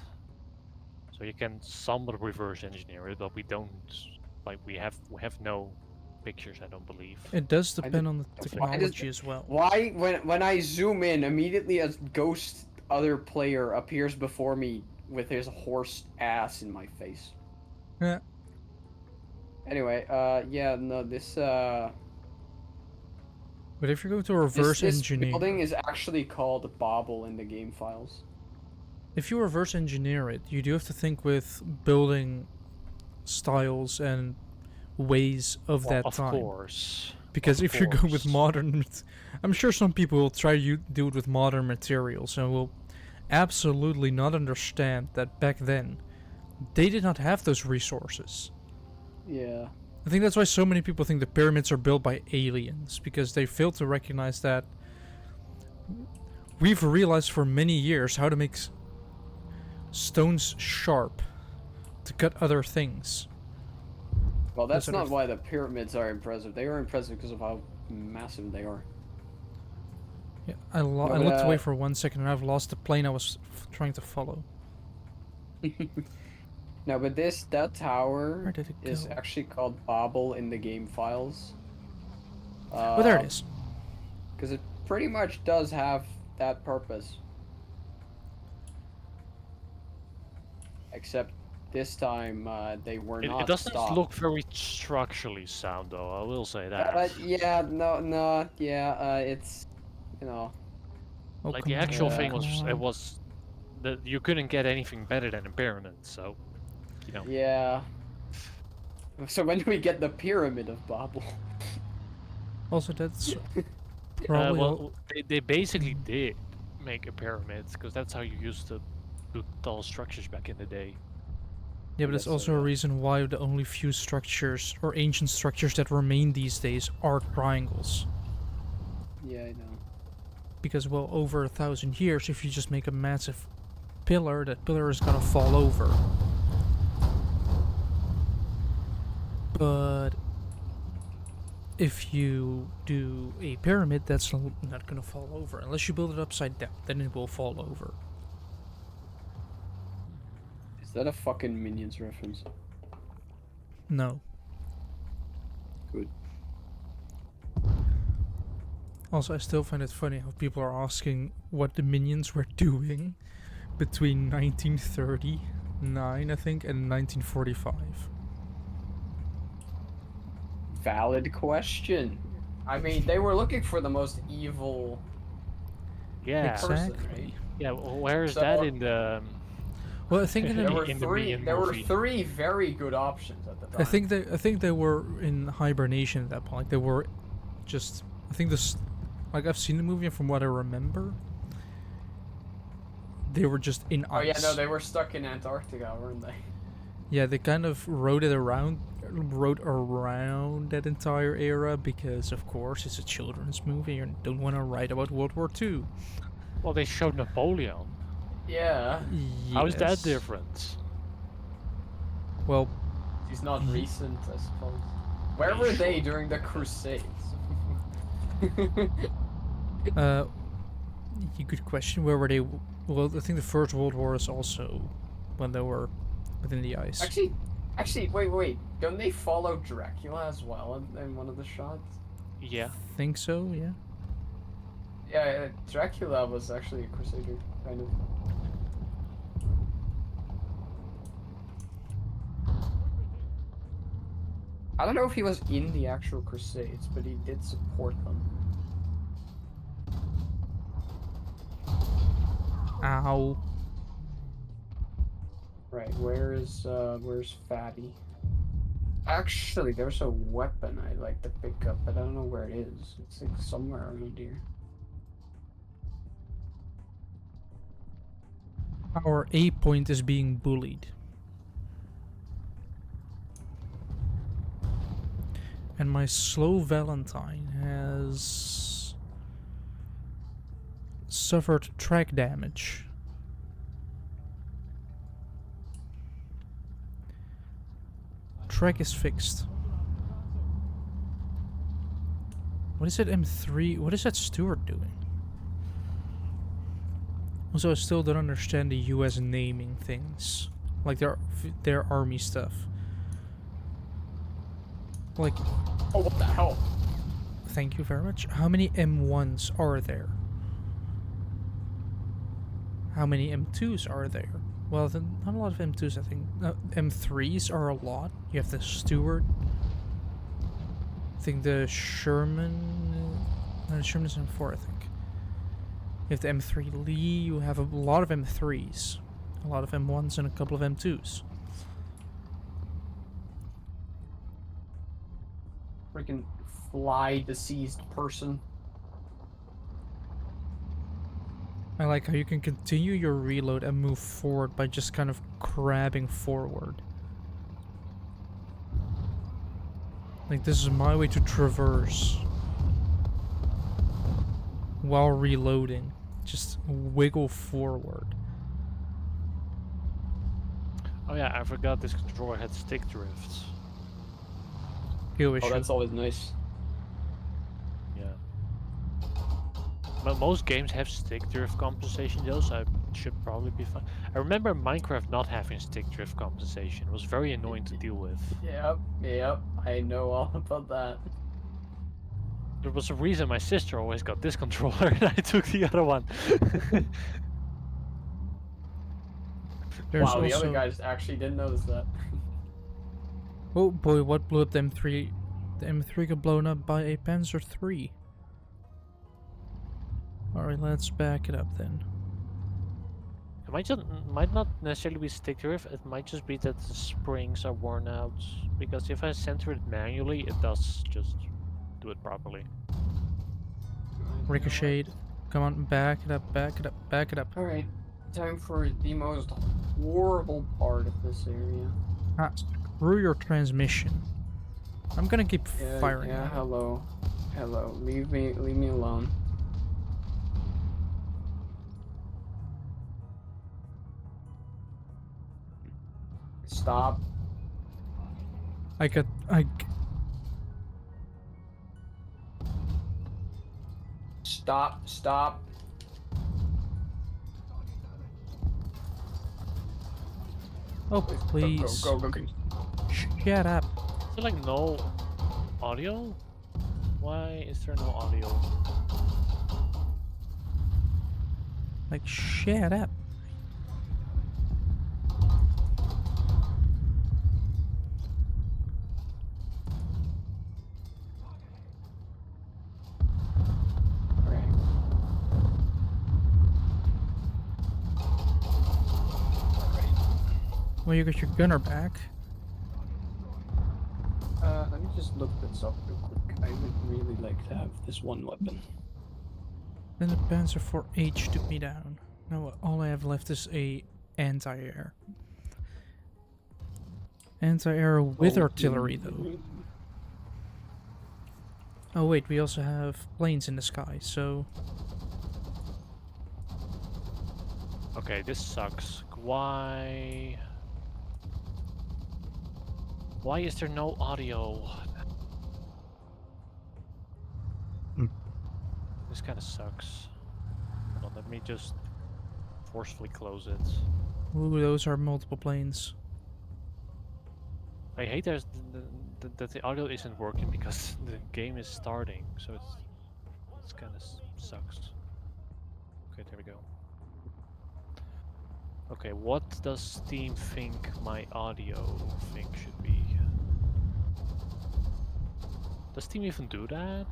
so you can somewhat reverse engineer it, but we don't. Like we have no pictures, I don't believe. It does depend on the Why does- technology as well. Why, when I zoom in, immediately a ghost other player appears before me with his horse ass in my face. Yeah. Anyway, yeah, no, this But if you're going to reverse this engineer... building is actually called Babel in the game files. If you reverse engineer it, you do have to think with building styles and ways of Well, that of time. course. Because Of if you go with course. modern... I'm sure some people will try to do it with modern materials and will absolutely not understand that back then they did not have those resources. Yeah. I think that's why so many people think the pyramids are built by aliens, because they fail to recognize that we've realized for many years how to make stones sharp to cut other things. Well, that's sort not of- why the pyramids are impressive. They are impressive because of how massive they are. Yeah, I No, looked but, away for 1 second and I've lost the plane I was trying to follow. No, but that tower Where did it is go? actually called Babel in the game files. Oh, there it is. Because it pretty much does have that purpose. Except this time they were not It doesn't stopped. look very structurally sound, though. I will say that. Yeah, no, yeah, it's, you know, Oh, Like come the on, actual Yeah. thing come was, it on. was that you couldn't get anything better than a pyramid. So, you know. yeah. So when do we get the pyramid of Babel? Also, that's probably all- Well, they basically did make a pyramid because that's how you used to do tall structures back in the day. Yeah, but guess it's so, also a yeah. reason why the only few structures or ancient structures that remain these days are triangles. Yeah, I know. Because, well, over 1,000 years, if you just make a massive pillar, that pillar is gonna fall over. But if you do a pyramid, that's not gonna fall over. Unless you build it upside down, then it will fall over. Is that a fucking Minions reference? No. Good. Also, I still find it funny how people are asking what the Minions were doing between 1939, I think, and 1945. Valid question. I mean, they were looking for the most evil Yeah. person, Exactly. right? Yeah. Where is So- that in the? Well, I think in There There the, were in the three. Minion There were movie. three very good options at the time. I think they were in hibernation at that point. Like they were just. I think this, like I've seen the movie, and from what I remember, they were just in ice. Oh yeah, no, they were stuck in Antarctica, weren't they? Yeah, they kind of rode around that entire era because, of course, it's a children's movie. You don't want to write about World War II. Well, they showed Napoleon. Yeah, How is that Yes. different? Well, he's not recent, I suppose. Where were they during the Crusades? a good question. Where were they? Well, I think the First World War is also when they were within the ice. Actually, wait. Don't they follow Dracula as well in one of the shots? Yeah. Think so? Yeah. Yeah, Dracula was actually a crusader, kind of. I don't know if he was in the actual Crusades, but he did support them. Ow. Right, where's Fatty? Actually, there's a weapon I'd like to pick up, but I don't know where it is. It's like somewhere around here. Our A point is being bullied. And my slow Valentine has suffered track damage. Track is fixed. What is it, M3? What is that steward doing? Also, I still don't understand the US naming things. Like their army stuff. Like, Oh, what the hell? thank you very much. How many M1s are there? How many M2s are there? Well, not a lot of M2s, I think. M3s are a lot. You have the Stewart. I think the Sherman... No, the Sherman is M4, I think. You have the M3 Lee. You have a lot of M3s. A lot of M1s and a couple of M2s. Freaking fly deceased person. I like how you can continue your reload and move forward by just kind of grabbing forward. Like, this is my way to traverse while reloading. Just wiggle forward. Oh yeah, I forgot this controller had stick drifts. Kill issue. Oh, that's always nice. Yeah. But most games have stick drift compensation though, so I should probably be fine. I remember Minecraft not having stick drift compensation. It was very annoying to deal with. Yep, I know all about that. There was a reason my sister always got this controller and I took the other one. There's Wow, the also... other guys actually didn't notice that. Oh boy, what blew up the M3? The M3 got blown up by a Panzer III. Alright, let's back it up then. It might not necessarily be stick drift, it might just be that the springs are worn out. Because if I center it manually, it does just do it properly. Ricocheted. Come on, back it up, back it up, back it up. Alright, time for the most horrible part of this area. Ah, screw your transmission. I'm gonna keep firing Yeah, at it. hello. Hello. Leave me alone. Stop. Stop. Oh, please. Go. Shut up. Is there like no audio? Why is there no audio? Like, shut up. Alright. Well, you got your gunner back. Let me just look this up real quick. I would really like to have this one weapon. Then the Panzer IV-H took me down. Now all I have left is a anti-air. Anti-air with artillery, though. Oh wait, we also have planes in the sky, so... Okay, this sucks. Why is there no audio? This kind of sucks. Hold on, let me just forcefully close it. Ooh, those are multiple planes. I hate that the audio isn't working because the game is starting, so it's kind of sucks. Okay, there we go. Okay, what does Steam think my audio thing should be? Does Steam even do that?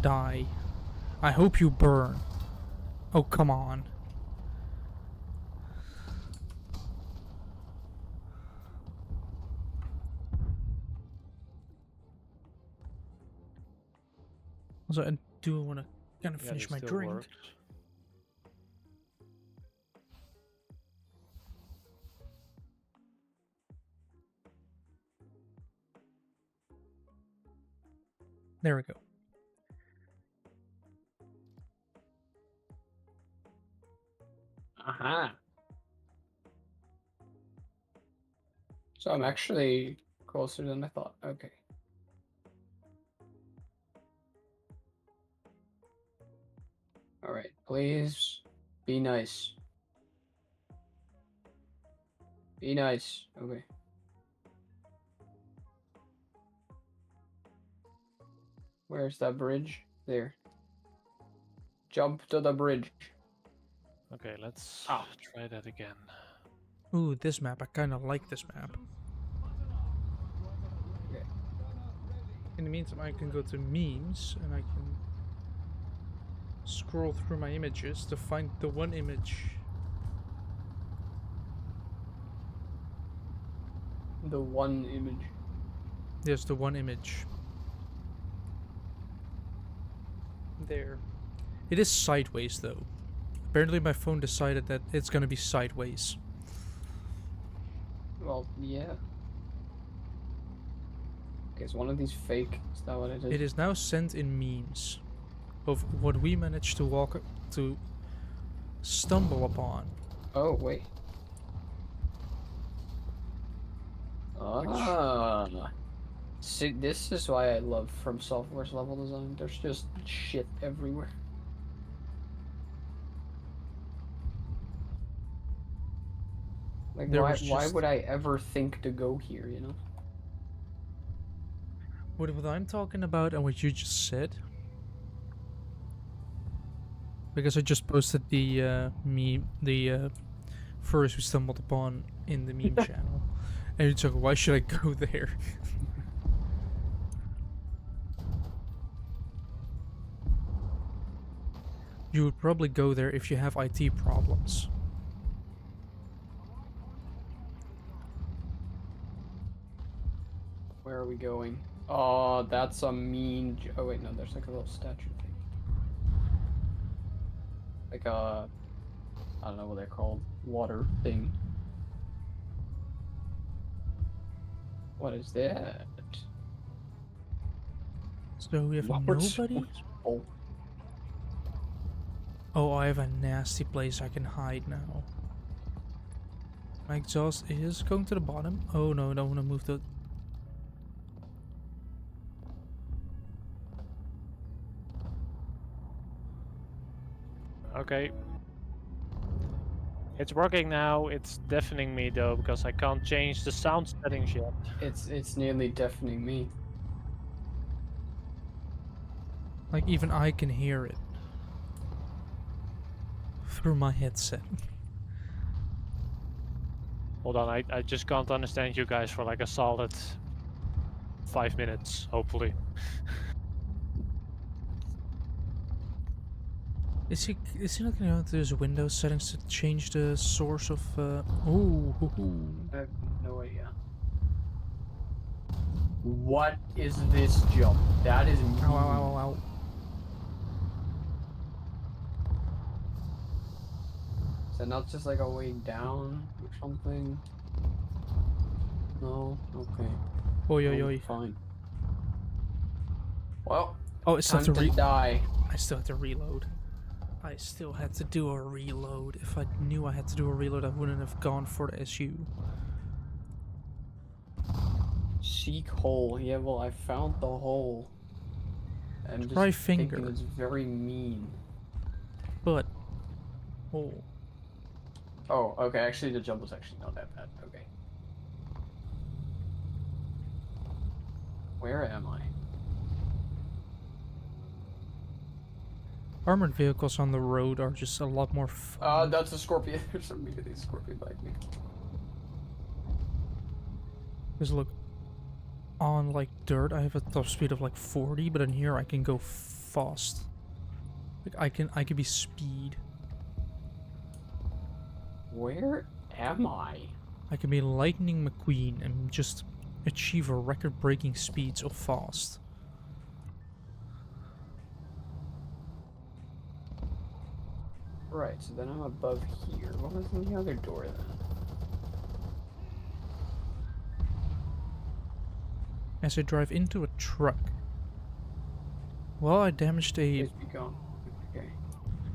Die. I hope you burn. Oh, come on. Also, I do want to kind of Yeah, finish it my still drink. works. There we go. Aha. So I'm actually closer than I thought. Okay. All right. Please be nice. Be nice. Okay. Where's that bridge? There. Jump to the bridge. Okay, let's Ah. try that again. Ooh, this map. I kind of like this map. Okay. In the meantime, I can go to memes and I can scroll through my images to find the one image. The one image. There's the one image. There. It is sideways though. Apparently my phone decided that it's gonna be sideways. Well, yeah. Okay, is one of these fake? Is that what it is? It is now sent in memes of what we managed to stumble upon. Oh, wait. Ah. See, this is why I love From Software's level design. There's just shit everywhere. Like, There why was just would I ever think to go here, you know? what I'm talking about and what you just said. Because I just posted the meme, the first we stumbled upon in the meme channel. And you took, why should I go there? You would probably go there if you have IT problems. Where are we going? Oh, that's a mean... Oh, wait, no, there's like a little statue thing. Like a... I don't know what they're called. Water thing. What is that? So we have What's- nobody? Oh, Oh, I have a nasty place I can hide now. My exhaust is going to the bottom. Oh no, I don't want to move the... Okay. It's working now. It's deafening me though because I can't change the sound settings yet. it's nearly deafening me. Like even I can hear it. Through my headset. Hold on, I just can't understand you guys for like a solid 5 minutes, hopefully. Is he not going to go to his Windows settings to change the source of ooh, hoo, hoo. I have no idea. What is this jump? That is mean. Ow, ow, ow, ow, ow. Is that not just like a way down or something? No? Okay. Oi, oi, Oh, oi. fine. Well, Oh, it's time still to die. I still had to reload. I still had to do a reload. If I knew I had to do a reload, I wouldn't have gone for the SU. Seek hole. Yeah, well, I found the hole. I'm just Try thinking finger. it's very mean. But, oh, Oh, okay. Actually, the jump was actually not that bad. Okay. Where am I? Armored vehicles on the road are just a lot more fun. That's a scorpion. There's some immediately scorpion behind me. Because look, on like dirt, I have a top speed of like 40, but in here I can go fast. Like I can be speed. Where am I? I can be Lightning McQueen and just achieve a record-breaking speeds of fast. Right, so then I'm above here. What was in the other door then? As I drive into a truck. Well, I damaged a Please be gone. Okay.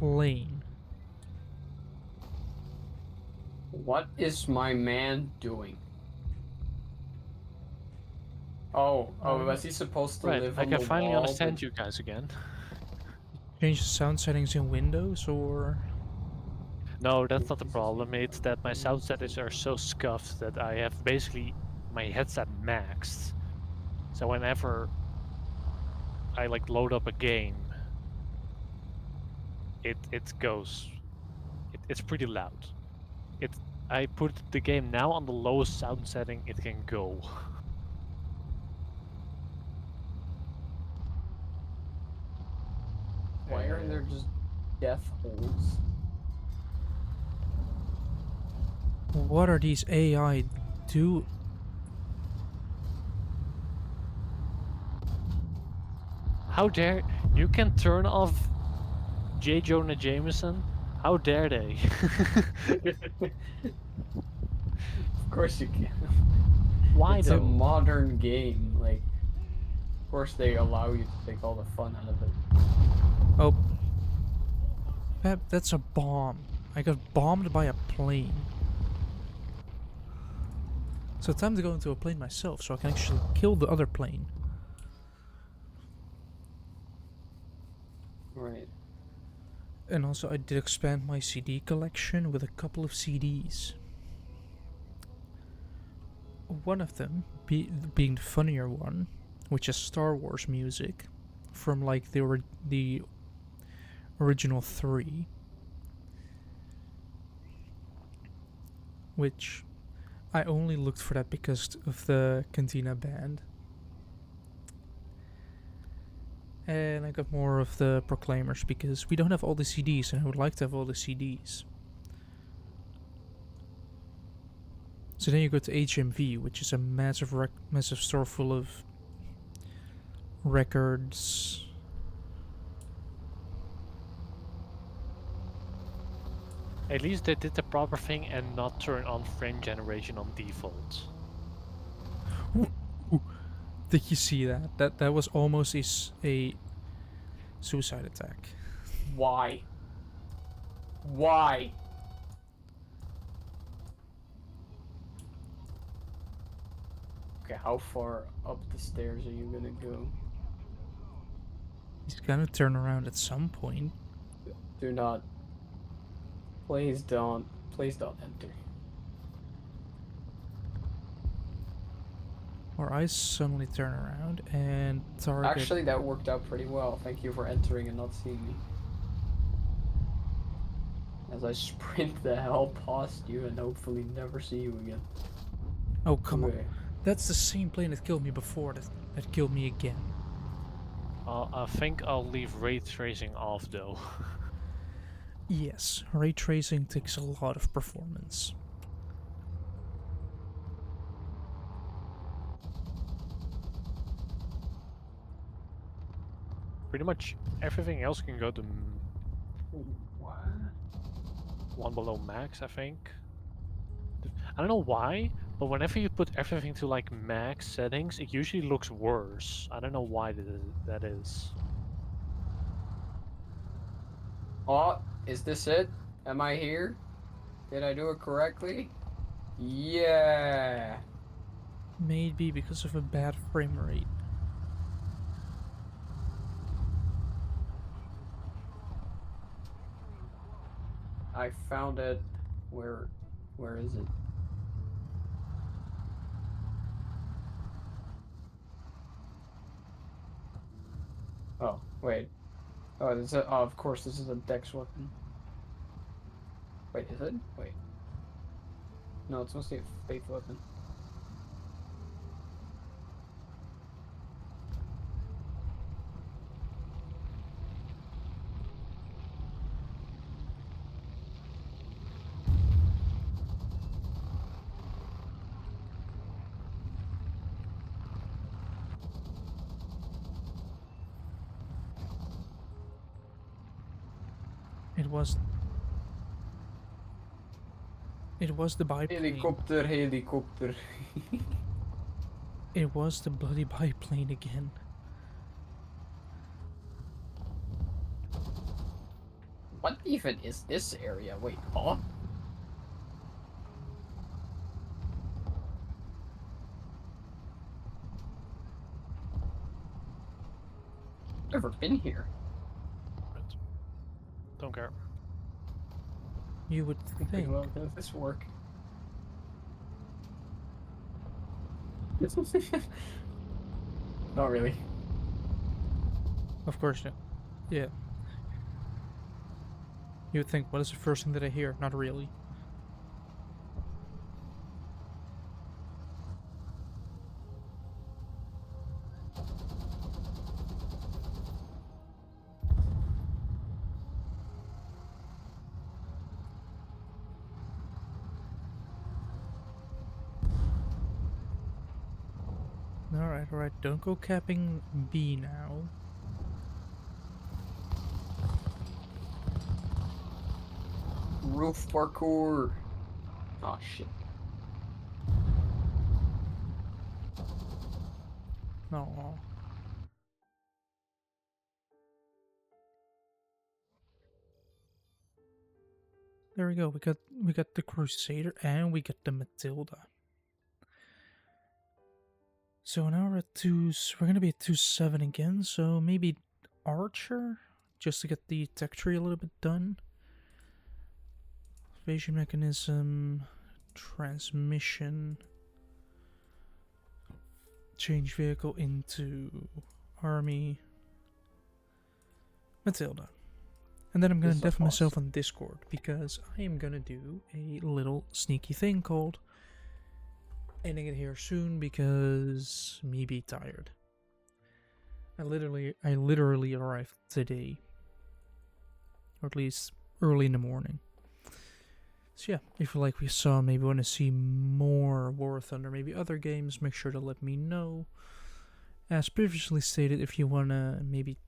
plane. What is my man doing? Oh, was he supposed to Right, live I on can the finally wall, understand but- you guys again. Change the sound settings in Windows, or... No, that's not the problem. It's that my sound settings are so scuffed that I have basically my headset maxed. So whenever I like load up a game, it goes. It's pretty loud. I put the game now on the lowest sound setting it can go. Why are there just death holes? What are these AI do? How dare you can turn off J. Jonah Jameson? How dare they? Of course you can. Why It's though? a modern game. Like, of course they allow you to take all the fun out of it. Oh. Pep, that's a bomb. I got bombed by a plane. So time to go into a plane myself so I can actually kill the other plane. Right. And also I did expand my CD collection with a couple of CDs. One of them being the funnier one, which is Star Wars music from like the original 3, which I only looked for that because of the Cantina band. And I got more of the Proclaimers because we don't have all the CDs and I would like to have all the CDs. So then you go to HMV, which is a massive massive store full of records. At least they did the proper thing and not turn on frame generation on default. Did you see that? That was almost a suicide attack. Why? Why? Okay, how far up the stairs are you gonna go? He's gonna turn around at some point. Do not. Please don't. Please don't enter. Or I suddenly turn around and target. Actually, that worked out pretty well. Thank you for entering and not seeing me. As I sprint the hell past you and hopefully never see you again. Oh, come on. Okay. That's the same plane that killed me before that killed me again. I think I'll leave ray tracing off though. Yes, ray tracing takes a lot of performance. Pretty much everything else can go to What? 1 below max, I think. I don't know why, but whenever you put everything to like max settings, it usually looks worse. I don't know why that is. Oh, is this it? Am I here? Did I do it correctly? Yeah. Maybe because of a bad frame rate. I found it. Where is it? Oh, wait. Oh, this is a, oh, of course, this is a dex weapon. Wait, is it? Wait. No, it's mostly a faith weapon. It was. It was the biplane. Helicopter, helicopter. It was the bloody biplane again. What even is this area? Wait, huh? Never been here. Right. Don't care. You would think. Well, does this work? Not really. Of course, not. Yeah. You would think, what is the first thing that I hear? Not really. Alright, alright, don't go capping B now. Roof parkour. Oh shit. No. There we go. We got the Crusader and we got the Matilda. So now we're at we're gonna be at 2-7 again, so maybe Archer? Just to get the tech tree a little bit done. Evasion mechanism, transmission, change vehicle into army, Matilda. And then I'm gonna def myself on Discord because I am gonna do a little sneaky thing called ending it here soon because me be tired. I literally arrived today, or at least early in the morning. So yeah, if you like what you saw, maybe want to see more War Thunder, maybe other games, make sure to let me know. As previously stated, if you want to maybe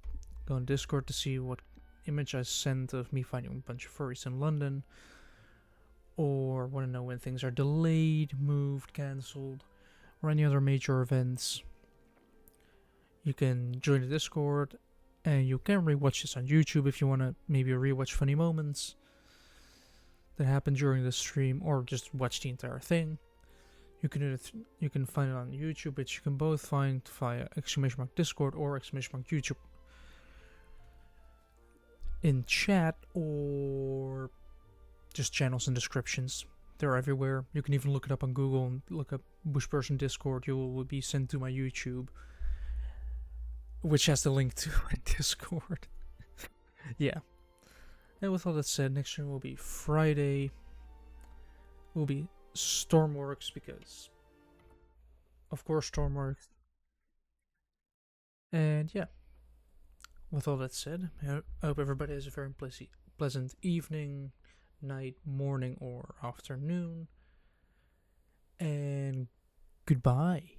go on Discord to see what image I sent of me finding a bunch of furries in London, or want to know when things are delayed, moved, cancelled, or any other major events, you can join the Discord, and you can rewatch this on YouTube if you want to maybe rewatch funny moments that happened during the stream, or just watch the entire thing. You can do it. You can find it on YouTube, which you can both find via !Discord or !YouTube in chat, or just channels and descriptions. They're everywhere. You can even look it up on Google and look up Bushperson Discord. You will be sent to my YouTube, which has the link to my Discord. Yeah. And with all that said, next stream will be Friday. Will be Stormworks because, of course, Stormworks. And yeah. With all that said, I hope everybody has a very pleasant evening, night, morning, or afternoon. And goodbye.